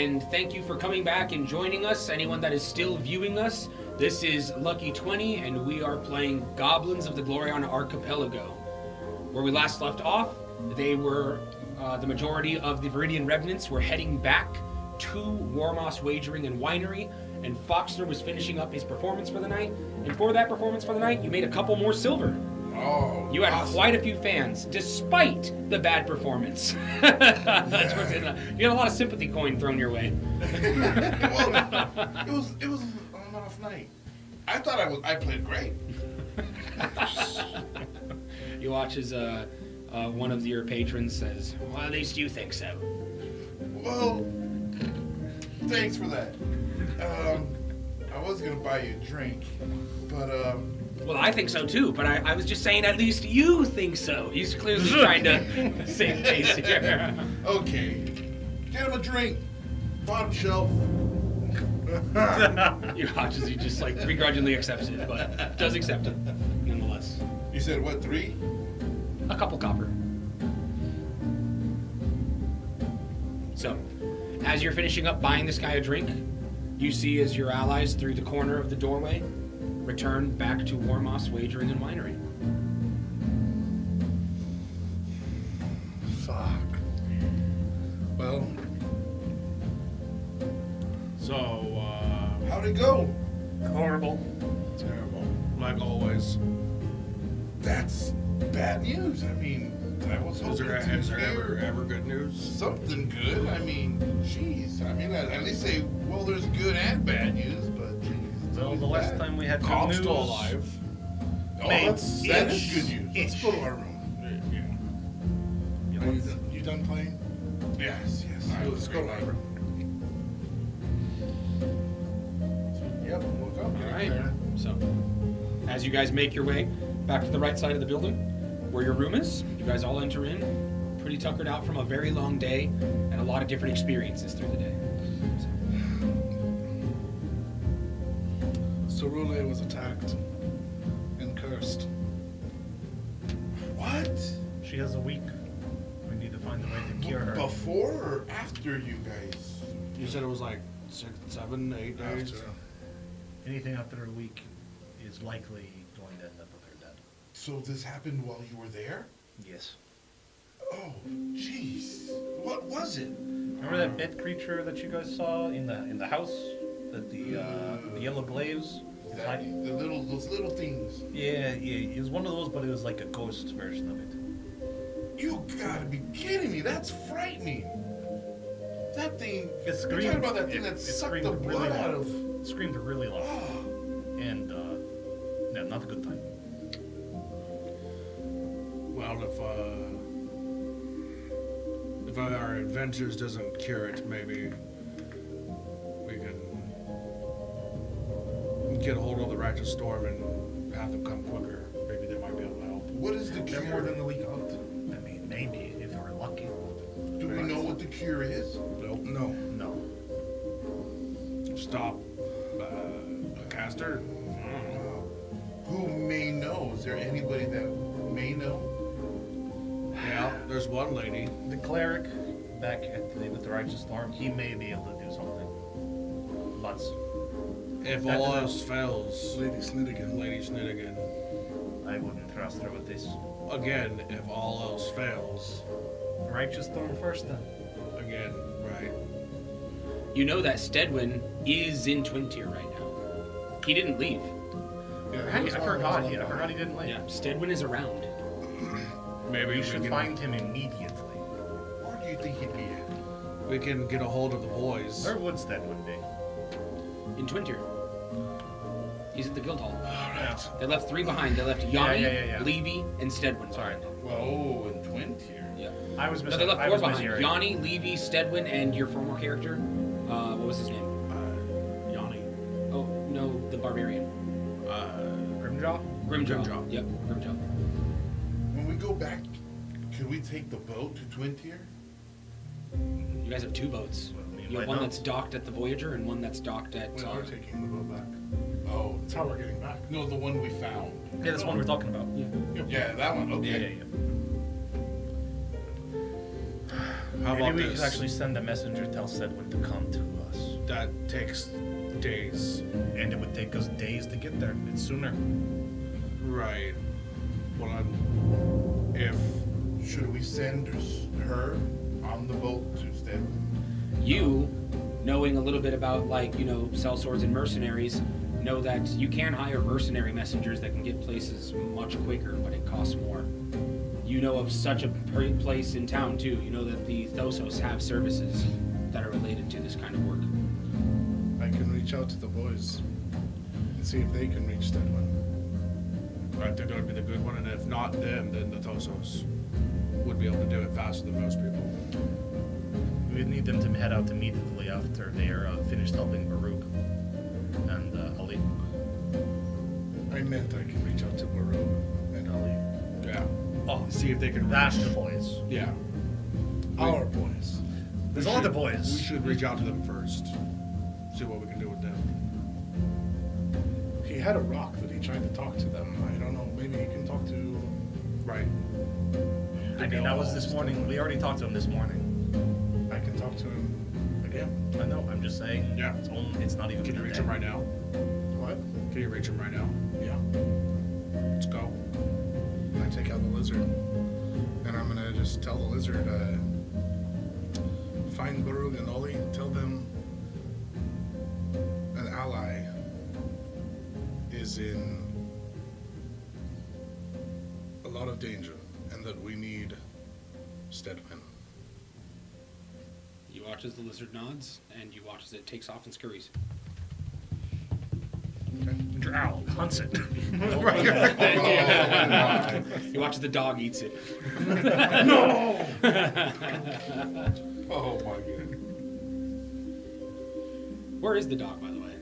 and thank you for coming back and joining us. Anyone that is still viewing us, this is Lucky 20, and we are playing Goblins of the Gloriana Archipelago. Where we last left off, they were, the majority of the Viridian Revenants were heading back to Warmoss Wagering and Winery, and Foxner was finishing up his performance for the night. And for that performance for the night, you made a couple more silver. Oh, You had awesome. quite a few fans, despite the bad performance. You had a lot of sympathy coin thrown your way. Well, it was an off night. I thought I played great. You watch as one of your patrons says, "Well, at least you think so." Well, thanks for that. I was gonna buy you a drink, but Well, I think so too, but I was just saying, at least you think so. He's clearly trying to save face here. okay. Get him a drink. Bottom shelf. You watch as he just like begrudgingly accepts it, but does accept it nonetheless. You said what, 3? A couple copper. So, as you're finishing up buying this guy a drink, you see as your allies through the corner of the doorway return back to Warmoss Wagering and Winery. Fuck. Well, So, How'd it go? Horrible. terrible. Like always. That's bad news. I mean, I was Is hoping there to hear ever good news? something good. I mean, jeez. I mean, at least say, well, there's good and bad news, but jeez. it's Well, always the last bad. time we had good Cobb's news, still alive. Oh, that is good news. Let's go to our room. Yeah, are let's- you done playing? Yes, yes. All right, let's go to our room. Yep, we'll go. All right. So, as you guys make your way back to the right side of the building, where your room is, you guys all enter in, pretty tuckered out from a very long day and a lot of different experiences through the day. Cerule was attacked and cursed. What? she has a week. We need to find a way to cure her. Before or after you guys? You said it was like 6, 7, 8 days. After. Anything after a week is likely going to end up with her dead. So this happened while you were there? Yes. Oh, jeez. What was it? Remember that pit creature that you guys saw in the house? That the yellow glaives? is hiding? Those little things. Yeah, it was one of those, but it was like a ghost version of it. You gotta be kidding me. That's frightening. That thing. It You're screamed. talking about that thing that it sucked screamed the really blood out loud. of. It screamed really loud. Oh, And, no, not a good time. Well, if our adventures doesn't cure it, maybe we can get a hold of the Righteous Storm and have them come quicker. Maybe they might be able to help. what is the They're cure? more than a week out. I mean, maybe, if we're lucky. Do we know what the cure is? Nope. No. No. Stop a caster. Who may know? Is there anybody that may know? Yeah, there's one lady. The cleric back with the Righteous Storm, he may be able to do something. But If That's all enough. else fails, Lady Snidigan. Lady Snidigan. I wouldn't trust her with this. Again, if all else fails, Righteous Storm first then. again, right? You know that Stedwin is in Twin Tier right now. He didn't leave. Yeah, I he was forgot. on I forgot he didn't leave. Yeah, Stedwin is around. Maybe We should find him immediately. Where do you think he'd be at? we can get a hold of the boys. Where would Steadwood be? In Twin Tier. He's at the guild hall. Yeah. They left 3 behind. They left Yanni, yeah. Levy, and Stedwin. Sorry. Oh, in Twin Tier. Yeah. I was No, missing. they left I 4 was behind. mishearing. Yanni, Levy, Stedwin, and your former character. What was his name? Yanni. Oh, no, the barbarian. Grimjaw? Grimjaw. Grimjaw. Yep, Grimjaw. When we go back, could we take the boat to Twin Tier? You guys have 2 boats. We You might have one not. that's docked at the Voyager and one that's docked at. We are taking the boat back. Oh, That's how we're getting back. no, the one we found. Yeah, that's the one we're talking about. Yeah, that one. Okay. Yeah. How Maybe about we this? could actually send a messenger tell Sedwin to come to us. That takes days. And it would take us days to get there. It's sooner. Right. Well, if Should we send her on the boat to Stedman? You, knowing a little bit about, like, you know, sellswords and mercenaries, know that you can hire mercenary messengers that can get places much quicker, but it costs more. You know of such a place in town, too. You know that the Thosos have services that are related to this kind of work. I can reach out to the boys and see if they can reach Stedman. I think that would be the good one, and if not them, then the Thosos would be able to do it faster than most people. We would need them to head out immediately after they are finished helping Baruch and Ali. I meant I can reach out to Baruch and Ali. Yeah. Oh, See if they can that's reach. the boys. Yeah. Our boys. There's all the We boys. should reach out to them first. See what we can do with them. He had a rock that he tried to talk to them. I don't know. Maybe he can talk to. Right. I mean, that was this morning. We already talked to him this morning. I can talk to him again. I know. I'm just saying. Yeah. It's not even. Can you been a reach day. him right now? What? Can you reach him right now? Yeah. Let's go. And I take out the lizard, and I'm gonna just tell the lizard, find Baruch and Oli, tell them an ally is in a lot of danger, and that we need Stedman. You watch as the lizard nods, and you watch as it takes off and scurries. Ow, hunts it. You watch as the dog eats it. Oh my god. Where is the dog, by the way?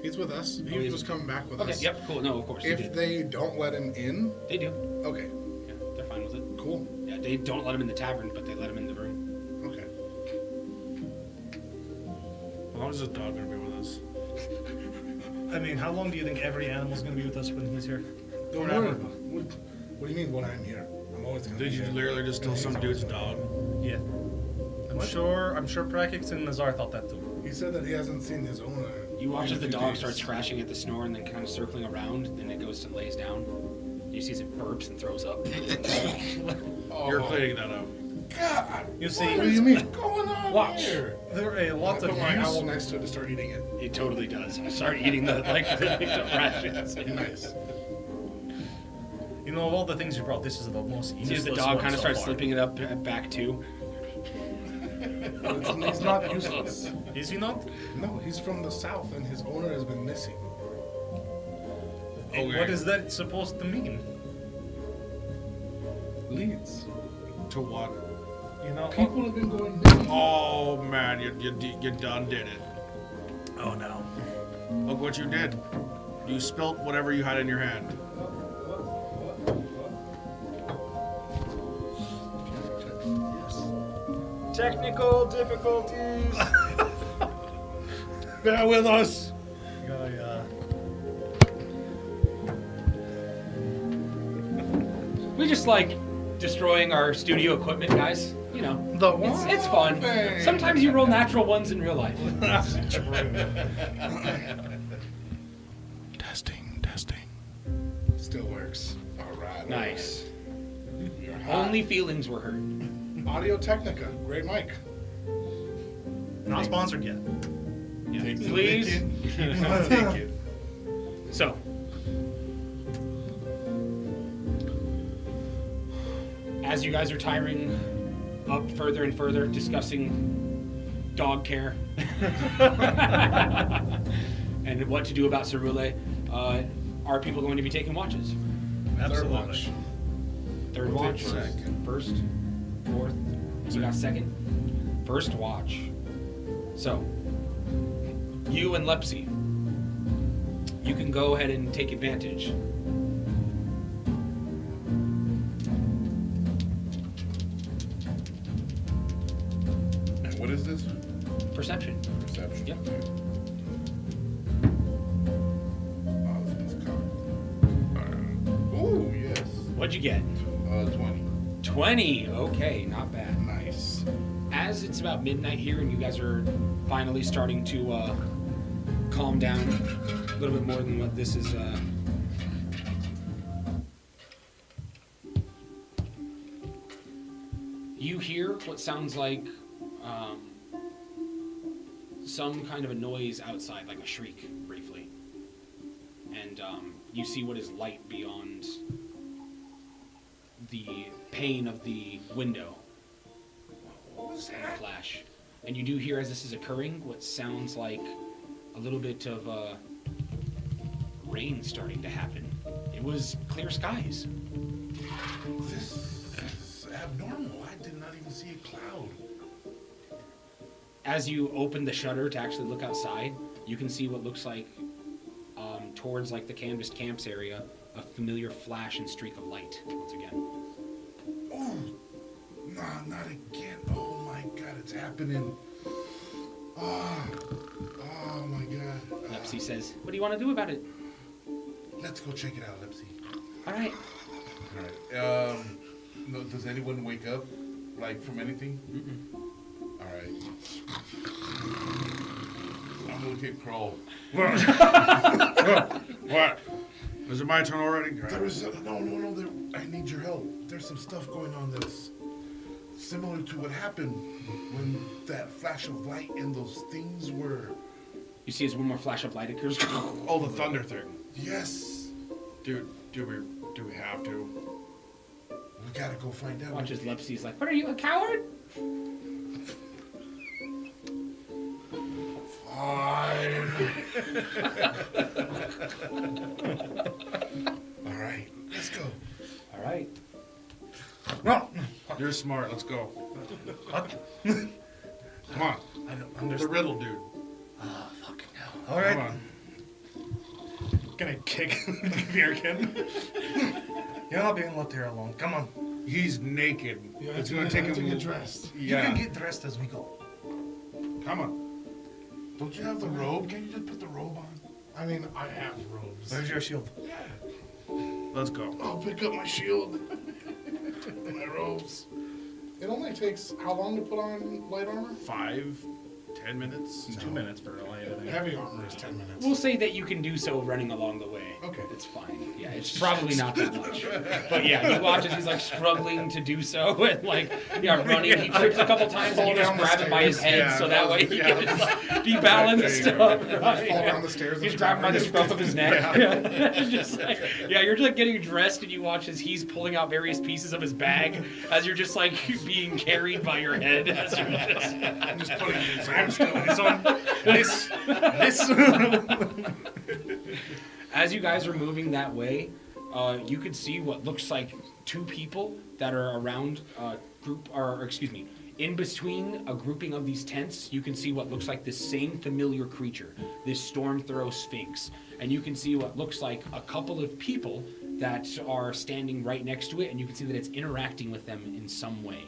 He's with us. Oh, He he's was with- coming back with Okay, us. yep, cool. No, of course. They If do. they don't let him in, They do. okay, Yeah, they're fine with it. cool. Yeah, they don't let him in the tavern, but they let him in the room. Okay. How long is this dog gonna be with us? I mean, how long do you think every animal's going to be with us when he's here? Don't worry. What do you mean when I'm here? I'm always gonna Did be you here. literally just steal some dude's dog? Yeah. I'm sure Prakix and Nazar thought that too. He said that he hasn't seen his owner. You watch in as a the few dog days. starts crashing at the snore and then kind of circling around, then it goes to lays down. You see as it burps and throws up. You're cleaning that up. God, You what see, What do you mean? going on Watch. here? there are a lot Put of my owl use. next to it to start eating it. It totally does. I start eating the rations. Nice. You know, of all the things you brought, this is the most See useless as the dog one kind of so starts far. slipping it up back too. He's not useless. Is he not? No, he's from the south and his owner has been missing. And Okay. what is that supposed to mean? Leads. To what? You know? People have been going missing. Oh man, you done did it. Oh no. Look what you did. You spilt whatever you had in your hand. Technical difficulties. Bear with us. We just like destroying our studio equipment, guys. You know, it's fun. Sometimes you roll natural ones in real life. Testing. Still works. Alright. Nice. Only feelings were hurt. Audio Technica. Great mic. Not sponsored yet. Yeah. Take the Please. licking. I'll take it. So, as you guys are tiring up further and further, discussing dog care and what to do about Cerule, are people going to be taking watches? Absolutely. Third watch, Second. first, fourth. You got second. First watch. So, you and Lepsy, you can go ahead and take advantage. And what is this? Perception. Perception. Yep. Oh, this is cocked. Ooh, yes. What'd you get? 20. 20. Okay, not bad. Nice. as it's about midnight here and you guys are finally starting to calm down a little bit more than what this is. You hear what sounds like some kind of a noise outside, like a shriek, briefly. And you see what is light beyond the pane of the window. What was And a that? flash. And you do hear, as this is occurring, what sounds like a little bit of rain starting to happen. It was clear skies. This is abnormal. I did not even see a cloud. As you open the shutter to actually look outside, you can see what looks like towards like the canvased camps area, a familiar flash and streak of light once again. Oh, nah, not again. Oh my God, it's happening. Oh my God. Lepsy says, "What do you want to do about it?" Let's go check it out, Lepsy. All right. All right. No, does anyone wake up, like from anything? Mm-mm. All right. I'm gonna take Crow. What? Is it my turn already? There is no. I need your help. There's some stuff going on that's similar to what happened when that flash of light and those things were. You see as one more flash of light occurs. Oh, the thunder thing. Yes. Dude, do we have to? We gotta go find out. Watches Lepsy's like, "What are you, a coward?" Fine. All right, let's go. All right. No, you're smart. Let's go. What? Come on. I don't The understand. riddle, dude. Oh, fucking hell. All Come right. on. Gonna kick the beer can. You're not being left here alone. Come on. He's naked. It's gonna take him. to get dressed. You Yeah. can get dressed as we go. Come on. Don't you have the robe? Can you just put the robe on? I mean, I have robes. Where's your shield? Yeah. Let's go. I'll pick up my shield. My robes. It only takes how long to put on light armor? 5, 10 minutes. 2 minutes for a light, I think. Heavy armor is 10 minutes. We'll say that you can do so running along the way. Okay. It's fine. Yeah, it's probably not that much. But yeah, you watch as he's like struggling to do so and like, yeah, running. He trips a couple times and you just Fall down the grab him by his head stairs. so that way he Yeah. can just like, be balanced. There you go. Right, Fall yeah. down the stairs. He's and grabbing by the tavern. scruff of his neck. Yeah. Just like, yeah, you're just like getting dressed and you watch as he's pulling out various pieces of his bag as you're just like being carried by your head. As you're just, I'm just putting it in. I'm still this one. This. As you guys are moving that way, you could see what looks like two people that are around a group, or excuse me, in between a grouping of these tents. You can see what looks like this same familiar creature, this Stormthrow Sphinx, and you can see what looks like a couple of people that are standing right next to it, and you can see that it's interacting with them in some way.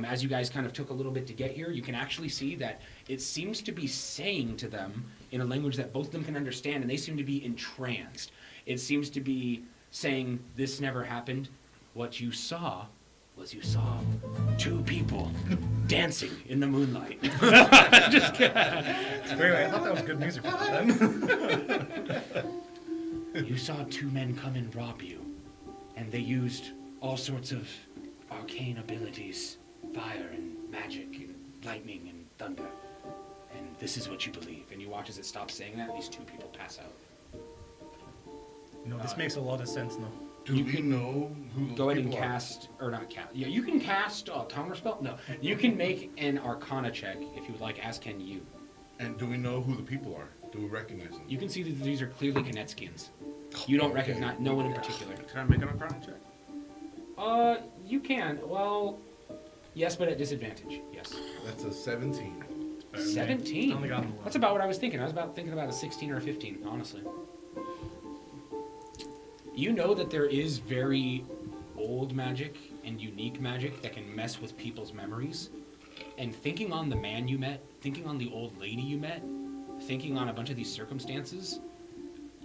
As you guys kind of took a little bit to get here, you can actually see that it seems to be saying to them in a language that both of them can understand, and they seem to be entranced. It seems to be saying, "This never happened. What you saw was you saw two people dancing in the moonlight." Just kidding. Wait, I thought that was good music for that. You saw two men come and rob you, and they used all sorts of arcane abilities, fire and magic and lightning and thunder. And this is what you believe. And you watch as it stops saying that, and these two people pass out. You know, this makes a lot of sense now. Do You we can know who those Go ahead and people are? cast, or not cast. Yeah, you can cast counterspell. No, you can make an Arcana check if you would like, as can you. And do we know who the people are? Do we recognize them? You can see that these are clearly Kinetskians. You don't recognize no one in particular. Can I make an Arcana check? You can. Well, yes, but at disadvantage. Yes. That's a 17. 17. Only got an 11. That's about what I was thinking. I was thinking about a 16 or a 15, honestly. You know that there is very old magic and unique magic that can mess with people's memories. And thinking on the man you met, thinking on the old lady you met, thinking on a bunch of these circumstances,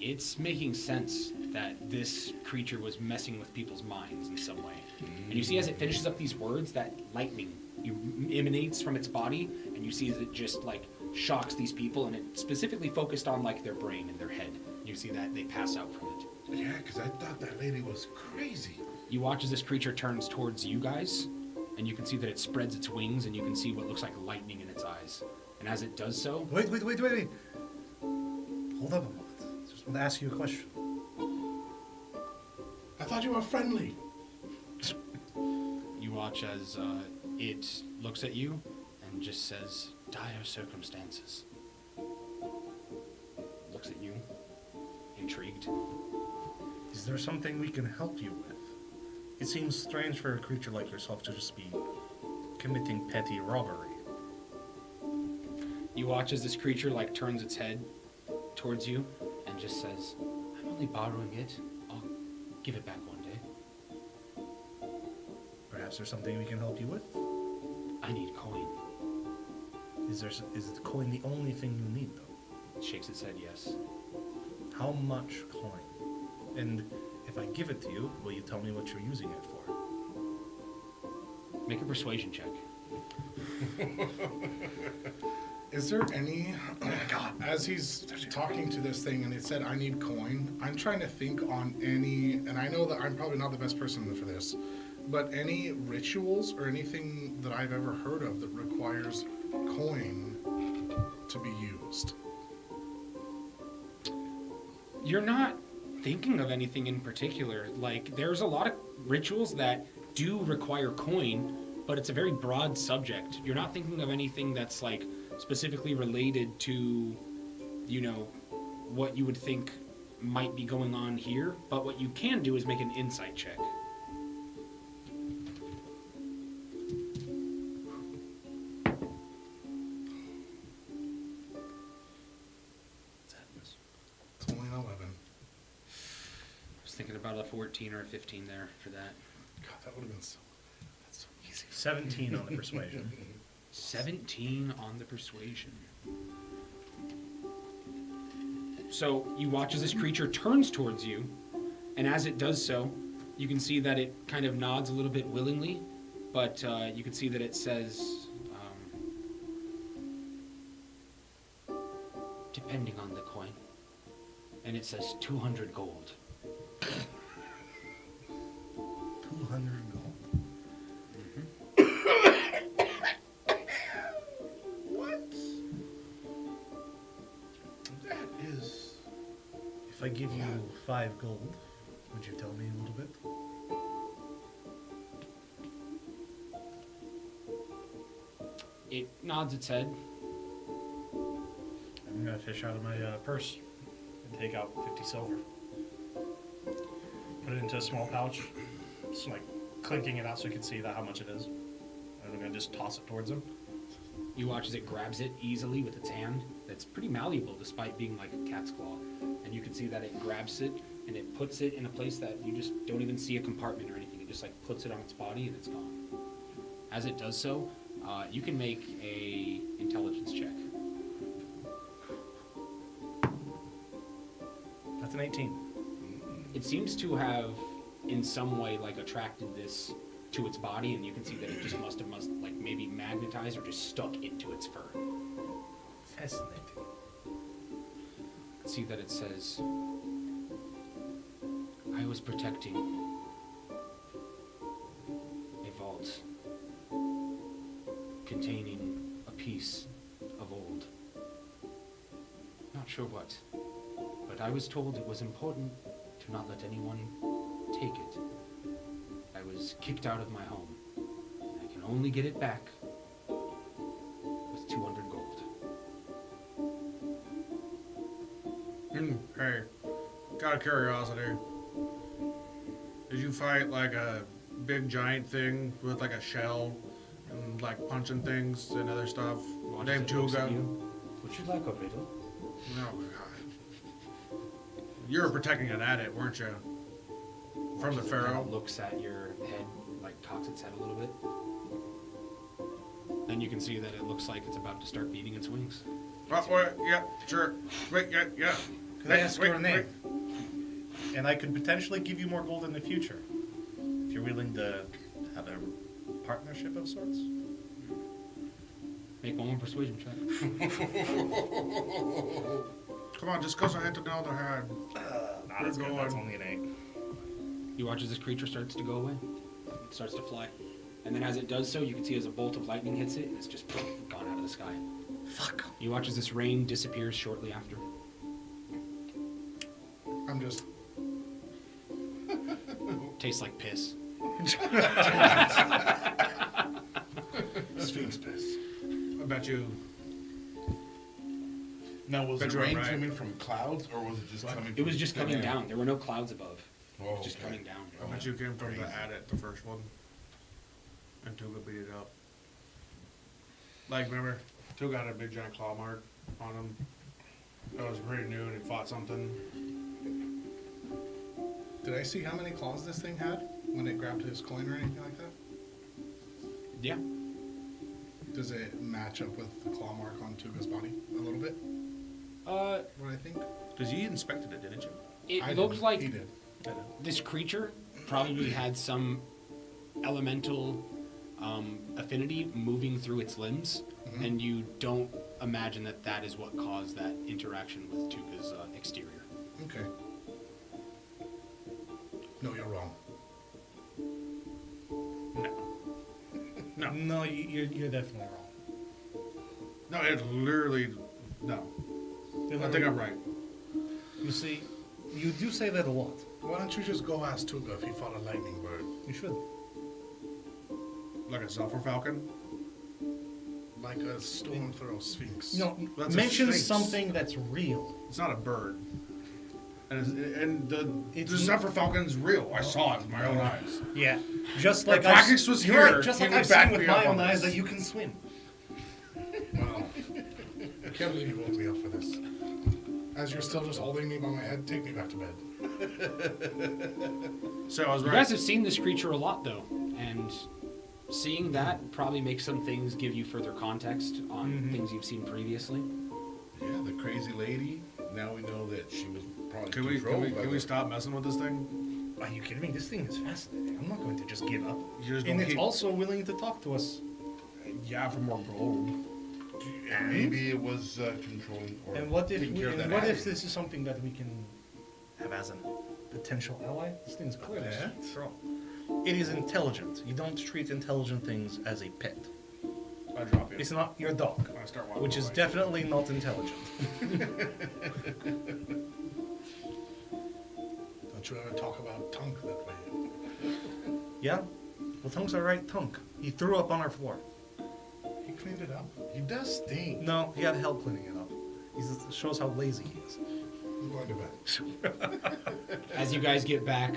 it's making sense that this creature was messing with people's minds in some way. And you see as it finishes up these words that lightning emanates from its body, and you see as it just like shocks these people, and it specifically focused on like their brain and their head. You see that they pass out from it. Yeah, because I thought that lady was crazy. You watch as this creature turns towards you guys, and you can see that it spreads its wings, and you can see what looks like lightning in its eyes. And as it does so, Wait. Hold up a moment. Just want to ask you a question. I thought you were friendly. you watch as it looks at you and just says, "Dire circumstances." Looks at you, intrigued. Is there something we can help you with? It seems strange for a creature like yourself to just be committing petty robbery. You watch as this creature like turns its head towards you and just says, "I'm only borrowing it. I'll give it back one day." Perhaps there's something we can help you with? I need coin. Is the coin the only thing you need, though? It shakes its head, yes. How much coin? And if I give it to you, will you tell me what you're using it for? Make a persuasion check. Is there any, as he's talking to this thing and it said, "I need coin," I'm trying to think on any, and I know that I'm probably not the best person for this, but any rituals or anything that I've ever heard of that requires coin to be used. You're not thinking of anything in particular. Like, there's a lot of rituals that do require coin, but it's a very broad subject. You're not thinking of anything that's like specifically related to, you know, what you would think might be going on here. But what you can do is make an insight check. It's only an 11. I was thinking about a 14 or a 15 there for that. God, that would have been so, that's so easy. 17 on the persuasion. 17 on the persuasion. So you watch as this creature turns towards you, and as it does so, you can see that it kind of nods a little bit willingly, but you can see that it says, depending on the coin, and it says 200 gold. 200 gold. What? That is... If I give you 5 gold, would you tell me a little bit? It nods its head. I'm gonna fish out of my purse and take out 50 silver. Put it into a small pouch, just like clinking it out so you can see how much it is. And I'm gonna just toss it towards him. You watch as it grabs it easily with its hand. That's pretty malleable despite being like a cat's claw. And you can see that it grabs it and it puts it in a place that you just don't even see a compartment or anything. It just like puts it on its body and it's gone. As it does so, you can make a intelligence check. That's an 18. It seems to have in some way like attracted this to its body, and you can see that it just must like maybe magnetized or just stuck into its fur. Fascinating. See that it says, "I was protecting a vault containing a piece of old. Not sure what, but I was told it was important to not let anyone take it. I was kicked out of my home. I can only get it back with 200 gold. Hey, got a curiosity. Did you fight like a big giant thing with like a shell and like punching things and other stuff? Watch Named as it looks at Tuga. you. Would you like a riddle? No, God. You were protecting an addict, weren't you? From the Watch as it kind Pharaoh. of looks at your head, like cocks its head a little bit. Then you can see that it looks like it's about to start beating its wings. Oh, wait, yeah, sure. Wait, yeah. Could I ask your name? And I could potentially give you more gold in the future. If you're willing to have a partnership of sorts. Make one more persuasion check. Come on, just because I had to know the hand. Not as good. That's only an 8. You watch as this creature starts to go away. It starts to fly. And then as it does so, you can see as a bolt of lightning hits it, it's just gone out of the sky. Fuck. You watch as this rain disappears shortly after. I'm just. Tastes like piss. Sphinx piss. I bet you. Now, was Bet the you're rain right. coming from clouds, or was it just coming? It was from just thin coming air? down. There were no clouds above. Oh, Just okay. coming down. I bet you came from the Crazy. adit, the first one. And Tuga beat it up. Like, remember, Tuga had a big giant claw mark on him. That was pretty new and he fought something. Did I see how many claws this thing had when it grabbed his coin or anything like that? Yeah. Does it match up with the claw mark on Tuga's body a little bit? What I think? Because you inspected it, didn't you? It looked didn't. like He did. this creature probably had some elemental affinity moving through its limbs, Mhm. and you don't imagine that that is what caused that interaction with Tuka's exterior. Okay. No, you're wrong. No. No, you're definitely wrong. No, it literally. No. I think I'm right. You see, you do say that a lot. Why don't you just go ask Tuga if he fought a lightning bird? You should. Like a sulfur falcon? Like a stone throw sphinx. No, That's a mention sphinx. something that's real. It's not a bird. And the It's- sulfur falcon's real. I saw it with my own eyes. Yeah, just Like like I've practice was you're here, right, just he like would I've back seen with me up my on own eyes this. that you can swim. Wow. I can't believe you woke me up for this. As you're still just holding me by my head, take me back to bed. So I was You right. guys have seen this creature a lot, though, and seeing that probably makes some things give you further context on things you've seen previously. Yeah, the crazy lady. Now we know that she was probably Can we controlled by can we the- stop messing with this thing? Are you kidding me? This thing is fascinating. I'm not going to just give up. You're just And gonna it's keep- also willing to talk to us. Yeah, for more gold. Maybe it was controlling or And what if taking care of that what if addict. this is something that we can have as a potential ally? This thing's clearly Yeah. strong. It is intelligent. You don't treat intelligent things as a pet. I drop you. It's not your dog, I start walking which is away. definitely not intelligent. Don't you ever talk about Tunk that way. Yeah? Well, Tunk's alright, Tunk. He threw up on our floor. He cleaned it up. He does stink. No, he had help cleaning it up. It shows how lazy he is. I'm going to bed. As you guys get back,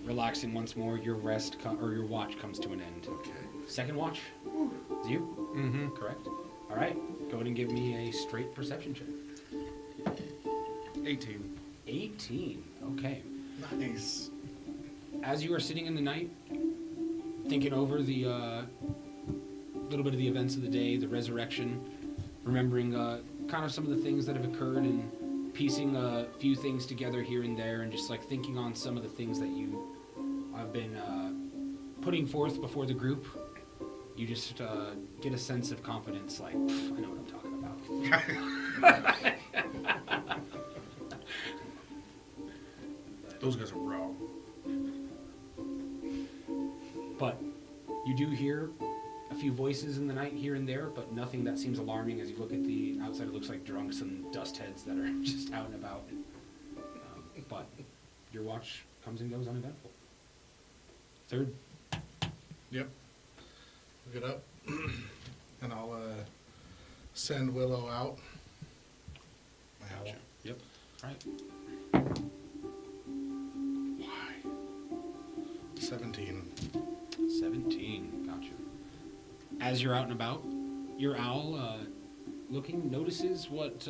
relaxing once more, your your watch comes to an end. Okay. Second watch? It's you? Mm-hmm. Correct. All right. Go ahead and give me a straight perception check. 18. 18. Okay. Nice. As you are sitting in the night, thinking over the little bit of the events of the day, the resurrection, remembering kind of some of the things that have occurred and piecing a few things together here and there, and just like thinking on some of the things that you have been putting forth before the group, you just get a sense of confidence, like, I know what I'm talking about. Those guys are wrong. But you do hear a few voices in the night here and there, but nothing that seems alarming. As you look at the outside, it looks like drunks and dust heads that are just out and about. But your watch comes and goes uneventful. Third. Yep. Look it up. And I'll send Willow out. My owl. Yep. Right. Why? 17. 17. Gotcha. As you're out and about, your owl, looking, notices what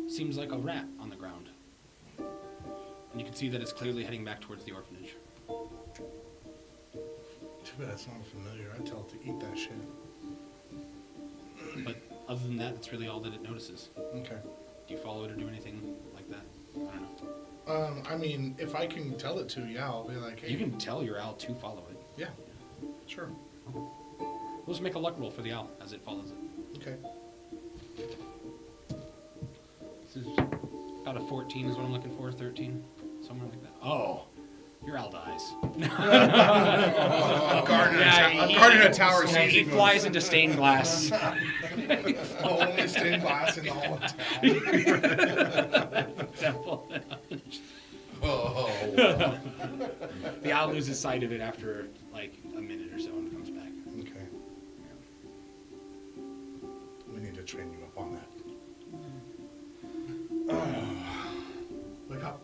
seems like a rat on the ground. And you can see that it's clearly heading back towards the orphanage. Too bad it's not familiar. I'd tell it to eat that shit. But other than that, that's really all that it notices. Okay. Do you follow it or do anything like that? I don't know. I mean, if I can tell it to, yeah, I'll be like, hey. You can tell your owl to follow it. Yeah, sure. We'll just make a luck roll for the owl as it follows it. Okay. This is about a 14 is what I'm looking for, 13, somewhere like that. Oh, your owl dies. I'm guarding a tower. Yeah, he flies into stained glass. The only stained glass in the whole town. Example. Oh, The owl loses sight of it after like a minute or so and comes back. Okay. We need to train you up on that. Wake up.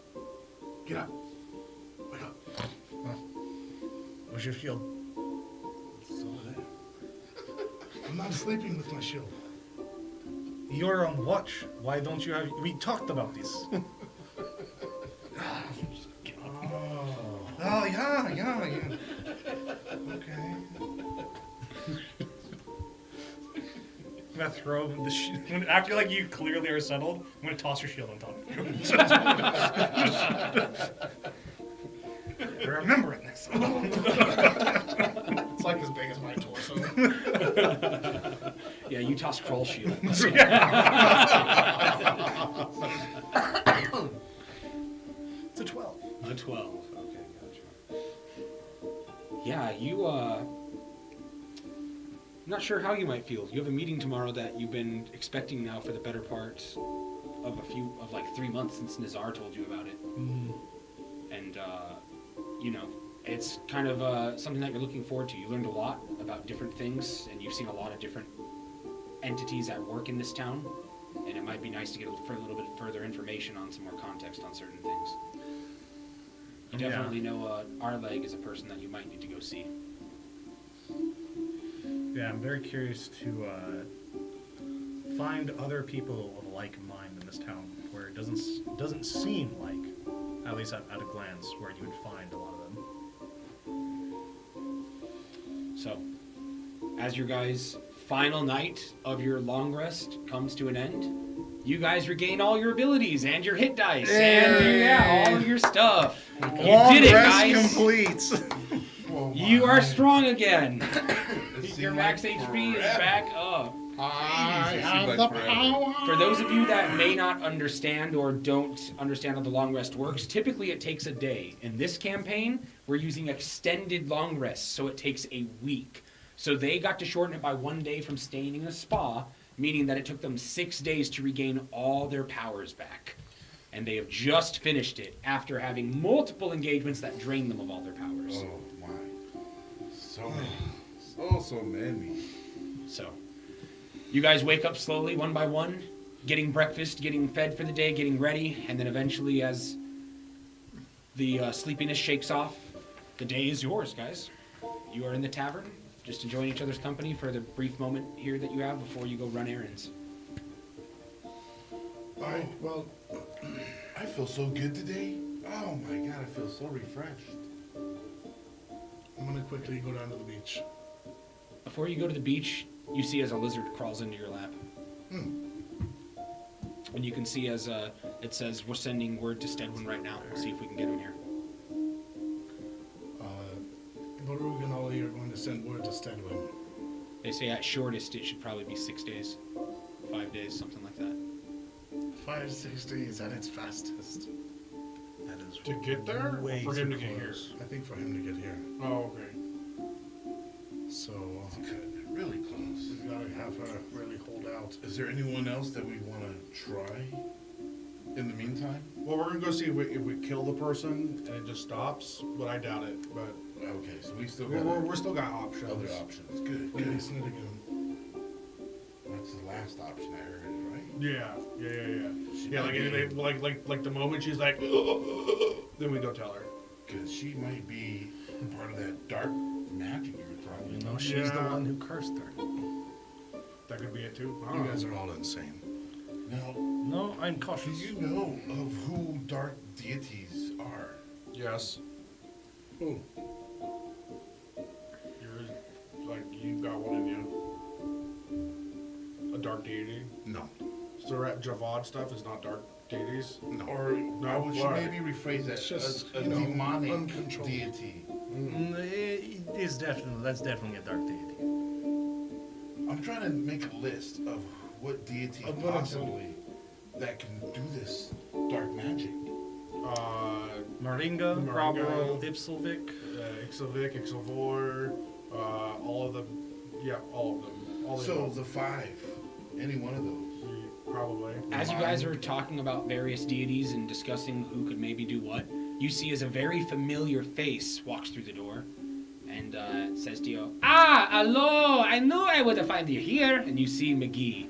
Get up. Wake up. Where's your shield? it's over there. I'm not sleeping with my shield. You're on watch. Why don't you have... We talked about this. Oh, yeah. Okay. I'm gonna throw the shield. After like you clearly are settled, I'm gonna toss your shield on top of you. Remember it next time. It's like as big as my torso. Yeah, you toss Kroll shield. It's a 12. A 12. Okay, gotcha. Yeah, you, I'm not sure how you might feel. You have a meeting tomorrow that you've been expecting now for the better part of like 3 months since Nizar told you about it. And, you know, it's kind of something that you're looking forward to. You learned a lot about different things, and you've seen a lot of different entities at work in this town. And it might be nice to get a little bit further information on some more context on certain things. You definitely know Arleg is a person that you might need to go see. Yeah, I'm very curious to find other people of like mind in this town, where it doesn't seem like, at least at a glance, where you would find a lot of them. So, as your guys' final night of your long rest comes to an end, you guys regain all your abilities and your hit dice and all of your stuff. You did it, guys. Complete. Oh, You my. are strong again. It seemed Your like max HP is forever. back up. I It seemed have like the forever. power. For those of you that may not understand or don't understand how the long rest works, typically it takes a day. In this campaign, we're using extended long rests, so it takes a week. So they got to shorten it by 1 day from staying in a spa, meaning that it took them 6 days to regain all their powers back. And they have just finished it after having multiple engagements that drained them of all their powers. Oh my. So many. So many. So, you guys wake up slowly, one by one, getting breakfast, getting fed for the day, getting ready, and then eventually as the sleepiness shakes off, the day is yours, guys. You are in the tavern, just enjoying each other's company for the brief moment here that you have before you go run errands. Well, I feel so good today. Oh my god, I feel so refreshed. I'm gonna quickly go down to the beach. Before you go to the beach, you see as a lizard crawls into your lap. And you can see as it says, we're sending word to Stedwin right now. We'll see if we can get him here. Baruch and Ollie are going to send word to Stedwin. They say at shortest it should probably be 6 days. 5 days, something like that. 5 6 days at its fastest. That is To get there, or way for him to too get here? close. I think for him to get here. Oh, okay. So Good. Really close. we gotta have her really hold out. Is there anyone else that we want to try in the meantime? Well, we're gonna go see if we kill the person and it just stops, but I doubt it. But Okay, so we still got we're still got options. other options. Good. Maybe Good. Snittigan. That's the last option I heard, right? Yeah. She Yeah, might like the moment she's like, then we go tell her. Because she might be part of that dark magic you were talking No, about. she's the Yeah. one who cursed her. That could be it too. I You don't guys know. are all insane. Now, No, I'm do cautious. you know of who dark deities are? Yes. Ooh. You got one in you. A dark deity. No. So that Javad stuff is not dark. deities? Or I should why? maybe rephrase that. It's just, a you know, demonic uncontrolled. deity. It is definitely, that's definitely a dark deity. I'm trying to make a list of what deity I'm gonna possibly that can do this dark magic. Murringa, Murringa. Robberl, Ipsilvic. Ixilvic, Ixilvor, all of them. Yeah, all of them. All So of the 5, any one of those. probably. As you guys are talking about various deities and discussing who could maybe do what, you see as a very familiar face walks through the door and says to you, "Ah, hello! I knew I would have found you here." And you see McGee,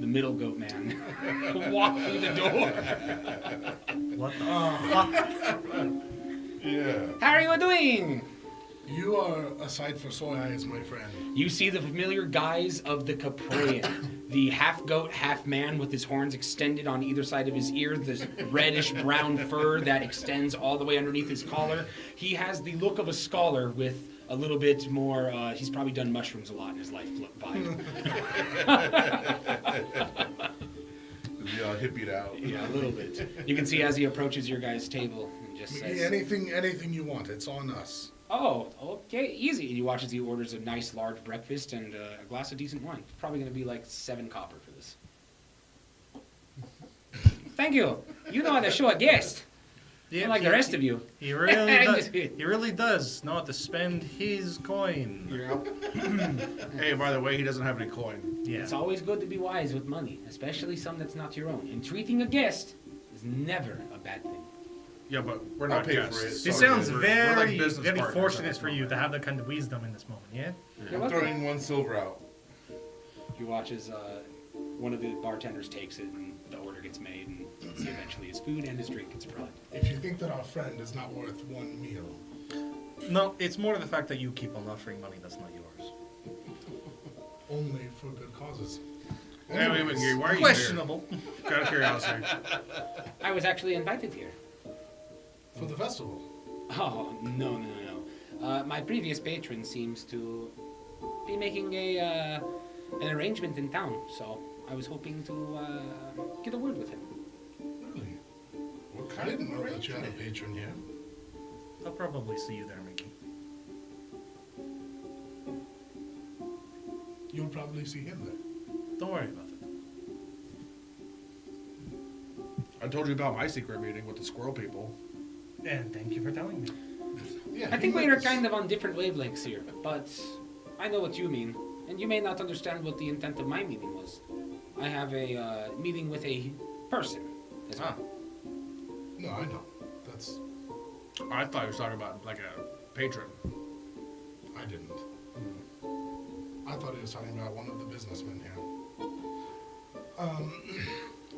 the middle goat man, walk through the door. What the fuck? Yeah. How are you doing? You are a sight for sore eyes, my friend. You see the familiar guise of the Caprean, the half goat, half man with his horns extended on either side of his ears, this reddish brown fur that extends all the way underneath his collar. He has the look of a scholar with a little bit more, he's probably done mushrooms a lot in his life vibe. Yeah, hippied out. Yeah, a little bit. You can see as he approaches your guys' table and just McGee, says, anything you want, it's on us. "Oh, okay, easy." And you watch as he orders a nice large breakfast and a glass of decent wine. Probably going to be like 7 copper for this. Thank you. You know how to show a guest. Yeah, Unlike the rest of you. He really does. He really does know how to spend his coin. Hey, by the way, he doesn't have any coin. Yeah. It's always good to be wise with money, especially some that's not your own. And treating a guest is never a bad thing. Yeah, but we're I'll not pay for guests. it. It Sorry, sounds we're very, like business very partners fortunate at for this you to moment. have that kind of wisdom in this moment, yeah? You're I'm welcome. throwing 1 silver out. You watch as one of the bartenders takes it and the order gets made, and you see eventually his food and his drink gets brought. If you think that our friend is not worth 1 meal, No, it's more the fact that you keep on offering money that's not yours. only for good causes. Hey, wait, Anyways, why are you Questionable. here? Out of curiosity. I was actually invited here. for the festival. Oh, no. My previous patron seems to be making an arrangement in town, so I was hoping to get a word with him. Really? What I kind didn't of know that you had a arrangement? patron here. I'll probably see you there, Mickey. You'll probably see him there. Don't worry about it. I told you about my secret meeting with the squirrel people. And thank you for telling me. Yeah, I think he we are lives- kind of on different wavelengths here, but I know what you mean, and you may not understand what the intent of my meeting was. I have a meeting with a person as well. No, I know. That's. I thought he was talking about like a patron. I didn't. I thought he was talking about one of the businessmen here.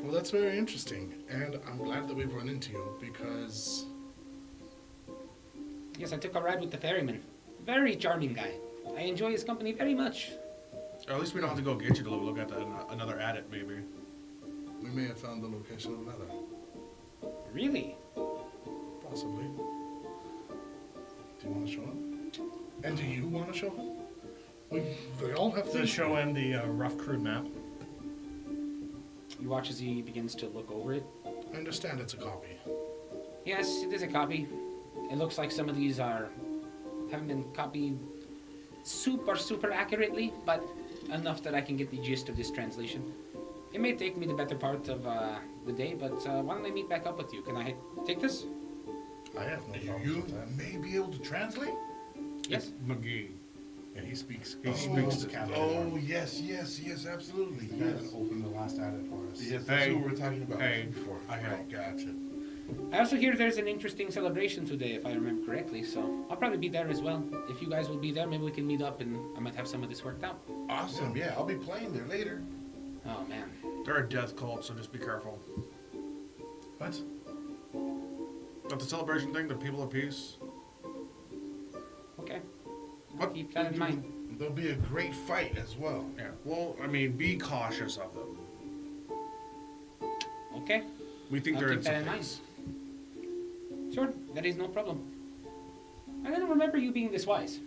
Well, that's very interesting, and I'm glad that we've run into you because Yes, I took a ride with the ferryman. Very charming guy. I enjoy his company very much. Or at least we don't have to go get you to look at that, another adit, maybe. we may have found the location of another. Really? Possibly. Do you want to show him? And do you want to show him? They all have To things. show him the rough crude map. You watch as he begins to look over it. I understand it's a copy. Yes, it is a copy. It looks like some of these haven't been copied super accurately, but enough that I can get the gist of this translation. It may take me the better part of the day, but why don't I meet back up with you? Can I take this? I have no problems You with that. may be able to translate? Yes. McGee. And he speaks. He speaks to- Oh, yes, absolutely. The guy that opened the last adit for us. Yes, that's Hey. who we were talking about Hey. before. I Right, help. gotcha. I also hear there's an interesting celebration today, if I remember correctly, so I'll probably be there as well. If you guys will be there, maybe we can meet up and I might have some of this worked out. Awesome, yeah, I'll be playing there later. Oh, man. They're a death cult, so just be careful. What? But the celebration thing, the people of peace. Okay. I'll What? keep that in mind. There'll be a great fight as well. Yeah. Well, I mean, be cautious of them. Okay. We think I'll they're keep in that some in mind. place. Sure, that is no problem. I didn't remember you being this wise.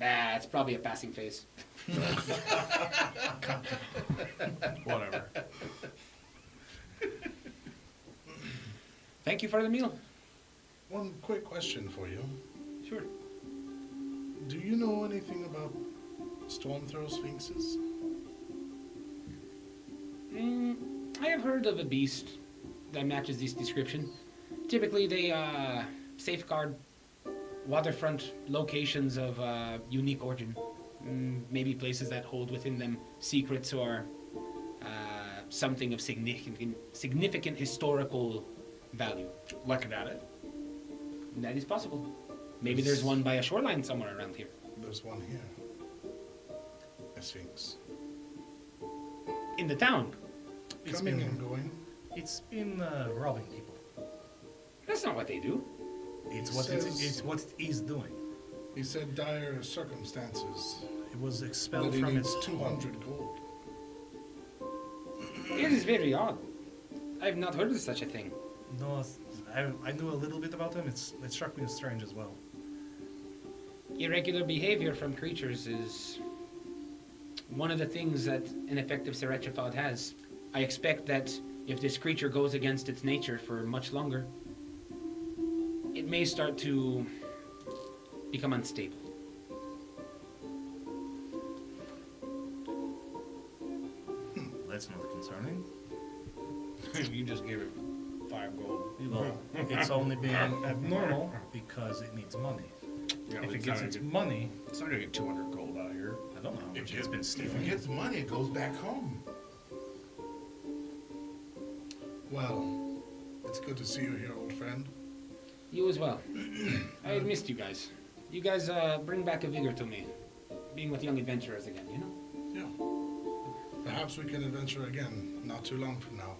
Nah, it's probably a passing phase. Whatever. Thank you for the meal. One quick question for you. Sure. Do you know anything about storm throw sphinxes? I have heard of a beast that matches this description. Typically, they safeguard waterfront locations of unique origin. Maybe places that hold within them secrets or something of significant historical value. Like an addict. That is possible. Maybe there's one by a shoreline somewhere around here. There's one here. A sphinx. In the town. It's Coming been- and going. It's been robbing people. That's not what they do. It's what it's what it is doing. He said dire circumstances. It was expelled That he from needs its 200 gold. It is very odd. I have not heard of such a thing. No, I knew a little bit about him. It struck me as strange as well. Irregular behavior from creatures is one of the things that an effective Serechifod has. I expect that if this creature goes against its nature for much longer, it may start to become unstable. That's not concerning. You just gave it 5 gold. Well, it's only been abnormal because it needs money. Yeah, If it it's gets not its gonna money, get- it's not gonna get 200 gold out of here. I don't know how much If it's been it stealing. gets money, it goes back home. Well, it's good to see you here, old friend. You as well. I had missed you guys. You guys bring back a vigor to me. Being with young adventurers again, you know? Yeah. Perhaps we can adventure again, not too long from now.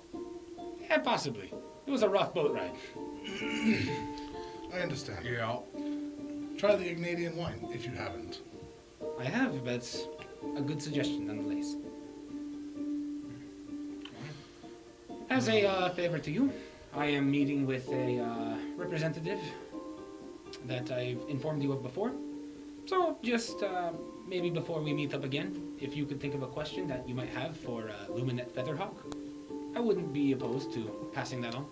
Yeah, possibly. It was a rough boat ride. I understand. Yeah. Try the Ignatian wine, if you haven't. I have, but it's a good suggestion nonetheless. As a favor to you, I am meeting with a representative that I've informed you of before. So just maybe before we meet up again, if you could think of a question that you might have for Luminette Featherhawk, I wouldn't be opposed to passing that on.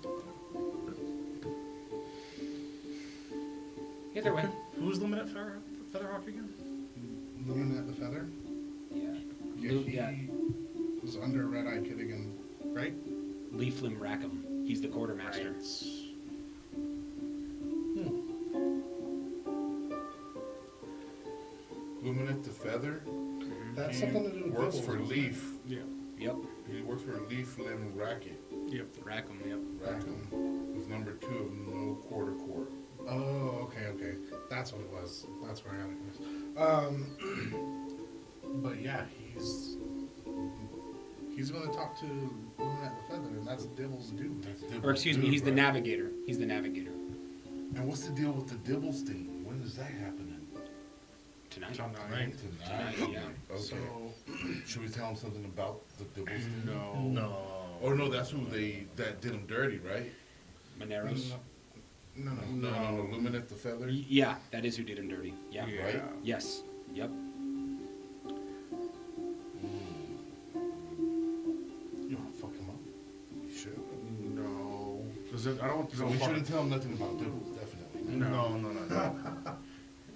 Either way. Who's the minute Featherhawk again? Luminette the Feather? Yeah. Yeah, Lu- he yeah. was under Red Eye Kittigan, right? Leaflim Rackham. He's the quartermaster. Luminate the Feather. That's He something to do with works Dibbles, for wasn't Leaf. Yeah. Yep. He works for Leaf Limb Racket. Yep. Rackham, yep. Rackham was number 2 of No Quarter Court. Oh, okay. That's what it was. That's where I got it. But yeah, he's going to talk to Luminette the Feather, and that's Dibbles' dude. That's Dibbles' Or excuse me, dude, he's the right? navigator. He's the navigator. And what's the deal with the Dibbles thing? When is that happening? Tonight. Tonight. Yeah. Okay. So, Should we tell him something about the Dibbles thing? No. No. Oh no, that's who that did him dirty, right? Moneros. no. No, Luminate the Feather. Yeah, that is who did him dirty. Yeah. Yeah. Right? Yes. Yep. You wanna fuck him up? You should. No. Does it, I don't want to So go we far. shouldn't tell him nothing about Dibbles, definitely. No.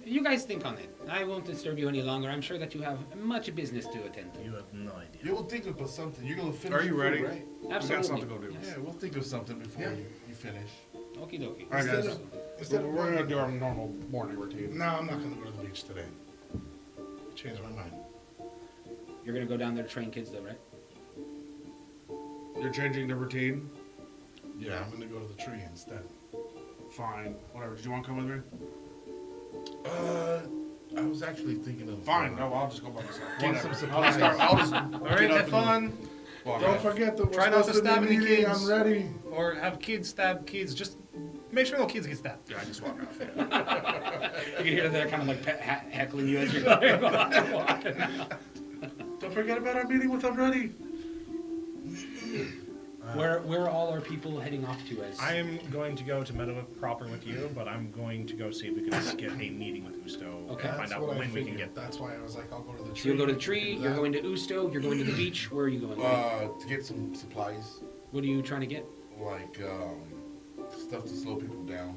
You guys think on it. I won't disturb you any longer. I'm sure that you have much business to attend to. You have no idea. Yeah, we'll think about something. You're gonna finish. Are you your ready? food, right? We Absolutely. got something to go do. Yes. Yeah, we'll think of something before Yeah. you finish. Okie dokie. All right, guys. Instead of We're gonna do our normal morning routine. No, I'm not going to go to the beach today. Changed my mind. You're gonna go down there to train kids, though, right? You're changing the routine. Yeah, I'm going to go to the tree instead. Fine. Whatever. Do you want to come with me? I was actually thinking of. Fine. No, I'll just go by myself. Get some Whatever. supplies. I'll just All right, Get up have fun. walk Don't out. forget that we're Try not to supposed stab be any meeting. kids. I'm ready. Or have kids stab kids. Just make sure no kids get stabbed. Yeah, I just walk out. You can hear that kind of like heckling you as you're walking. Don't forget about our meeting with I'm ready. Where are all our people heading off to? As I am going to go to Meadowhip proper with you, but I'm going to go see if we can get a meeting with Usto Okay. and find out when we can get That's why I was like, I'll go to the tree. So you'll go to the do tree. that. You're going to Usto. You're going to the beach. Where are you going? To get some supplies, What are you trying to get? like stuff to slow people down,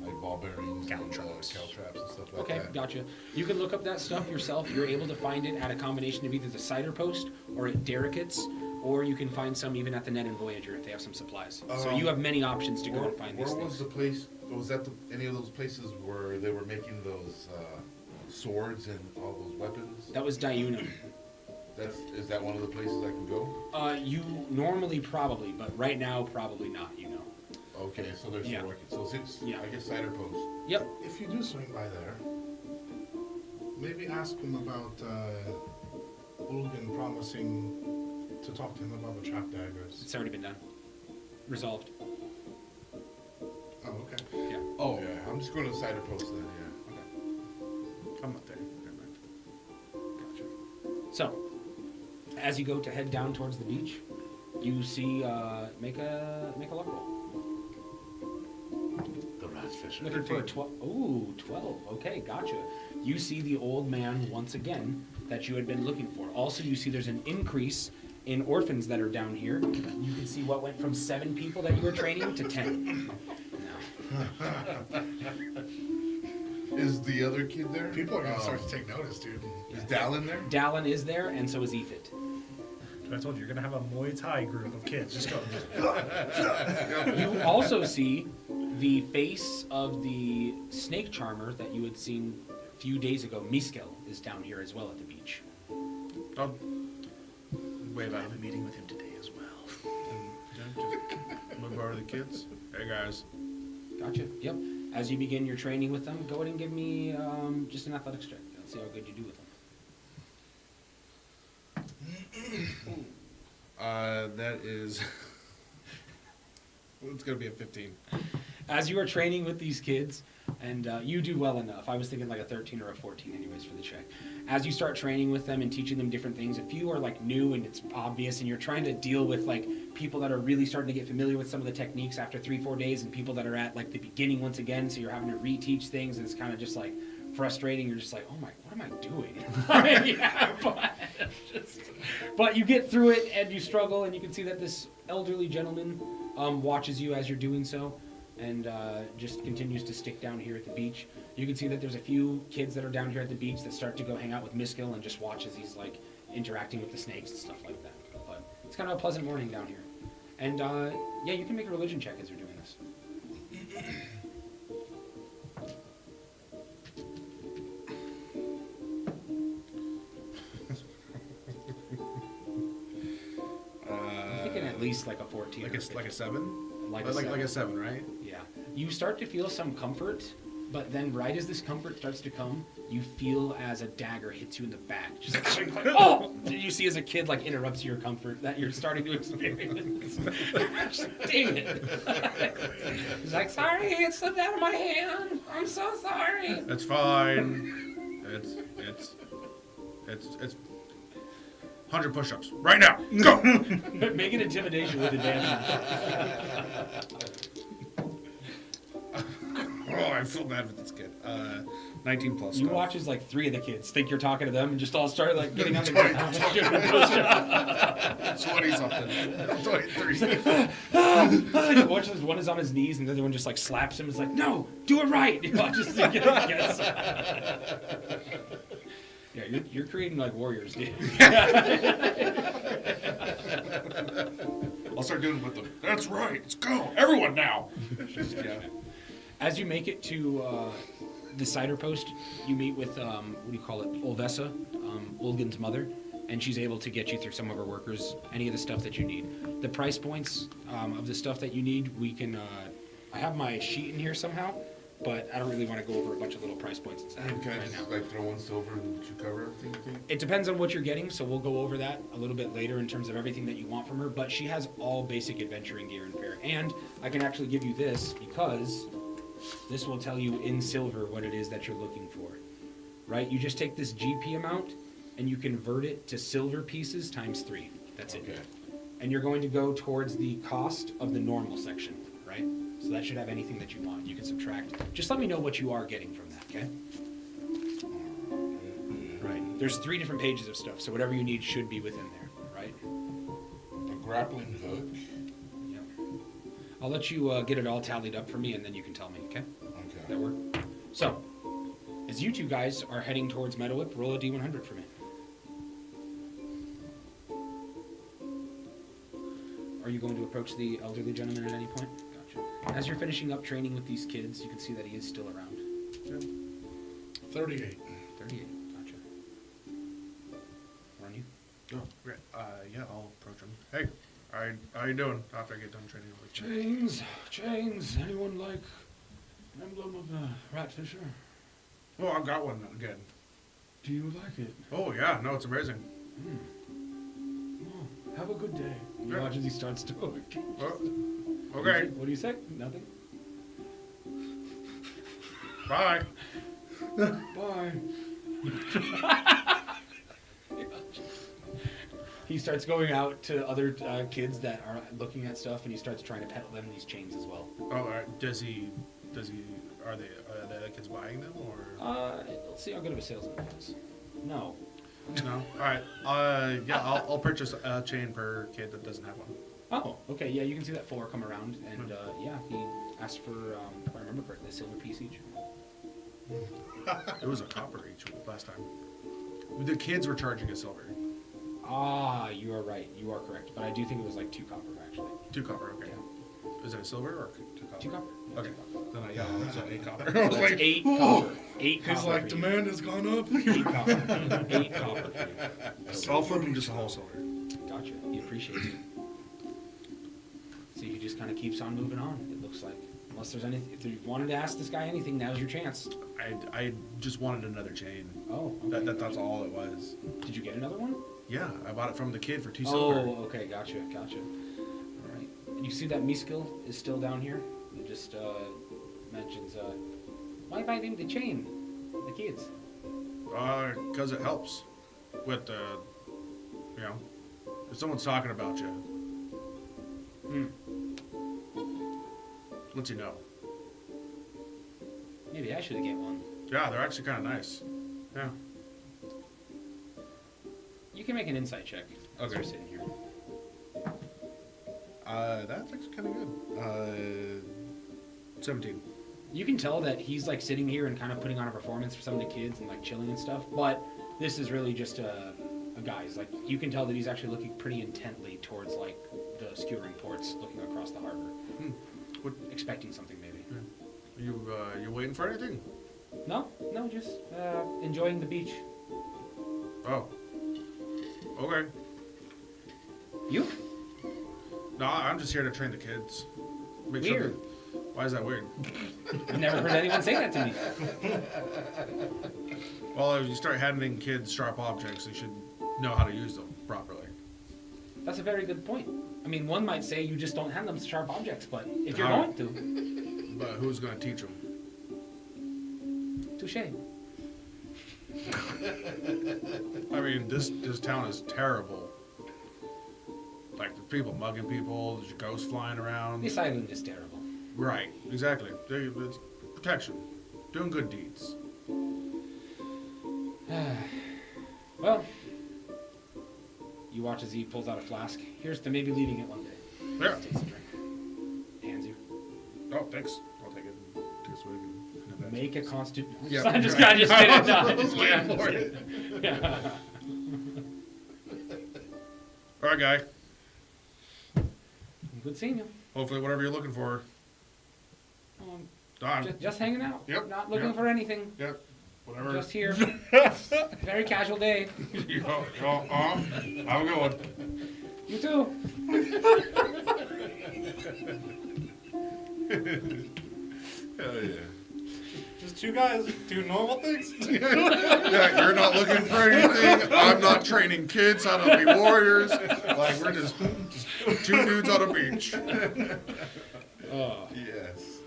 like ball bearings, Cow and, traps. cow traps, and stuff like Okay, that. gotcha. You can look up that stuff yourself. You're able to find it at a combination of either the cider post or at Derricket's, or you can find some even at the Net and Voyager if they have some supplies. So you have many options to go and find these Where things. was the place? Was that any of those places where they were making those swords and all those weapons? That was Diuna. Is that one of the places I can go? You normally probably, but right now probably not. You know. Okay, so there's Yeah. working. So since Yeah. I guess cider post. Yep. If you do swing by there, maybe ask him about Ulgan promising to talk to him about the trap daggers. It's already been done. Resolved. Oh, okay. Yeah. Oh yeah, I'm just going to cider post then. Yeah. Okay. I'm not there. Never mind. Gotcha. So, as you go to head down towards the beach, you see make a luck roll. The rat's fishing. Looking for a 12. Ooh, 12. Okay, gotcha. You see the old man once again that you had been looking for. Also, you see there's an increase in orphans that are down here. You can see what went from 7 people that you were training to 10. Now, Is the other kid there? People are gonna start to take notice, dude. Is Dallin there? Dallin is there, and so is Ephit. I told you, you're going to have a Muay Thai group of kids. Just go. You also see the face of the snake charmer that you had seen a few days ago. Miskel is down here as well at the beach. I'll wave I at have a him. meeting with him today as well. Just move over to the kids. Hey guys. Gotcha. Yep. As you begin your training with them, go ahead and give me just an athletics check. Let's see how good you do with them. That is. It's gonna be a 15. As you are training with these kids, and you do well enough. I was thinking like a 13 or a 14 anyways for the check. As you start training with them and teaching them different things, if you are like new and it's obvious and you're trying to deal with like people that are really starting to get familiar with some of the techniques after 3-4 days and people that are at like the beginning once again, so you're having to reteach things and it's kind of just like frustrating. You're just like, oh my, what am I doing? Yeah, but you get through it and you struggle, and you can see that this elderly gentleman watches you as you're doing so, and just continues to stick down here at the beach. You can see that there's a few kids that are down here at the beach that start to go hang out with Miskel and just watch as he's like interacting with the snakes and stuff like that. But it's kind of a pleasant morning down here. And yeah, you can make a religion check as you're doing this. I'm thinking at least like a 14. Like or a 15. like a 7. Like a Like 7. a 7, right? Yeah. You start to feel some comfort, but then right as this comfort starts to come, you feel as a dagger hits you in the back. Just like, oh! You see as a kid like interrupts your comfort that you're starting to experience. Dang it. He's like, sorry, it slipped out of my hand. I'm so sorry. That's fine. It's 100 push-ups right now. Go. Make an intimidation with advantage. Oh, I feel bad with this kid. 19 plus. You go. watch as like 3 of the kids think you're talking to them and just all start like getting on the ground. and doing push-ups. 20 something. 23. You watch as one is on his knees and the other one just like slaps him. It's like, no, do it right. You watch as they get against. Yeah, you're creating like warriors, dude. I'll start doing it with them. That's right. Let's go. Everyone now. Yeah. As you make it to the cider post, you meet with, what do you call it, Olvesa, Ulgan's mother, and she's able to get you through some of her workers, any of the stuff that you need. The price points of the stuff that you need, we can, I have my sheet in here somehow, but I don't really want to go over a bunch of little price points and stuff Can I right just now. like throw one silver and let you cover everything? You think? It depends on what you're getting, so we'll go over that a little bit later in terms of everything that you want from her, but she has all basic adventuring gear and fare. And I can actually give you this because this will tell you in silver what it is that you're looking for, right? You just take this GP amount and you convert it to silver pieces times 3. That's it. Okay. and you're going to go towards the cost of the normal section, right? So that should have anything that you want. You can subtract. Just let me know what you are getting from that, okay? Right. There's 3 different pages of stuff, so whatever you need should be within there, right? A grappling hook. Yep. I'll let you get it all tallied up for me, and then you can tell me, okay? Okay. That work? So, as you two guys are heading towards Meadowhip, roll a D100 for me. Are you going to approach the elderly gentleman at any point? Gotcha. As you're finishing up training with these kids, you can see that he is still around. 38. 38. Gotcha. Run you? Oh, great. Yeah, I'll approach him. Hey, how you doing after I get done training with you? Chains. Anyone like emblem of a rat fisher? Oh, I've got one again. Do you like it? Oh, yeah. No, it's amazing. Oh, have a good day. You Yeah. watch as he starts to work. Oh, okay. What do you say? Nothing? Bye. Bye. He starts going out to other kids that are looking at stuff, and he starts trying to peddle them these chains as well. Oh, all right. Does he? Are the other kids buying them or? Let's see how good of a salesman he is. No. No. All right. Yeah, I'll purchase a chain per kid that doesn't have one. Oh, okay. Yeah, you can see that 4 come around, and yeah, he asked for, if I remember correctly, a silver piece each. It was a copper each last time. The kids were charging a silver. Ah, you are right. You are correct. But I do think it was like 2 copper, actually. 2 copper. Okay. Yeah. Is it a silver or 2 copper? 2 copper. Okay. Then I so 8 copper. I was That's like, 8 "Ooh." copper. 8 copper. He's like, for you. demand has gone up. 8 copper. 8 copper for you. I'll flip him just a whole silver. Gotcha. He appreciates it. So he just kind of keeps on moving on, it looks like. Unless there's anything, if you wanted to ask this guy anything, now's your chance. I just wanted another chain. Oh, okay. That's all it was. Did you get another one? Yeah, I bought it from the kid for 2 silver. Oh, okay, gotcha. All right. And you see that Miskil is still down here? It just mentions, why buy them the chain? The kids. Because it helps with if someone's talking about you, lets you know. Maybe I should get one. Yeah, they're actually kind of nice. Yeah. You can make an insight check. As Okay. you're sitting here. That's actually kind of good. 17. You can tell that he's like sitting here and kind of putting on a performance for some of the kids and like chilling and stuff, but this is really just a guy. He's like, you can tell that he's actually looking pretty intently towards like the skewering ports, looking across the harbor. What? Expecting something maybe. You waiting for anything? No, just enjoying the beach. Oh. Okay. You? No, I'm just here to train the kids. Make sure Weird. Why is that weird? I've never heard anyone say that to me. Well, if you start handing kids sharp objects, they should know how to use them properly. That's a very good point. I mean, one might say you just don't hand them sharp objects, but if you're How? going to, But who's going to teach them? touche. I mean, this town is terrible. Like, there's people mugging people, there's ghosts flying around. This island is terrible. Right, exactly. It's protection. Doing good deeds. Well, you watch as he pulls out a flask. Here's to maybe leaving it one day. Yeah. Takes a drink. Hands you. Oh, thanks. I'll take it. Take a swig and advance. Make a constitution. Yeah, I just right. got just kidding. No, I was just waiting kidding. for it. Yeah. All right, guy. Good seeing you. Hopefully, whatever you're looking for. Just hanging out. Yep, Not looking yep. for anything. Yep. Whatever. Just here. Very casual day. Have a good one. You too. Hell yeah. Just 2 guys doing normal things. Yeah, you're not looking for anything. I'm not training kids how to be warriors. Like, we're just 2 dudes on a beach. Yes.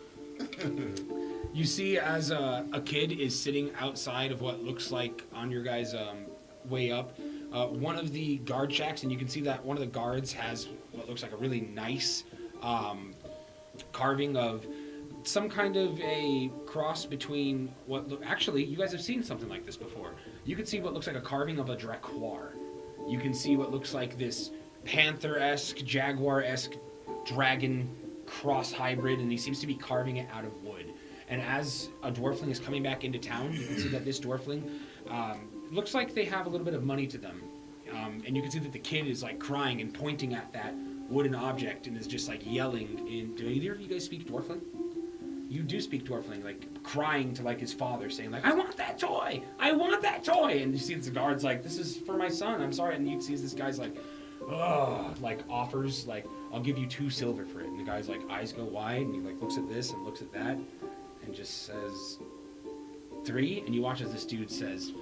You see as a kid is sitting outside of what looks like on your guys' way up, one of the guard shacks, and you can see that one of the guards has what looks like a really nice carving of some kind of a cross between actually, you guys have seen something like this before. You can see what looks like a carving of a dracoir. You can see what looks like this panther-esque, jaguar-esque dragon cross hybrid, and he seems to be carving it out of wood. And as a dwarfling is coming back into town, you can see that this dwarfling looks like they have a little bit of money to them. And you can see that the kid is like crying and pointing at that wooden object and is just like yelling. Do either of you guys speak dwarfling? You do speak dwarfling, like crying to like his father, saying like, "I want that toy! I want that toy!" And you see the guard's like, "This is for my son. I'm sorry." And you see this guy's like, "Ugh," like offers like, "I'll give you 2 silver for it." And the guy's like, eyes go wide, and he like looks at this and looks at that, and just says 3. And you watch as this dude says,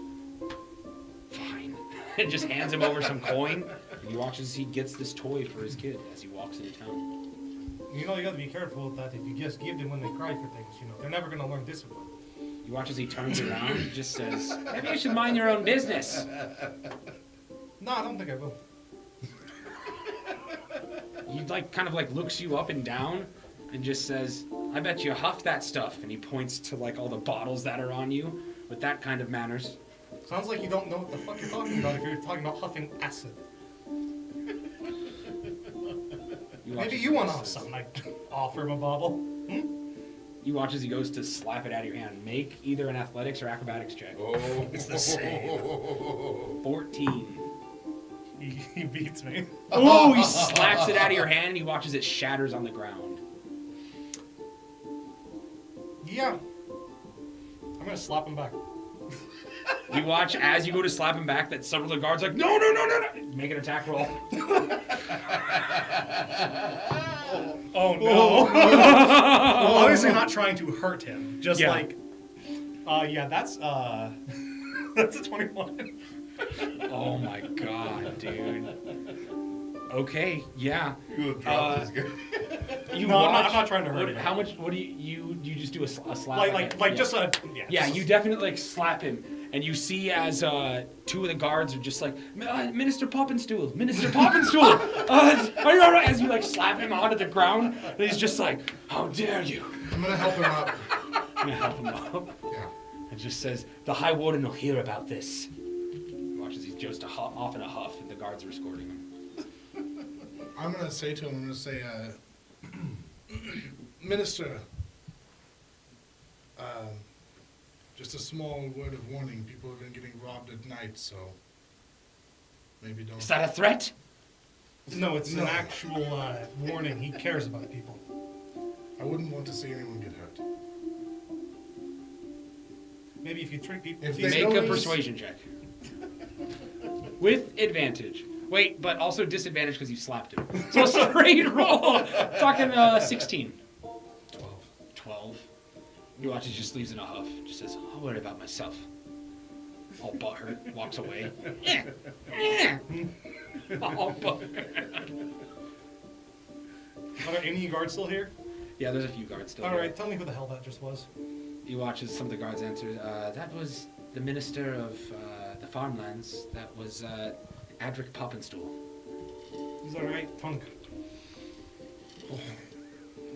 "Fine," and just hands him over some coin. And you watch as he gets this toy for his kid as he walks into town. You know, you gotta be careful with that. If you just give them when they cry for things, you know, they're never gonna learn discipline. You watch as he turns around and just says, "Maybe you should mind your own business." No, I don't think I will. He like kind of like looks you up and down and just says, "I bet you huff that stuff." And he points to like all the bottles that are on you with that kind of manners. Sounds like you don't know what the fuck you're talking about if you're talking about huffing acid. Maybe you want to have something. I offer him a bottle. You watch as he goes to slap it out of your hand. Make either an athletics or acrobatics check. Oh, It's the same. 14. He beats me. Oh, he slaps it out of your hand and he watches it shatters on the ground. Yeah. I'm gonna slap him back. You watch as you go to slap him back that several of the guards like, "No, no, no, no, no." Make an attack roll. Oh no. Well, obviously not trying to hurt him. Just Yeah. like, yeah, that's that's a 21. Oh my god, dude. Okay, yeah. you drop this guy. You No, I'm watch, not trying to hurt what, him. How much? What do you just do a slap? Like yeah. just a yeah. Yeah, you definitely like slap him, and you see as 2 of the guards are just like, "Minister Poppenstool, Minister Poppenstool, are you all right?" As you like slap him onto the ground, and he's just like, "How dare you?" I'm gonna help him up. I'm gonna help him up. Yeah. And just says, "The High Warden will hear about this." Watch as he goes to off in a huff, and the guards are escorting him. I'm gonna say to him, I'm gonna say, Minister, just a small word of warning. People have been getting robbed at night, so maybe don't. Is that a threat? No, it's No. an actual warning. He cares about people. I wouldn't want to see anyone get hurt. Maybe if you treat people. If you they Make a don't- persuasion check. With advantage. Wait, but also disadvantage because you slapped him. So straight roll. Talking 16. 12. You watch, he just leaves in a huff. Just says, "I'll worry about myself." All butthurt. Walks away. All butthurt. Are there any guards still here? Yeah, there's a few guards still All here. right, tell me who the hell that just was. He watches some of the guards answer. That was the minister of the farmlands. That was Adric Poppenstool. He's all right, punk.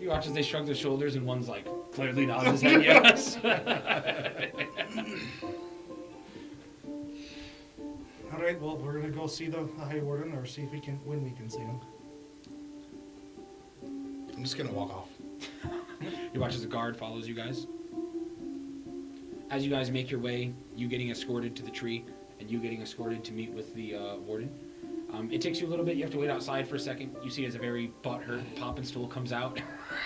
You watch as they shrug their shoulders and one's like clearly nods his head yes. All right, well, we're gonna go see the High Warden, or see if we can, when we can see him. I'm just gonna walk off. You watch as a guard follows you guys. As you guys make your way, you getting escorted to the tree, and you getting escorted to meet with the warden. It takes you a little bit. You have to wait outside for a second. You see as a very butthurt Poppenstool comes out.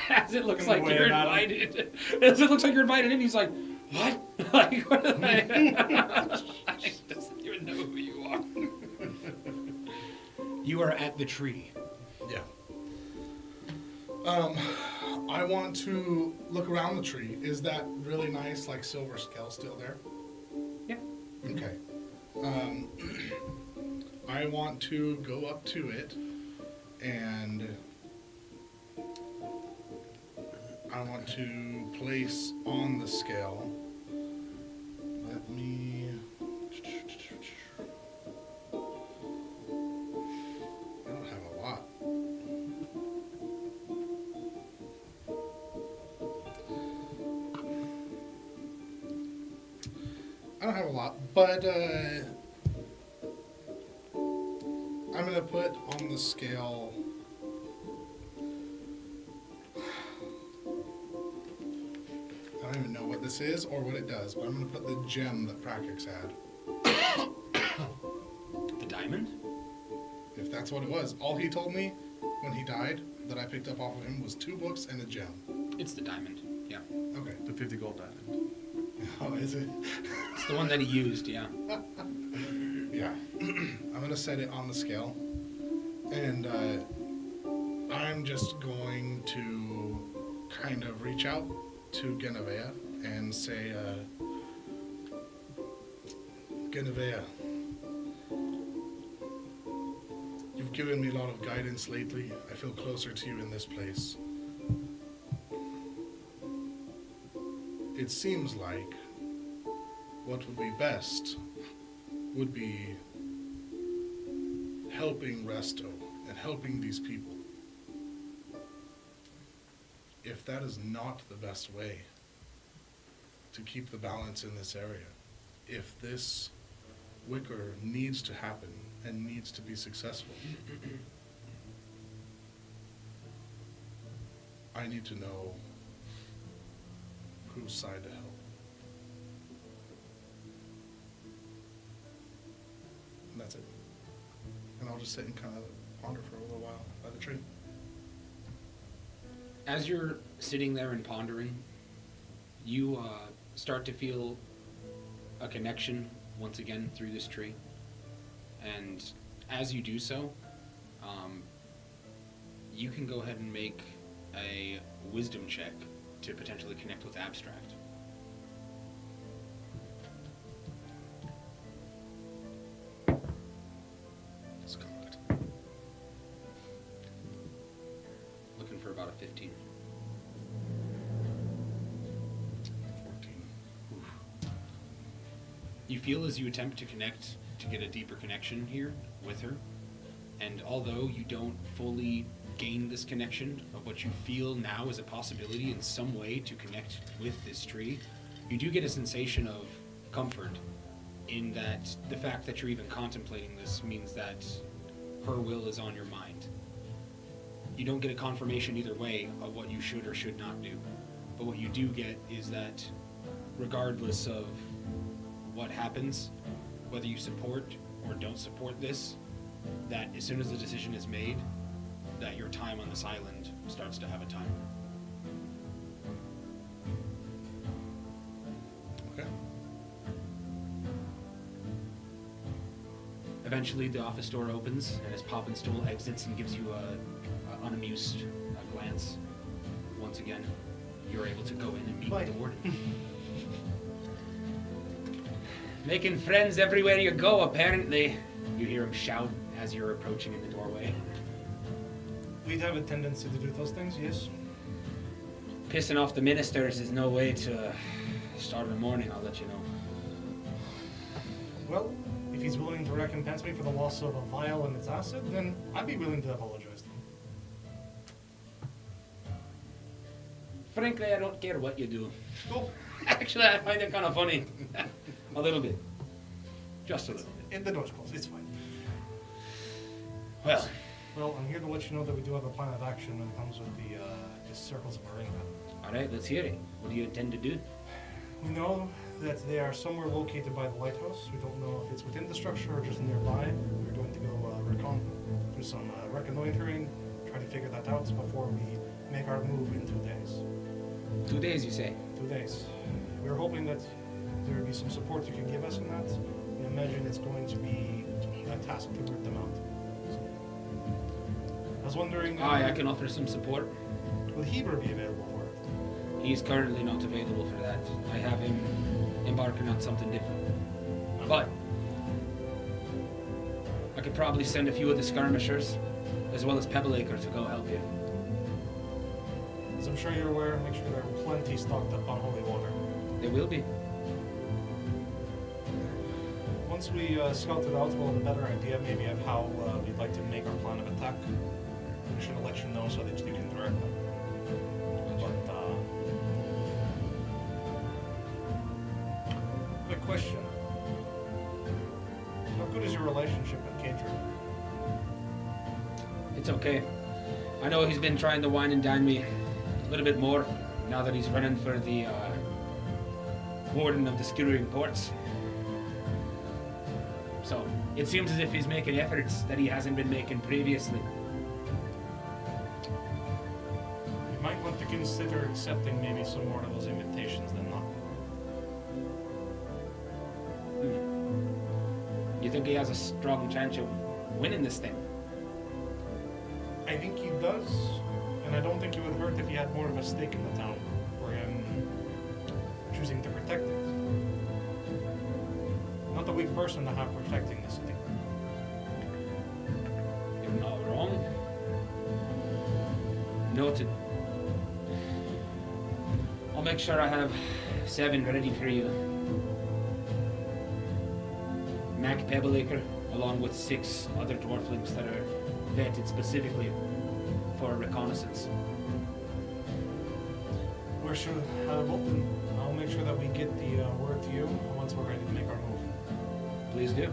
As it looks like Wave you're at him. invited. As it looks like you're invited in, he's like, "What?" Like, what are they? He doesn't even know who you are. You are at the tree. Yeah. I want to look around the tree. Is that really nice, like silver scale still there? Yeah. Okay. I want to go up to it and I want to place on the scale. Let me. I don't have a lot. I don't have a lot, but I'm gonna put on the scale. I don't even know what this is or what it does, but I'm gonna put the gem that Prakix had. The diamond? If that's what it was. All he told me when he died that I picked up off of him was 2 books and a gem. It's the diamond. Yeah. Okay. The 50 gold diamond. Oh, is it? It's the one that he used, yeah. Yeah. I'm gonna set it on the scale. And I'm just going to kind of reach out to Genevieve and say, Genevieve, you've given me a lot of guidance lately. I feel closer to you in this place. It seems like what would be best would be helping Resto and helping these people. If that is not the best way to keep the balance in this area, if this wicker needs to happen and needs to be successful, I need to know whose side to help. And that's it. And I'll just sit and kind of ponder for a little while by the tree. As you're sitting there and pondering, you start to feel a connection once again through this tree. And as you do so, you can go ahead and make a wisdom check to potentially connect with Abstract. It's cocked. Looking for about a 15. 14. You feel as you attempt to connect, to get a deeper connection here with her, and although you don't fully gain this connection of what you feel now as a possibility in some way to connect with this tree, you do get a sensation of comfort in that the fact that you're even contemplating this means that her will is on your mind. You don't get a confirmation either way of what you should or should not do, but what you do get is that regardless of what happens, whether you support or don't support this, that as soon as the decision is made, that your time on this island starts to have a time. Okay. Eventually, the office door opens, and as Poppinstool exits and gives you a unamused glance, once again, you're able to go in and meet with the warden. Making friends everywhere you go, apparently. You hear him shout as you're approaching in the doorway. We'd have a tendency to do those things, yes. Pissing off the ministers is no way to start a morning, I'll let you know. Well, if he's willing to recompense me for the loss of a vial and its acid, then I'd be willing to apologize to him. Frankly, I don't care what you do. Cool. Actually, I find it kind of funny. A little bit. Just a little bit. In the door's closed, it's fine. Well, Well, I'm here to let you know that we do have a plan of action when it comes with the Circles of Murringa. all right, let's hear it. What do you intend to do? We know that they are somewhere located by the lighthouse. We don't know if it's within the structure or just nearby. We're going to go do some reconnoitering, try to figure that out before we make our move in 2 days. 2 days, you say? 2 days. We're hoping that there will be some support you can give us in that. We imagine it's going to be a task to root them out. So, I was wondering... Aye, I can offer some support. Will Heber be available for it? He's currently not available for that. I have him embarking on something different. But I could probably send a few of the skirmishers, as well as Pebbleacre, to go help you. As I'm sure you're aware, make sure there are plenty stocked up on holy water. There will be. Once we scout it out, we'll have a better idea maybe of how we'd like to make our plan of attack. We should let you know so that you can direct them. But, quick question. How good is your relationship with Kedrick? It's okay. I know he's been trying to wine and dine me a little bit more now that he's running for the warden of the skewering ports. So it seems as if he's making efforts that he hasn't been making previously. You might want to consider accepting maybe some more of those invitations than not. You think he has a strong chance of winning this thing? I think he does, and I don't think it would hurt if he had more of a stake in the town for him choosing to protect it. Not a weak person to have protecting the city. You're not wrong. Noted. I'll make sure I have 7 ready for you. Mac Pebbleacre, along with 6 other dwarflings that are vetted specifically for reconnaissance. Where should I have open? I'll make sure that we get the word to you once we're ready to make our move. Please do.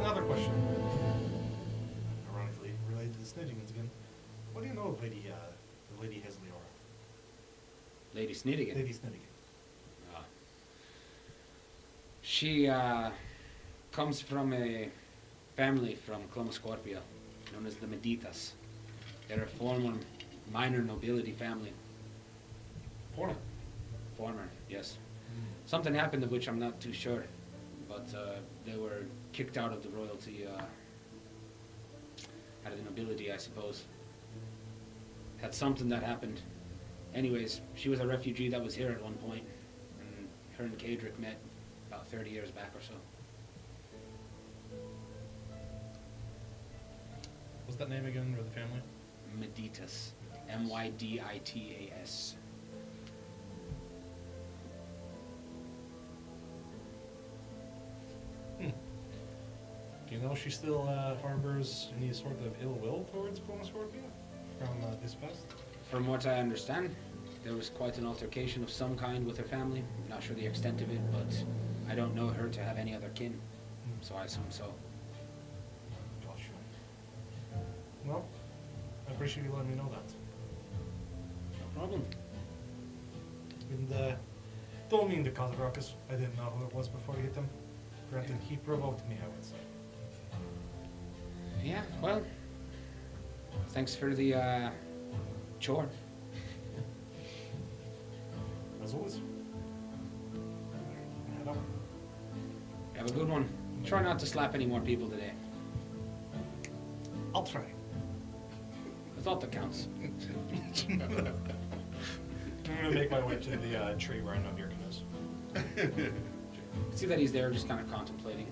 Another question. Ironically related to the Snittingans again. What do you know of Lady Hesleora? Lady Snittigan. Lady Snittigan. She comes from a family from Clomoscorpia, known as the Meditas. They're a former minor nobility family. Former, yes. Something happened of which I'm not too sure, but they were kicked out of the royalty, out of the nobility, I suppose. Had something that happened. Anyways, she was a refugee that was here at one point, and her and Kedrick met about 30 years back or so. What's that name again, or the family? Meditas. Myditas. Do you know if she still harbors any sort of ill will towards Clomoscorpia from this past? From what I understand, there was quite an altercation of some kind with her family. I'm not sure the extent of it, but I don't know her to have any other kin, so I assume so. Gotcha. Well, I appreciate you letting me know that. No problem. And don't mean to cause a ruckus. I didn't know who it was before you hit him. Granted, he provoked me, I would say. Yeah, well, thanks for the chore. As always. Head out. Have a good one. Try not to slap any more people today. I'll try. That's all that counts. I'm gonna make my way to the tree where I know Birkin is. See that he's there just kind of contemplating.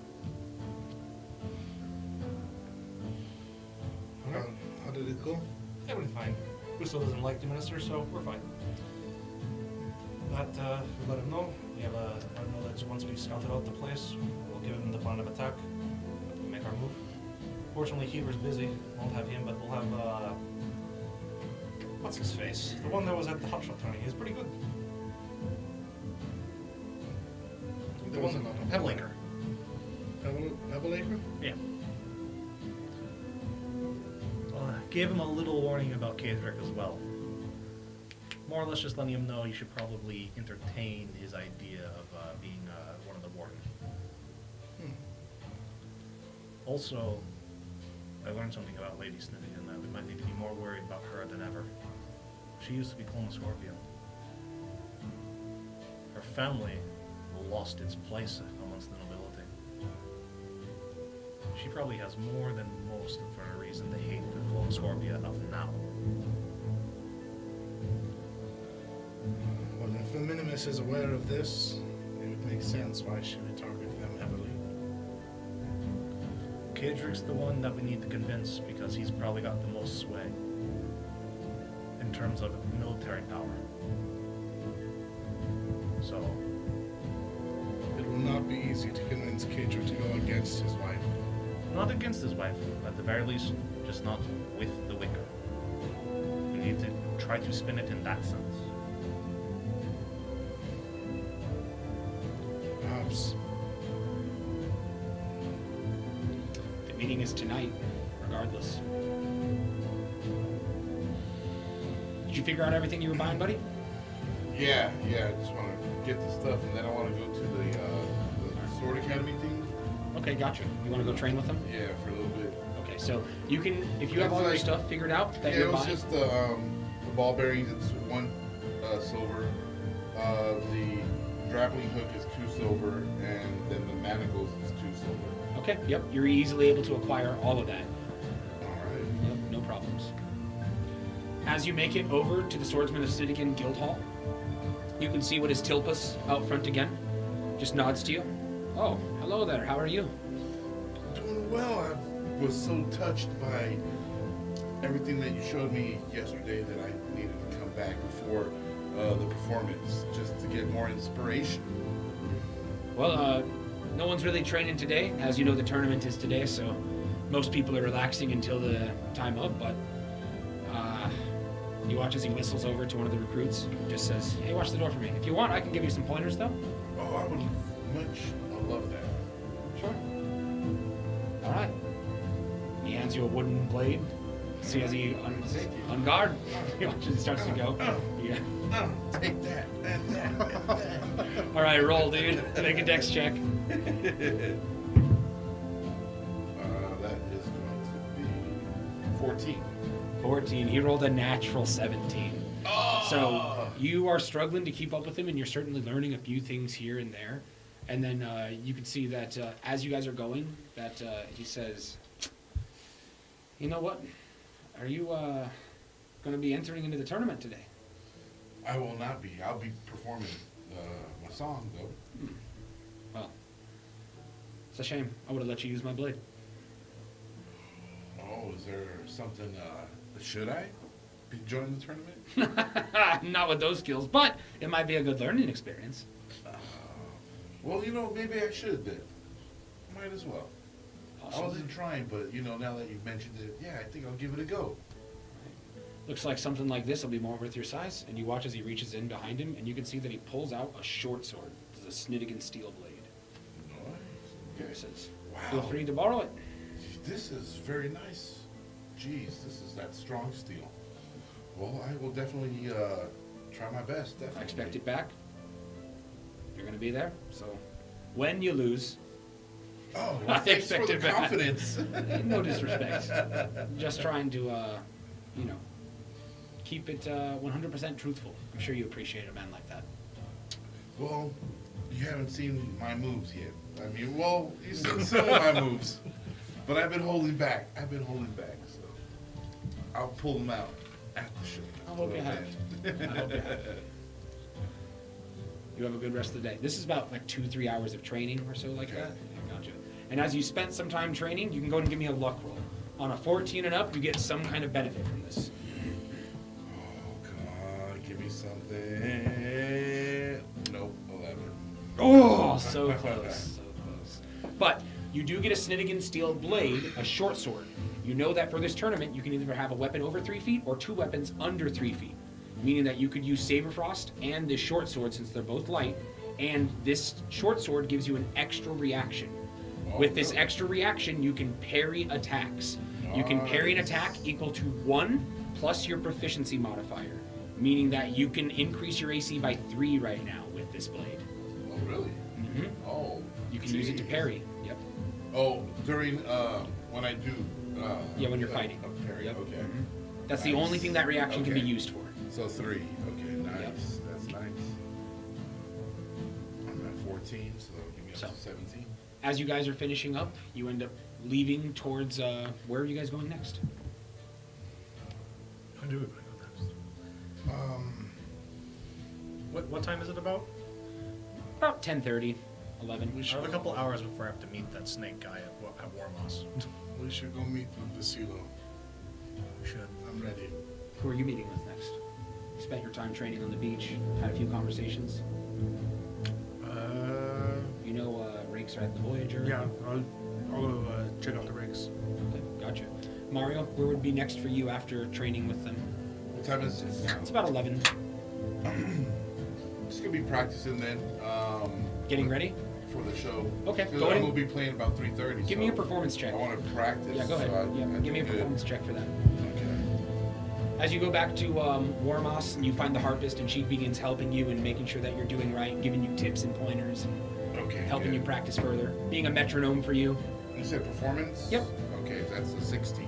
How did it go? It went fine. Gusto doesn't like the minister, so we're fine. But we let him know. We have our knowledge once we've scouted out the place. We'll give him the plan of attack. We'll make our move. Fortunately, Heaver's busy. Won't have him, but we'll have what's his face? The one that was at the hotshot tourney. He's pretty good. The one that Pebbleacre. Pebbleacre? Yeah. Well, I gave him a little warning about Kedrick as well. More or less just letting him know he should probably entertain his idea of being one of the warden. Also, I learned something about Lady Snittigan that we might need to be more worried about her than ever. She used to be Clomoscorpian. Her family lost its place amongst the nobility. She probably has more than most for a reason to hate the Clomoscorpia of now. Well, if the Minimus is aware of this, it would make sense why she would target them heavily. Kedrick's the one that we need to convince because he's probably got the most sway in terms of military power. So, It will not be easy to convince Kedrick to go against his wife. not against his wife, at the very least, just not with the Wicker. We need to try to spin it in that sense. training is tonight, regardless. Did you figure out everything you were buying, buddy? Yeah. I just want to get the stuff, and then I want to go to the Sword Academy thing. Okay, gotcha. You want to go train with them? Yeah, for a little bit. Okay, so you can, if you have all your stuff figured out that Yeah, you're it was buying. just the ball bearings. It's 1 silver. The grappling hook is 2 silver, and then the manacles is 2 silver. Okay, yep, you're easily able to acquire all of that. All right. Yep, no problems. As you make it over to the Swordsman of Sidigan Guild Hall, you can see what is Tilpus out front again. Just nods to you. Oh, hello there, how are you? Doing well. I was so touched by everything that you showed me yesterday that I needed to come back before the performance just to get more inspiration. Well, no one's really training today. As you know, the tournament is today, so most people are relaxing until the time up, but you watch as he whistles over to one of the recruits, just says, hey, watch the door for me. If you want, I can give you some pointers, though. Oh, I would love that. Sure. All right. He hands you a wooden blade. See as he on guard. He watches it starts to go. Yeah. Take that. All right, roll, dude. Make a dex check. That is going to be 14. 14. He rolled a natural 17. Oh! So you are struggling to keep up with him, and you're certainly learning a few things here and there. And then you can see that as you guys are going, that he says, you know what? Are you going to be entering into the tournament today? I will not be. I'll be performing my song, though. Well, it's a shame. I would have let you use my blade. Oh, is there something? Should I be joining the tournament? Not with those skills, but it might be a good learning experience. Well, maybe I should then. Might as well. I wasn't trying, but now that you've mentioned it, yeah, I think I'll give it a go. Looks like something like this will be more worth your size. And you watch as he reaches in behind him, and you can see that he pulls out a short sword. It's a Snittigan steel blade. Nice. He says, Wow. feel free to borrow it. This is very nice. Jeez, this is that strong steel. Well, I will definitely try my best. Definitely. I expect it back. You're going to be there. So when you lose, Oh, I well, thanks for expect the it back. confidence. no disrespect. Just trying to, keep it 100% truthful. I'm sure you appreciate a man like that. Well, you haven't seen my moves yet. I mean, well, you've seen some of my moves, but I've been holding back. So I'll pull them out at the show. I hope you have. You have a good rest of the day. This is about like 2-3 hours of training or so like that. Yeah, gotcha. And as you spent some time training, you can go and give me a luck roll. On a 14 and up, you get some kind of benefit from this. Oh, come on, give me something. Nope, 11. Oh, so close, so close. But you do get a Snittigan steel blade, a short sword. You know that for this tournament, you can either have a weapon over 3 feet or 2 weapons under 3 feet. Meaning that you could use Saberfrost and this short sword since they're both light, and this short sword gives you an extra reaction. With this extra reaction, you can parry attacks. You can parry an attack equal to 1 plus your proficiency modifier, meaning that you can increase your AC by 3 right now with this blade. Oh, really? Mm-hmm. Oh, You can use it to parry. Yep. Oh, during when I do. Yeah, when you're fighting. A parry. Yep. Okay. Mhm. That's the only thing that reaction can be Okay. used for. So 3. Okay, nice. Yep. That's nice. I'm at 14, so give me up So. to 17. As you guys are finishing up, you end up leaving towards, where are you guys going next? When do we go next? What time is it about? About 10:30, 11. I have a couple hours before I have to meet that snake guy at Warmoss. We should go meet with Vasilo. We should. I'm ready. Who are you meeting with next? You spent your time training on the beach, had a few conversations. You know rigs are at the Voyager? Yeah, I'll go check out the rigs. Okay, gotcha. Mario, where would be next for you after training with them? What time is it now? It's about 11. Just gonna be practicing then. Getting ready? before the show. Okay, Because go I'm ahead. going to be playing about 3:30. Give me a performance check. I want to practice. Yeah, go ahead. So I Give me a do good. performance check for that. Okay. As you go back to Warmoss, and you find the harpist, and she begins helping you and making sure that you're doing right, giving you tips and pointers, Okay. helping good. you practice further, being a metronome for you. You said performance? Yep. Okay, that's a 16.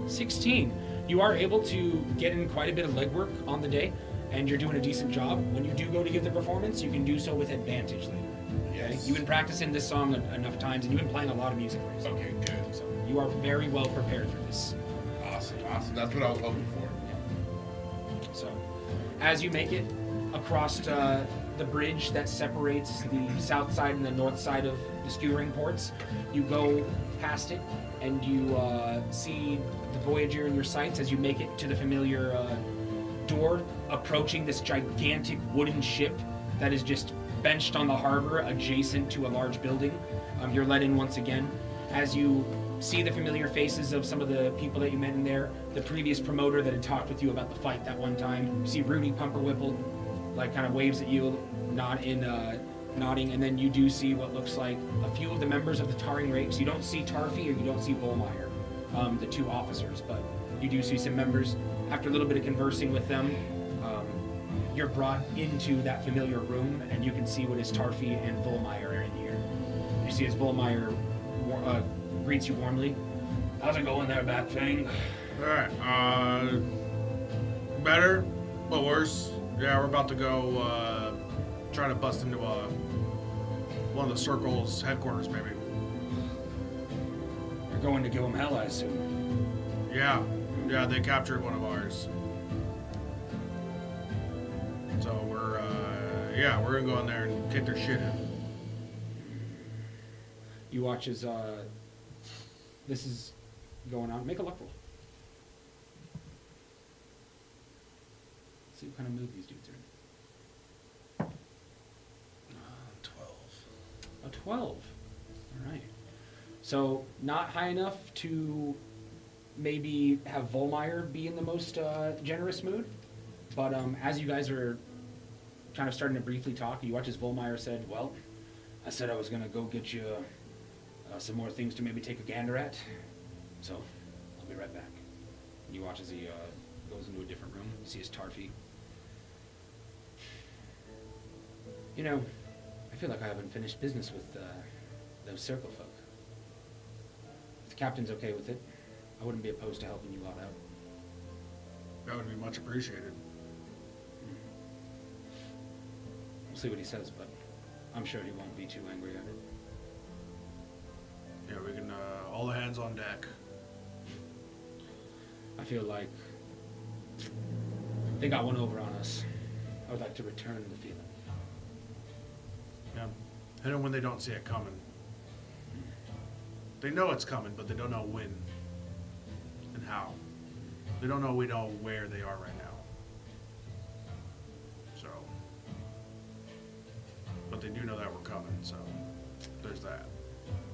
16. You are able to get in quite a bit of legwork on the day, and you're doing a decent job. When you do go to give the performance, you can do so with advantage later. Okay? Yes. You've been practicing this song enough times, and you've been playing a lot of music recently. Okay, good. So you are very well prepared for this. Awesome. That's what I was hoping for. So, as you make it across the bridge that separates the south side and the north side of the skewering ports, you go past it, and you see the Voyager in your sights as you make it to the familiar door, approaching this gigantic wooden ship that is just benched on the harbor adjacent to a large building. You're let in once again. As you see the familiar faces of some of the people that you met in there, the previous promoter that had talked with you about the fight that one time. You see Rudy Pumperwhipple, like kind of waves at you, nodding, and then you do see what looks like a few of the members of the Tarring Rakes. You don't see Tarfy or you don't see Volmeyer, the two officers, but you do see some members. After a little bit of conversing with them, you're brought into that familiar room, and you can see what is Tarfy and Volmeyer are in here. You see as Volmeyer greets you warmly. How's it going there, Batfang? Alright, better, but worse. Yeah, we're about to go try to bust into one of the Circle's headquarters, maybe. You're going to give them hell, I assume. Yeah, they captured one of ours. So we're gonna go in there and kick their shit in. You watch as this is going on. Make a luck roll. See what kind of mood these dudes are in. 12. A 12. All right. So not high enough to maybe have Volmeyer be in the most generous mood, but as you guys are kind of starting to briefly talk, you watch as Volmeyer said, "Well, I said I was gonna go get you some more things to maybe take a gander at, so I'll be right back." You watch as he goes into a different room. You see his Tarfy. You know, I feel like I haven't finished business with those Circle folk. If the captain's okay with it, I wouldn't be opposed to helping you lot out. That would be much appreciated. We'll see what he says, but I'm sure he won't be too angry at it. Yeah, we can, all hands on deck. I feel like they got one over on us. I would like to return the feeling. Yeah. Hit them when they don't see it coming. They know it's coming, but they don't know when and how. They don't know we know where they are right now. So, but they do know that we're coming, so there's that.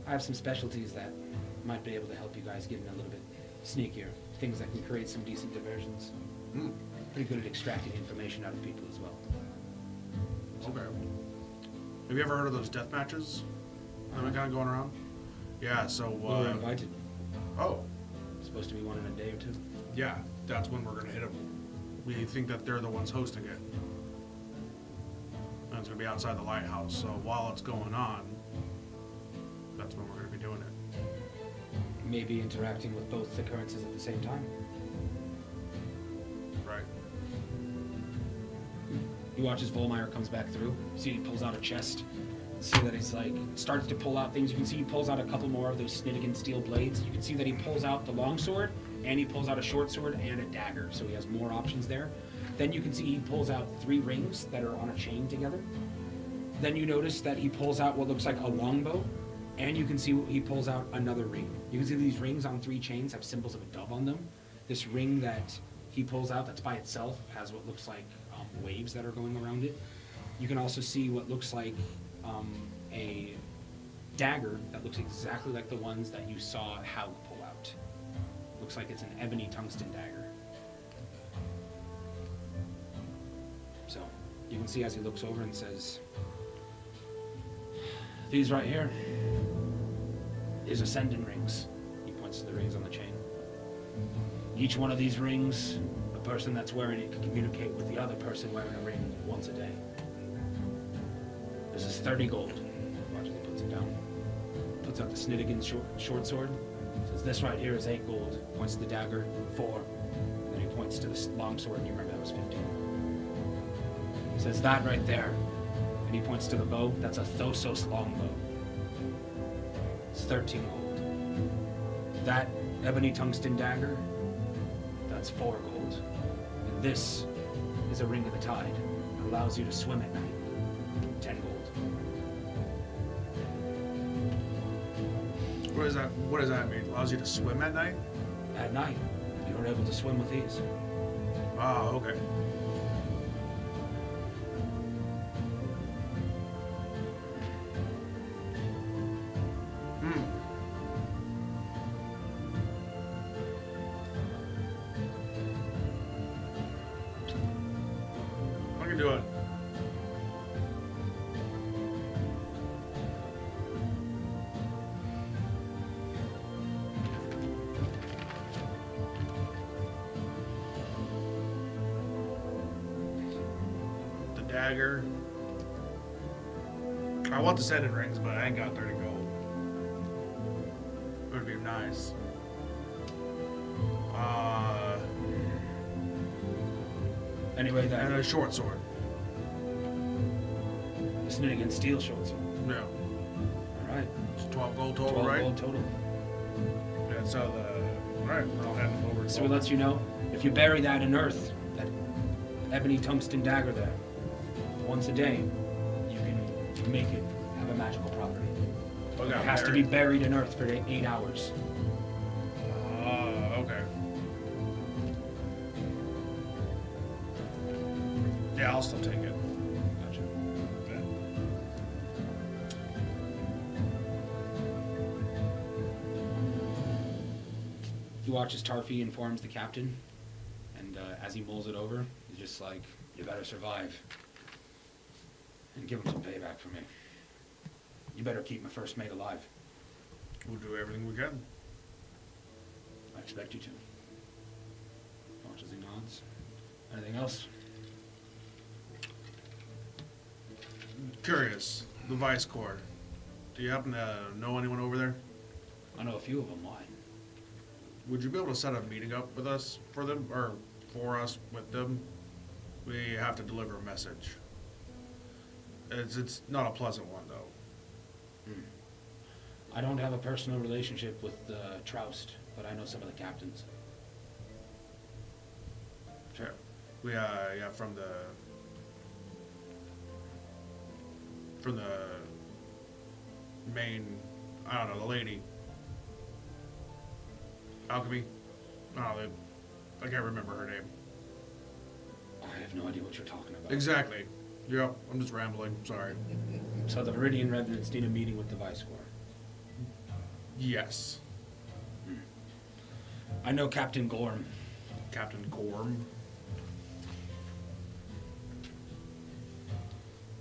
I have some specialties that might be able to help you guys get in a little bit sneakier. Things that can create some decent diversions. Pretty good at extracting information out of people as well. Okay. Have you ever heard of those death matches that have been kind of going around? Yeah, so, We were invited. oh, Supposed to be one in a day or two. yeah, that's when we're gonna hit them. We think that they're the ones hosting it. And it's gonna be outside the lighthouse, so while it's going on, that's when we're gonna be doing it. Maybe interacting with both the currencies at the same time. Right. You watch as Volmeyer comes back through. You see he pulls out a chest. You see that he's like, starts to pull out things. You can see he pulls out a couple more of those Snittigan steel blades. You can see that he pulls out the long sword, and he pulls out a short sword and a dagger. So he has more options there. Then you can see he pulls out 3 rings that are on a chain together. Then you notice that he pulls out what looks like a longbow, and you can see he pulls out another ring. You can see these rings on 3 chains have symbols of a dove on them. This ring that he pulls out that's by itself has what looks like waves that are going around it. You can also see what looks like a dagger that looks exactly like the ones that you saw Haug pull out. Looks like it's an ebony tungsten dagger. So you can see as he looks over and says, These right here. These ascendant rings. He points to the rings on the chain. Each one of these rings, the person that's wearing it can communicate with the other person wearing a ring once a day. This is 30 gold. Watch as he puts it down. Puts out the Snittigan short sword. Says this right here is 8 gold. Points to the dagger, 4. And then he points to the long sword, and you remember that was 15. Says that right there. And he points to the bow. That's a Thosos longbow. It's 13 gold. That ebony tungsten dagger, that's 4 gold. And this is a ring of the tide. It allows you to swim at night. 10 gold. What does that mean? Allows you to swim at night? At night, you're able to swim with ease. Oh, okay. I can do it. The dagger. I want the sending rings, but I ain't got 30 gold. It would be nice. Anyway, And that a short sword. the Snittigan steel short sword. Yeah. All right. It's 12 gold total, 12 right? gold total. Yeah, so alright, I'll hand them over. So it lets you know, if you bury that in earth, that ebony tungsten dagger there, once a day, you can make it have a magical property. Oh, It has to be buried in earth for 8 hours. Okay. Yeah, I'll still take it. Gotcha. Okay. You watch as Tarfi informs the captain, and as he mulls it over, he's just like, you better survive. And give him some payback for me. You better keep my first mate alive. We'll do everything we can. I expect you to. Watch as he nods. Anything else? Curious, the Vice Corps. Do you happen to know anyone over there? I know a few of them. Why? Would you be able to set a meeting up with us for them, or for us with them? We have to deliver a message. It's not a pleasant one, though. I don't have a personal relationship with Troust, but I know some of the captains. Sure. We, yeah, from the main, I don't know, the lady. Alchemy? I don't know, I can't remember her name. I have no idea what you're talking about. Exactly. Yep, I'm just rambling, sorry. So the Viridian Revenants need a meeting with the Vice Corps. Yes. I know Captain Gorm. Captain Gorm.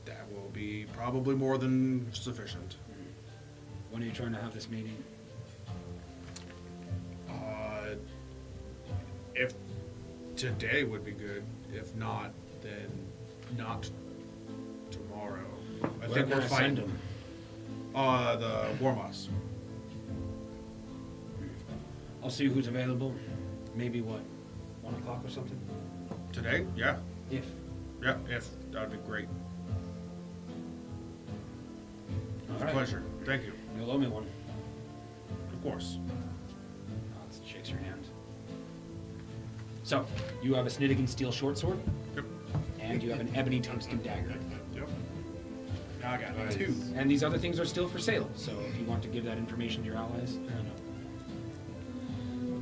That will be probably more than sufficient. When are you trying to have this meeting? If today would be good. If not, then not tomorrow. I Where think can we're I fighting. send them? The Warmas. I'll see who's available. Maybe what, 1 o'clock or something? Today? Yeah. If. Yeah, if. That would be great. All With right. pleasure. Thank you. You'll owe me one. Of course. Nods, shakes your hand. So, you have a Snittigan steel short sword, Yep. and you have an ebony tungsten dagger. Yep. Now I got Nice. 2. And these other things are still for sale, so if you want to give that information to your allies, I don't know.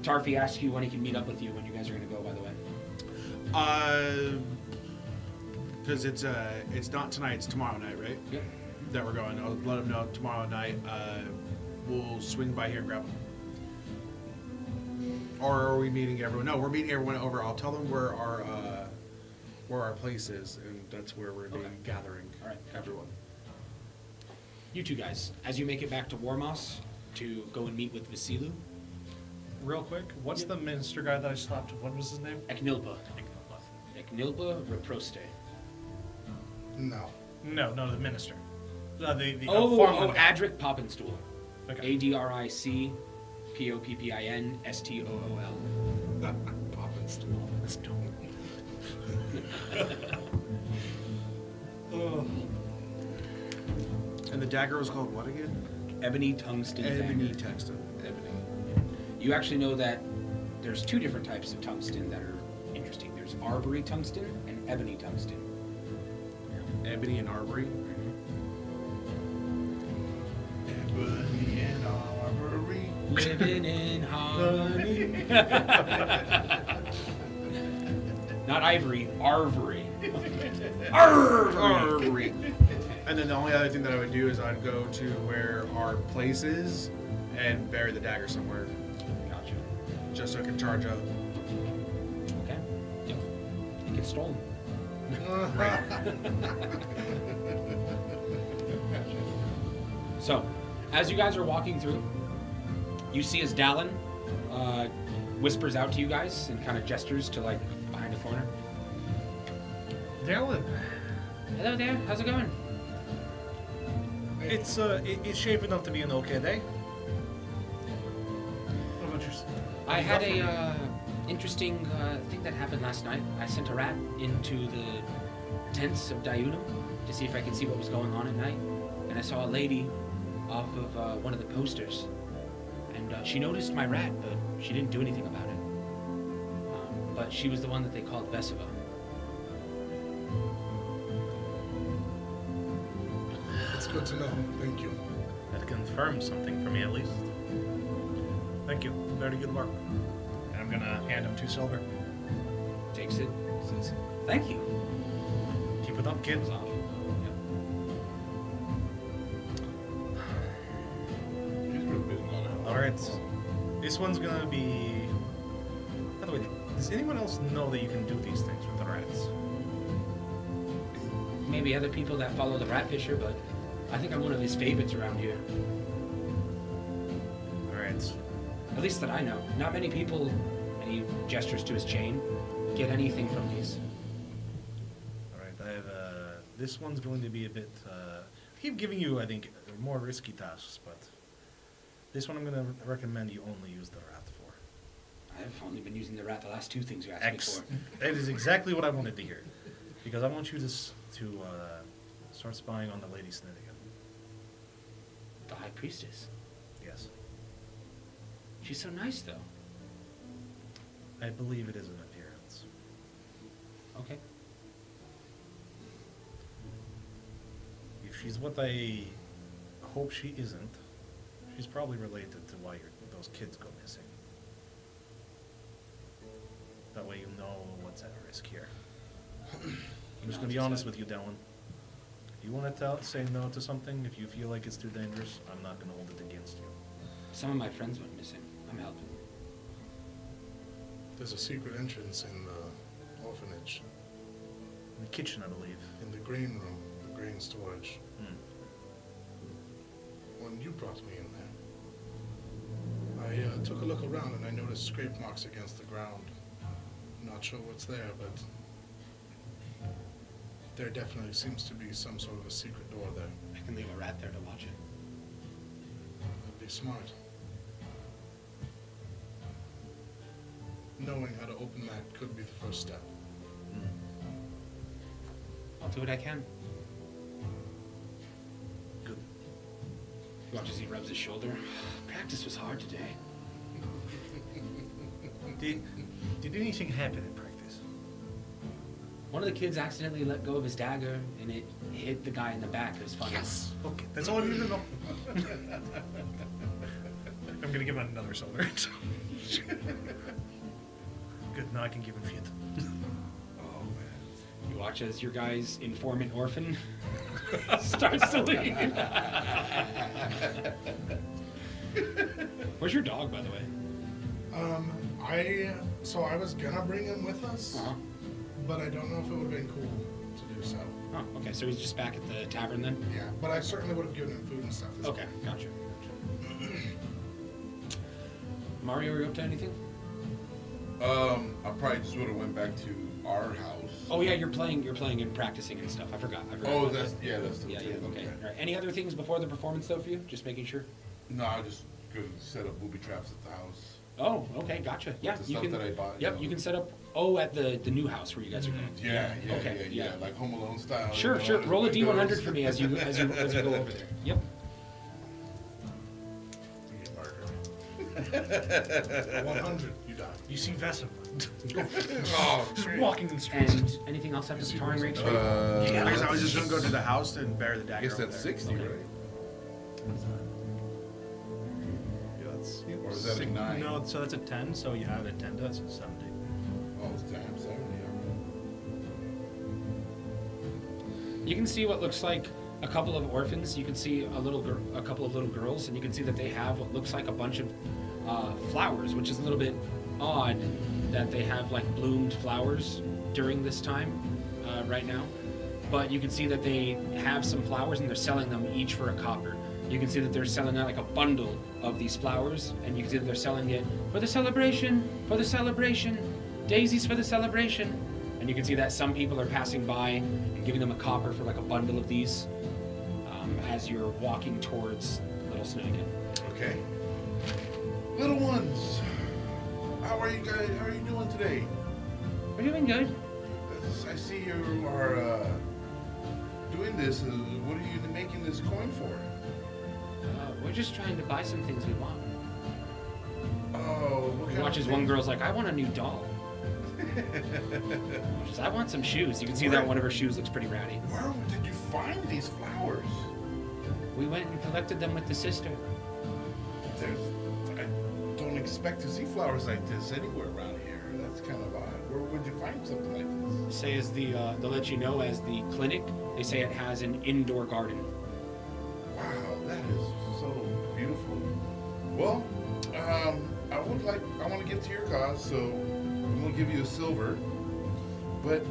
Tarfi asks you when he can meet up with you when you guys are going to go, by the way. Because it's not tonight, it's tomorrow night, right? Yep. That we're going. I'll let them know tomorrow night. We'll swing by here and grab them. Or are we meeting everyone? No, we're meeting everyone over. I'll tell them where our place is, and that's where we're going to be Okay. gathering All right, gotcha. everyone. You two guys, as you make it back to Warmoss to go and meet with Vasilu, Real quick, what's the minister guy that I slapped? What was his name? Eknilpa Reproste. No. No, the minister. The Oh, Adric Poppinstool. Okay. Adric Poppinstool. Poppinstool. And the dagger was called what again? Ebony Tungsten. Ebony Dagger. tungsten. Ebony. You actually know that there's two different types of tungsten that are interesting. There's Arbery tungsten and ebony tungsten. Ebony and Arbery. Ebony and Arbery. Living in harmony. Not ivory, arvery. Arbery. And then the only other thing that I would do is I'd go to where our place is and bury the dagger somewhere, Gotcha. just so I can charge up. Okay. Yep. It gets stolen. So, as you guys are walking through, you see as Dallin whispers out to you guys and kind of gestures to like behind a corner. Dylan, Hello there. How's it going? it's shaping up to be an okay day. What about yours? I had a interesting thing that happened last night. I sent a rat into the tents of Diunum to see if I could see what was going on at night, and I saw a lady off of one of the posters, and she noticed my rat, but she didn't do anything about it. But she was the one that they called Vesiva. It's good to know. Thank you. That confirms something for me at least. Thank you. Very good work. And I'm gonna hand him 2 silver. Takes it, says, "Thank you." Keep it up, kid. Goes off. He's real busy on that. Alright. This one's gonna be... By the way, does anyone else know that you can do these things with the rats? Maybe other people that follow the rat fisher, but I think I'm one of his favorites around here. Alright. At least that I know. Not many people, and he gestures to his chain, get anything from these. Alright, I have this one's going to be a bit I keep giving you, I think, more risky tasks, but this one I'm gonna recommend you only use the rat for. I've only been using the rat the last 2 things you asked me for. That is exactly what I wanted to hear. Because I want you to start spying on the Lady Snittigan. The High Priestess. Yes. She's so nice, though. I believe it is an appearance. Okay. If she's what I hope she isn't, she's probably related to why those kids go missing. That way you know what's at risk here. I'm just going to be honest with you, Dylan. You want to say no to something? If you feel like it's too dangerous, I'm not going to hold it against you. Some of my friends went missing. I'm helping. There's a secret entrance in the orphanage, In the kitchen, I believe. in the grain room, the grain storage. When you brought me in there, I took a look around and I noticed scrape marks against the ground. Not sure what's there, but there definitely seems to be some sort of a secret door there. I can leave a rat there to watch it. That'd be smart. Knowing how to open that could be the first step. I'll do what I can. Good. You watch as he rubs his shoulder. Practice was hard today. Did anything happen in practice? One of the kids accidentally let go of his dagger, and it hit the guy in the back. It was funny. Yes. Okay, that's all I need to know. I'm gonna give him another silver. Good, now I can give him shit. Oh, man. You watch as your guy's informant orphan starts to leave. Where's your dog, by the way? I was gonna bring him with us, Uh-huh. but I don't know if it would have been cool to do so. Oh, okay. So he's just back at the tavern then. Yeah, but I certainly would have given him food and stuff. As Okay, gotcha. Mario, are you up to anything? I probably just would have went back to our house. Oh yeah, you're playing and practicing and stuff. I forgot. Oh, about that's that. that's the Yeah, thing. okay. All right. Any other things before the performance though for you? Just making sure. No, I just could set up booby traps at the house. Oh, okay, gotcha. Yeah, The you stuff can. that I bought, you Yep, know. you can set up. At the new house where you guys are going. Yeah, Okay, yeah, like Home Alone style. Sure, you know, sure. under Roll a the D100 windows. for me as you go over there. Yep. A 100, you die. You see Vesem. Oh, Just great. walking in streets. And anything else after the tarring range? I guess I was just gonna go to the house and bear the I dagger. guess over that's there. 60, right? Yeah, that's, Or is that a 9? No, so that's a 10, so you have a 10, that's a 70. Oh, it's times 70. You can see what looks like a couple of orphans. You can see a couple of little girls, and you can see that they have what looks like a bunch of flowers, which is a little bit odd that they have like bloomed flowers during this time right now. But you can see that they have some flowers, and they're selling them each for a copper. You can see that they're selling out like a bundle of these flowers, and you can see that they're selling it for the celebration, daisies for the celebration. And you can see that some people are passing by and giving them a copper for like a bundle of these as you're walking towards Little Snowden. Okay. Little ones, how are you guys? How are you doing today? We're doing good. I see you are doing this. What are you making this coin for? We're just trying to buy some things we want. Oh, what He kind watches of one things? girl's like, I want a new doll. She says, I want some shoes. You can see that one of her shoes looks pretty ratty. Where did you find these flowers? We went and collected them with the sister. I don't expect to see flowers like this anywhere around here. That's kind of odd. Where would you find something like this? Say as they'll let you know as the clinic, they say it has an indoor garden. Wow, that is so beautiful. Well, I want to give to your cause, so I'm gonna give you a silver. But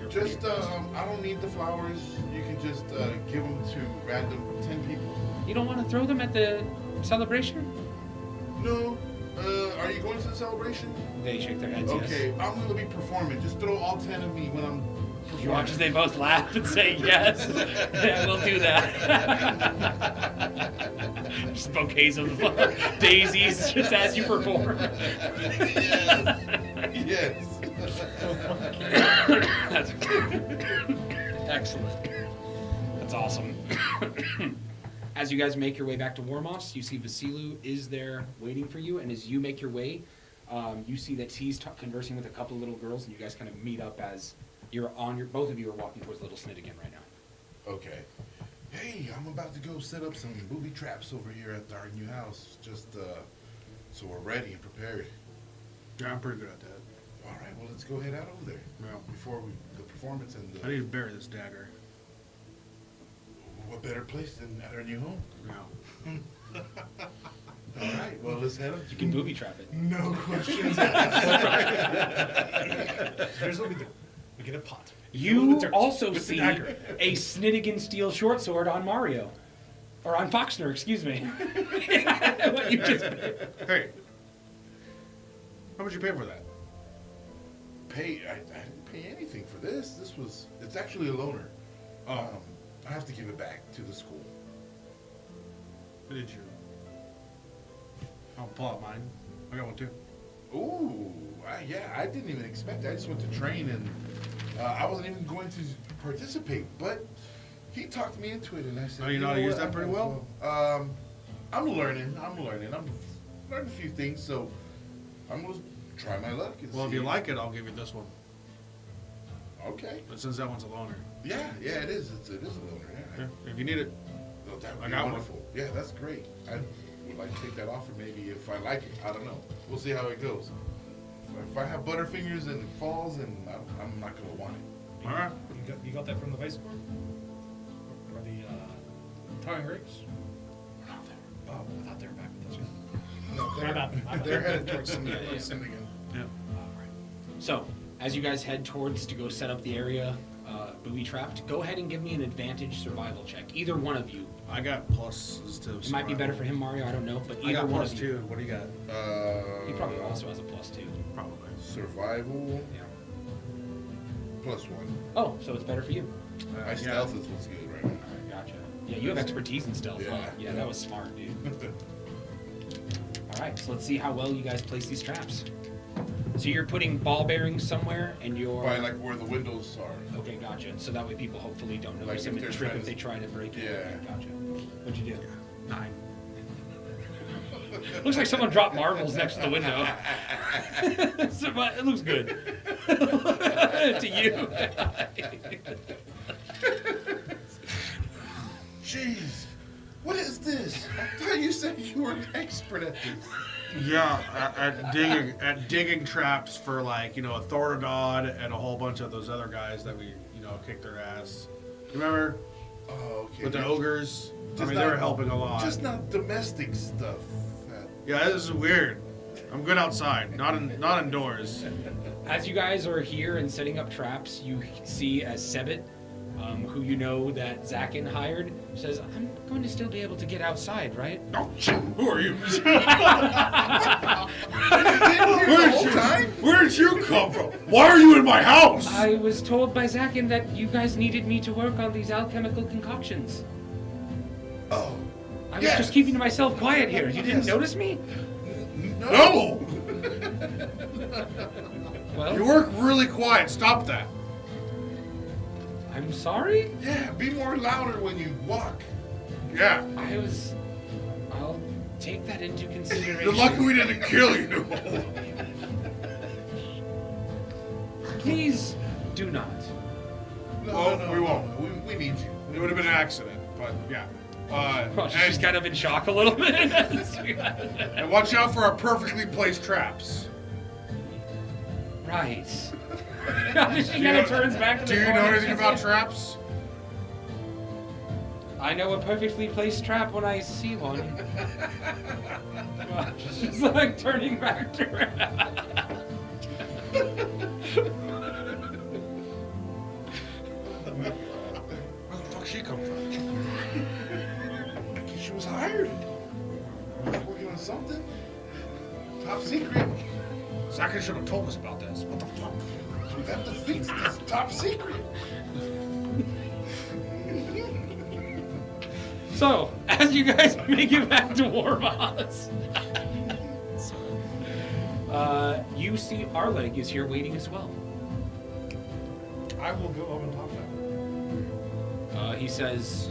just, I don't need the flowers. You can just give them to random 10 people. You don't want to throw them at the celebration? No. Are you going to the celebration? They shake their heads. Okay, I'm gonna be performing. Just throw all 10 of me when I'm Yes. You watch as they both laugh and say yes. Yeah, we'll do that. Just bouquets of daisies just as you perform. Yes. That's excellent. That's awesome. As you guys make your way back to Warmoss, you see Vasilu is there waiting for you, and as you make your way, you see that he's conversing with a couple of little girls, and you guys kind of meet up as both of you are walking towards Little Snit again right now. Okay. Hey, I'm about to go set up some booby traps over here at our new house, just so we're ready and prepared. Yeah, I'm pretty good at that. All right, well, let's go head out over there. Yeah. Before the performance and I need to bury this dagger. what better place than at our new home? Yeah. All right, well, let's head up. You can booby trap it. No questions Here's what we do. We get a pot. You also with the see dagger. a Snittigan steel short sword on Mario. Or on Foxner, excuse me. What you just Hey, how much you pay for that? I didn't pay anything for this. It's actually a loaner. I have to give it back to the school. What did you? I'll pull out mine. I got one too. Ooh, I didn't even expect that. I just went to train and I wasn't even going to participate, but he talked me into it and I said, Oh, you know how to what? use that pretty well? I'm learning. I'm learning a few things, so I'm going to try my luck. And Well, if see. you like it, I'll give you this one. Okay. But since that one's a loaner, Yeah, it is. It is a loaner. Yeah. if you need it, Oh, that would I be got one. wonderful. Yeah, that's great. I would like to take that offer maybe if I like it. I don't know. We'll see how it goes. If I have butterfingers and it falls, and I'm not gonna want it. all right. You got that from the Vice Corps? Or the Tarring Rigs? Oh, I thought they were back with us. No, My bad. they're headed towards Syndigan. Yeah. So, as you guys head towards to go set up the area booby trapped, go ahead and give me an advantage survival check. Either one of you. I got pluses to. It might be better for him, Mario. I don't know, but either I got one plus of you. 2. What do you got? He probably also has a +2. Probably. Survival Yeah. +1. Oh, so it's better for you. My stealth is what's good right now. Gotcha. Yeah, you have expertise in stealth. Huh? Yeah. Yeah, that was smart, dude. All right, so let's see how well you guys place these traps. So you're putting ball bearings somewhere, and you're By like where the windows are. okay, gotcha. So that way people hopefully don't Like notice if them and they're trip trying if to- they try to break in. Yeah. Okay, gotcha. What'd you do? 9. Looks like someone dropped marbles next to the window. So, but it looks good to you. Jeez, what is this? I thought you said you were an expert at this. Yeah, at digging traps for like a Thorodod and a whole bunch of those other guys that we kicked their ass. Remember Oh, okay. with the ogres? I Just mean, they were not- helping a lot. Just not domestic stuff. Yeah, this is weird. I'm good outside, not indoors. As you guys are here and setting up traps, you see as Sebit, who you know that Zakin hired, says, "I'm going to still be able to get outside, right?" Oh shit! Who are you? Where did you come from? Why are you in my house? I was told by Zakin that you guys needed me to work on these alchemical concoctions. Oh. I was Yes. just keeping myself quiet here. You didn't Yes. notice me? No! Well, You work really quiet. Stop that. I'm sorry. Yeah, be more louder when you walk. Yeah. I'll take that into consideration. You're lucky we didn't kill you. Please do not. Well, we won't. We need you. It would have been an accident, but yeah. Well, she's just kind of in shock a little bit. And watch out for our perfectly placed traps. Right. She kind of turns back to the Do you corner. know anything She's about like, traps? I know a perfectly placed trap when I see one. She's like turning back to her. Where the fuck she come from? I guess she was hired. Working on something. Top secret. Zakin should have told us about this. What the fuck? We have to fix this top secret. So, as you guys make it back to Warboss, you see Arleg is here waiting as well. I will go up and talk to him. He says,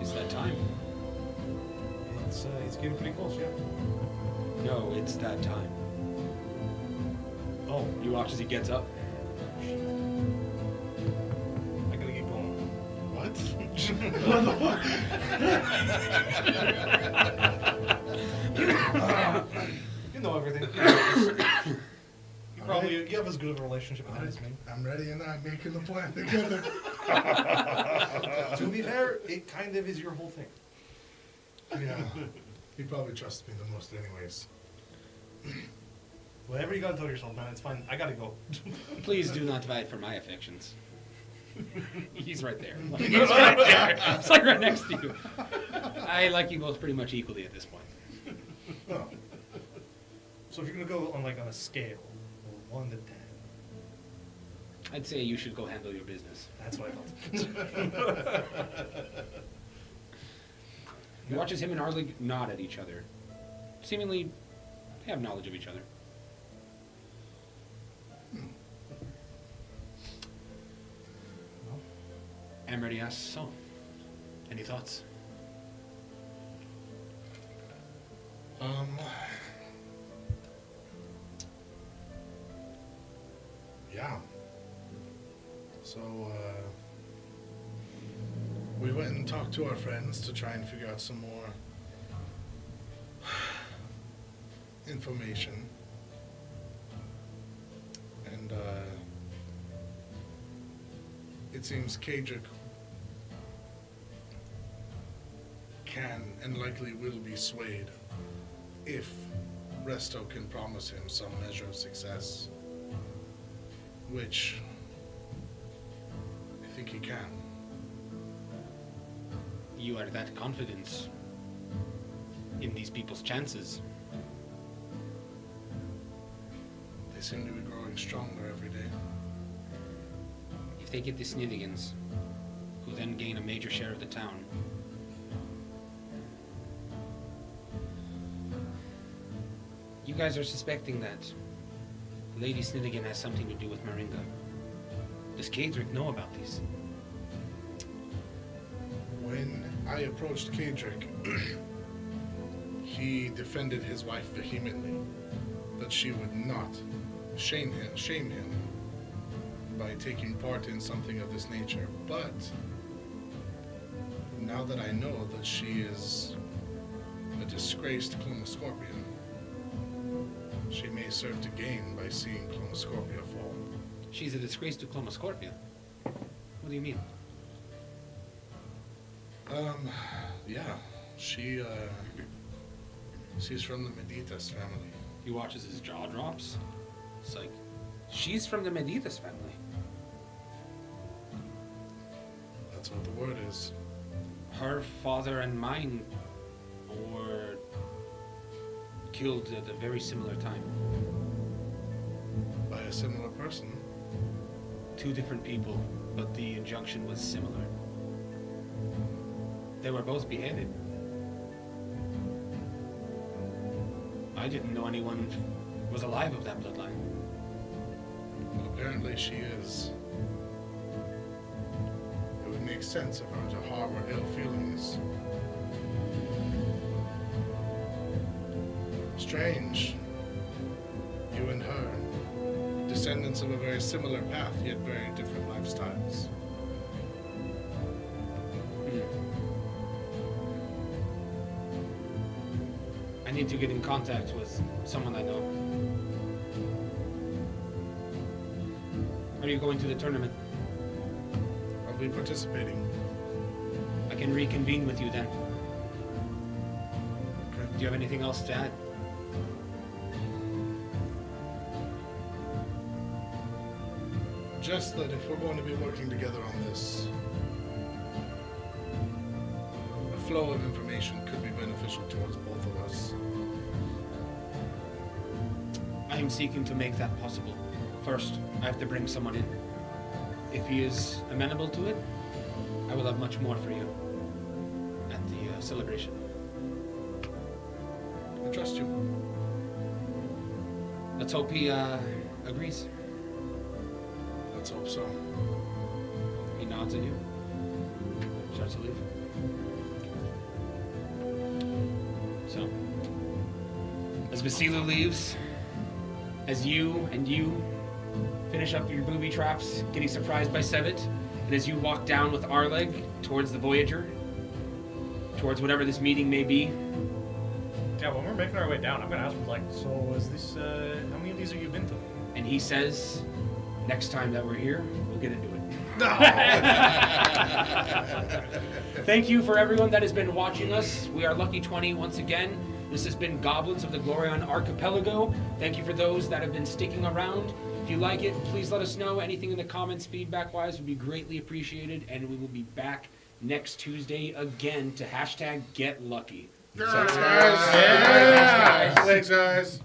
"It's that time." It's getting pretty close, yeah. No, it's that time. Oh, You watch as he gets up. I gotta get going. What? You know everything. You have as good of a relationship with him as me. I'm ready and I'm making the plan together. To be fair, it kind of is your whole thing. Yeah. He probably trusts me the most anyways. Whatever you gotta tell yourself, man, it's fine. I gotta go. Please do not fight for my affections. He's right there. Like, he's right there. It's like right next to you. I like you both pretty much equally at this point. Oh. So if you're gonna go on a scale, 1 to 10, I'd say you should go handle your business. that's what I thought. You watch as him and Arleg nod at each other. Seemingly, they have knowledge of each other. Amrity asks, "So, any thoughts?" Yeah. So, we went and talked to our friends to try and figure out some more information. And, it seems Kadric can and likely will be swayed if Resto can promise him some measure of success, which think he can. You are that confident in these people's chances. They seem to be growing stronger every day. If they get the Snittigans, who then gain a major share of the town, you guys are suspecting that Lady Snittigan has something to do with Murringa. Does Kadrick know about these? When I approached Kadrick, he defended his wife vehemently, that she would not shame him by taking part in something of this nature. But now that I know that she is a disgraced Clonoscorpion, she may serve to gain by seeing Clonoscorpia fall. She's a disgrace to Clonoscorpia. What do you mean? Yeah, she's from the Meditas family. He watches his jaw drops. It's like, she's from the Meditas family. That's what the word is. Her father and mine were killed at a very similar time. By a similar person. Two different people, but the injunction was similar. They were both beheaded. I didn't know anyone was alive of that bloodline. Well, apparently she is. It would make sense of her to harbor ill feelings. Strange. You and her, descendants of a very similar path, yet very different lifestyles. I need to get in contact with someone I know. Are you going to the tournament? I'll be participating. I can reconvene with you then. Okay. Do you have anything else to add? Just that if we're going to be working together on this, a flow of information could be beneficial towards both of us. I am seeking to make that possible. First, I have to bring someone in. If he is amenable to it, I will have much more for you at the celebration. I trust you. Let's hope he agrees. Let's hope so. He nods at you. Starts to leave. So, as Vasilu leaves, as you finish up your booby traps, getting surprised by Sevit, and as you walk down with Arleg towards the Voyager, towards whatever this meeting may be. Yeah, when we're making our way down, I'm gonna ask him, like, so is this, how many of these have you been to? And he says, next time that we're here, we'll get into it. Thank you for everyone that has been watching us. We are Lucky 20 once again. This has been Goblins of the Glorion Archipelago. Thank you for those that have been sticking around. If you like it, please let us know. Anything in the comments, feedback-wise, would be greatly appreciated. And we will be back next Tuesday again to #GetLucky. Thanks, guys. Thanks, guys.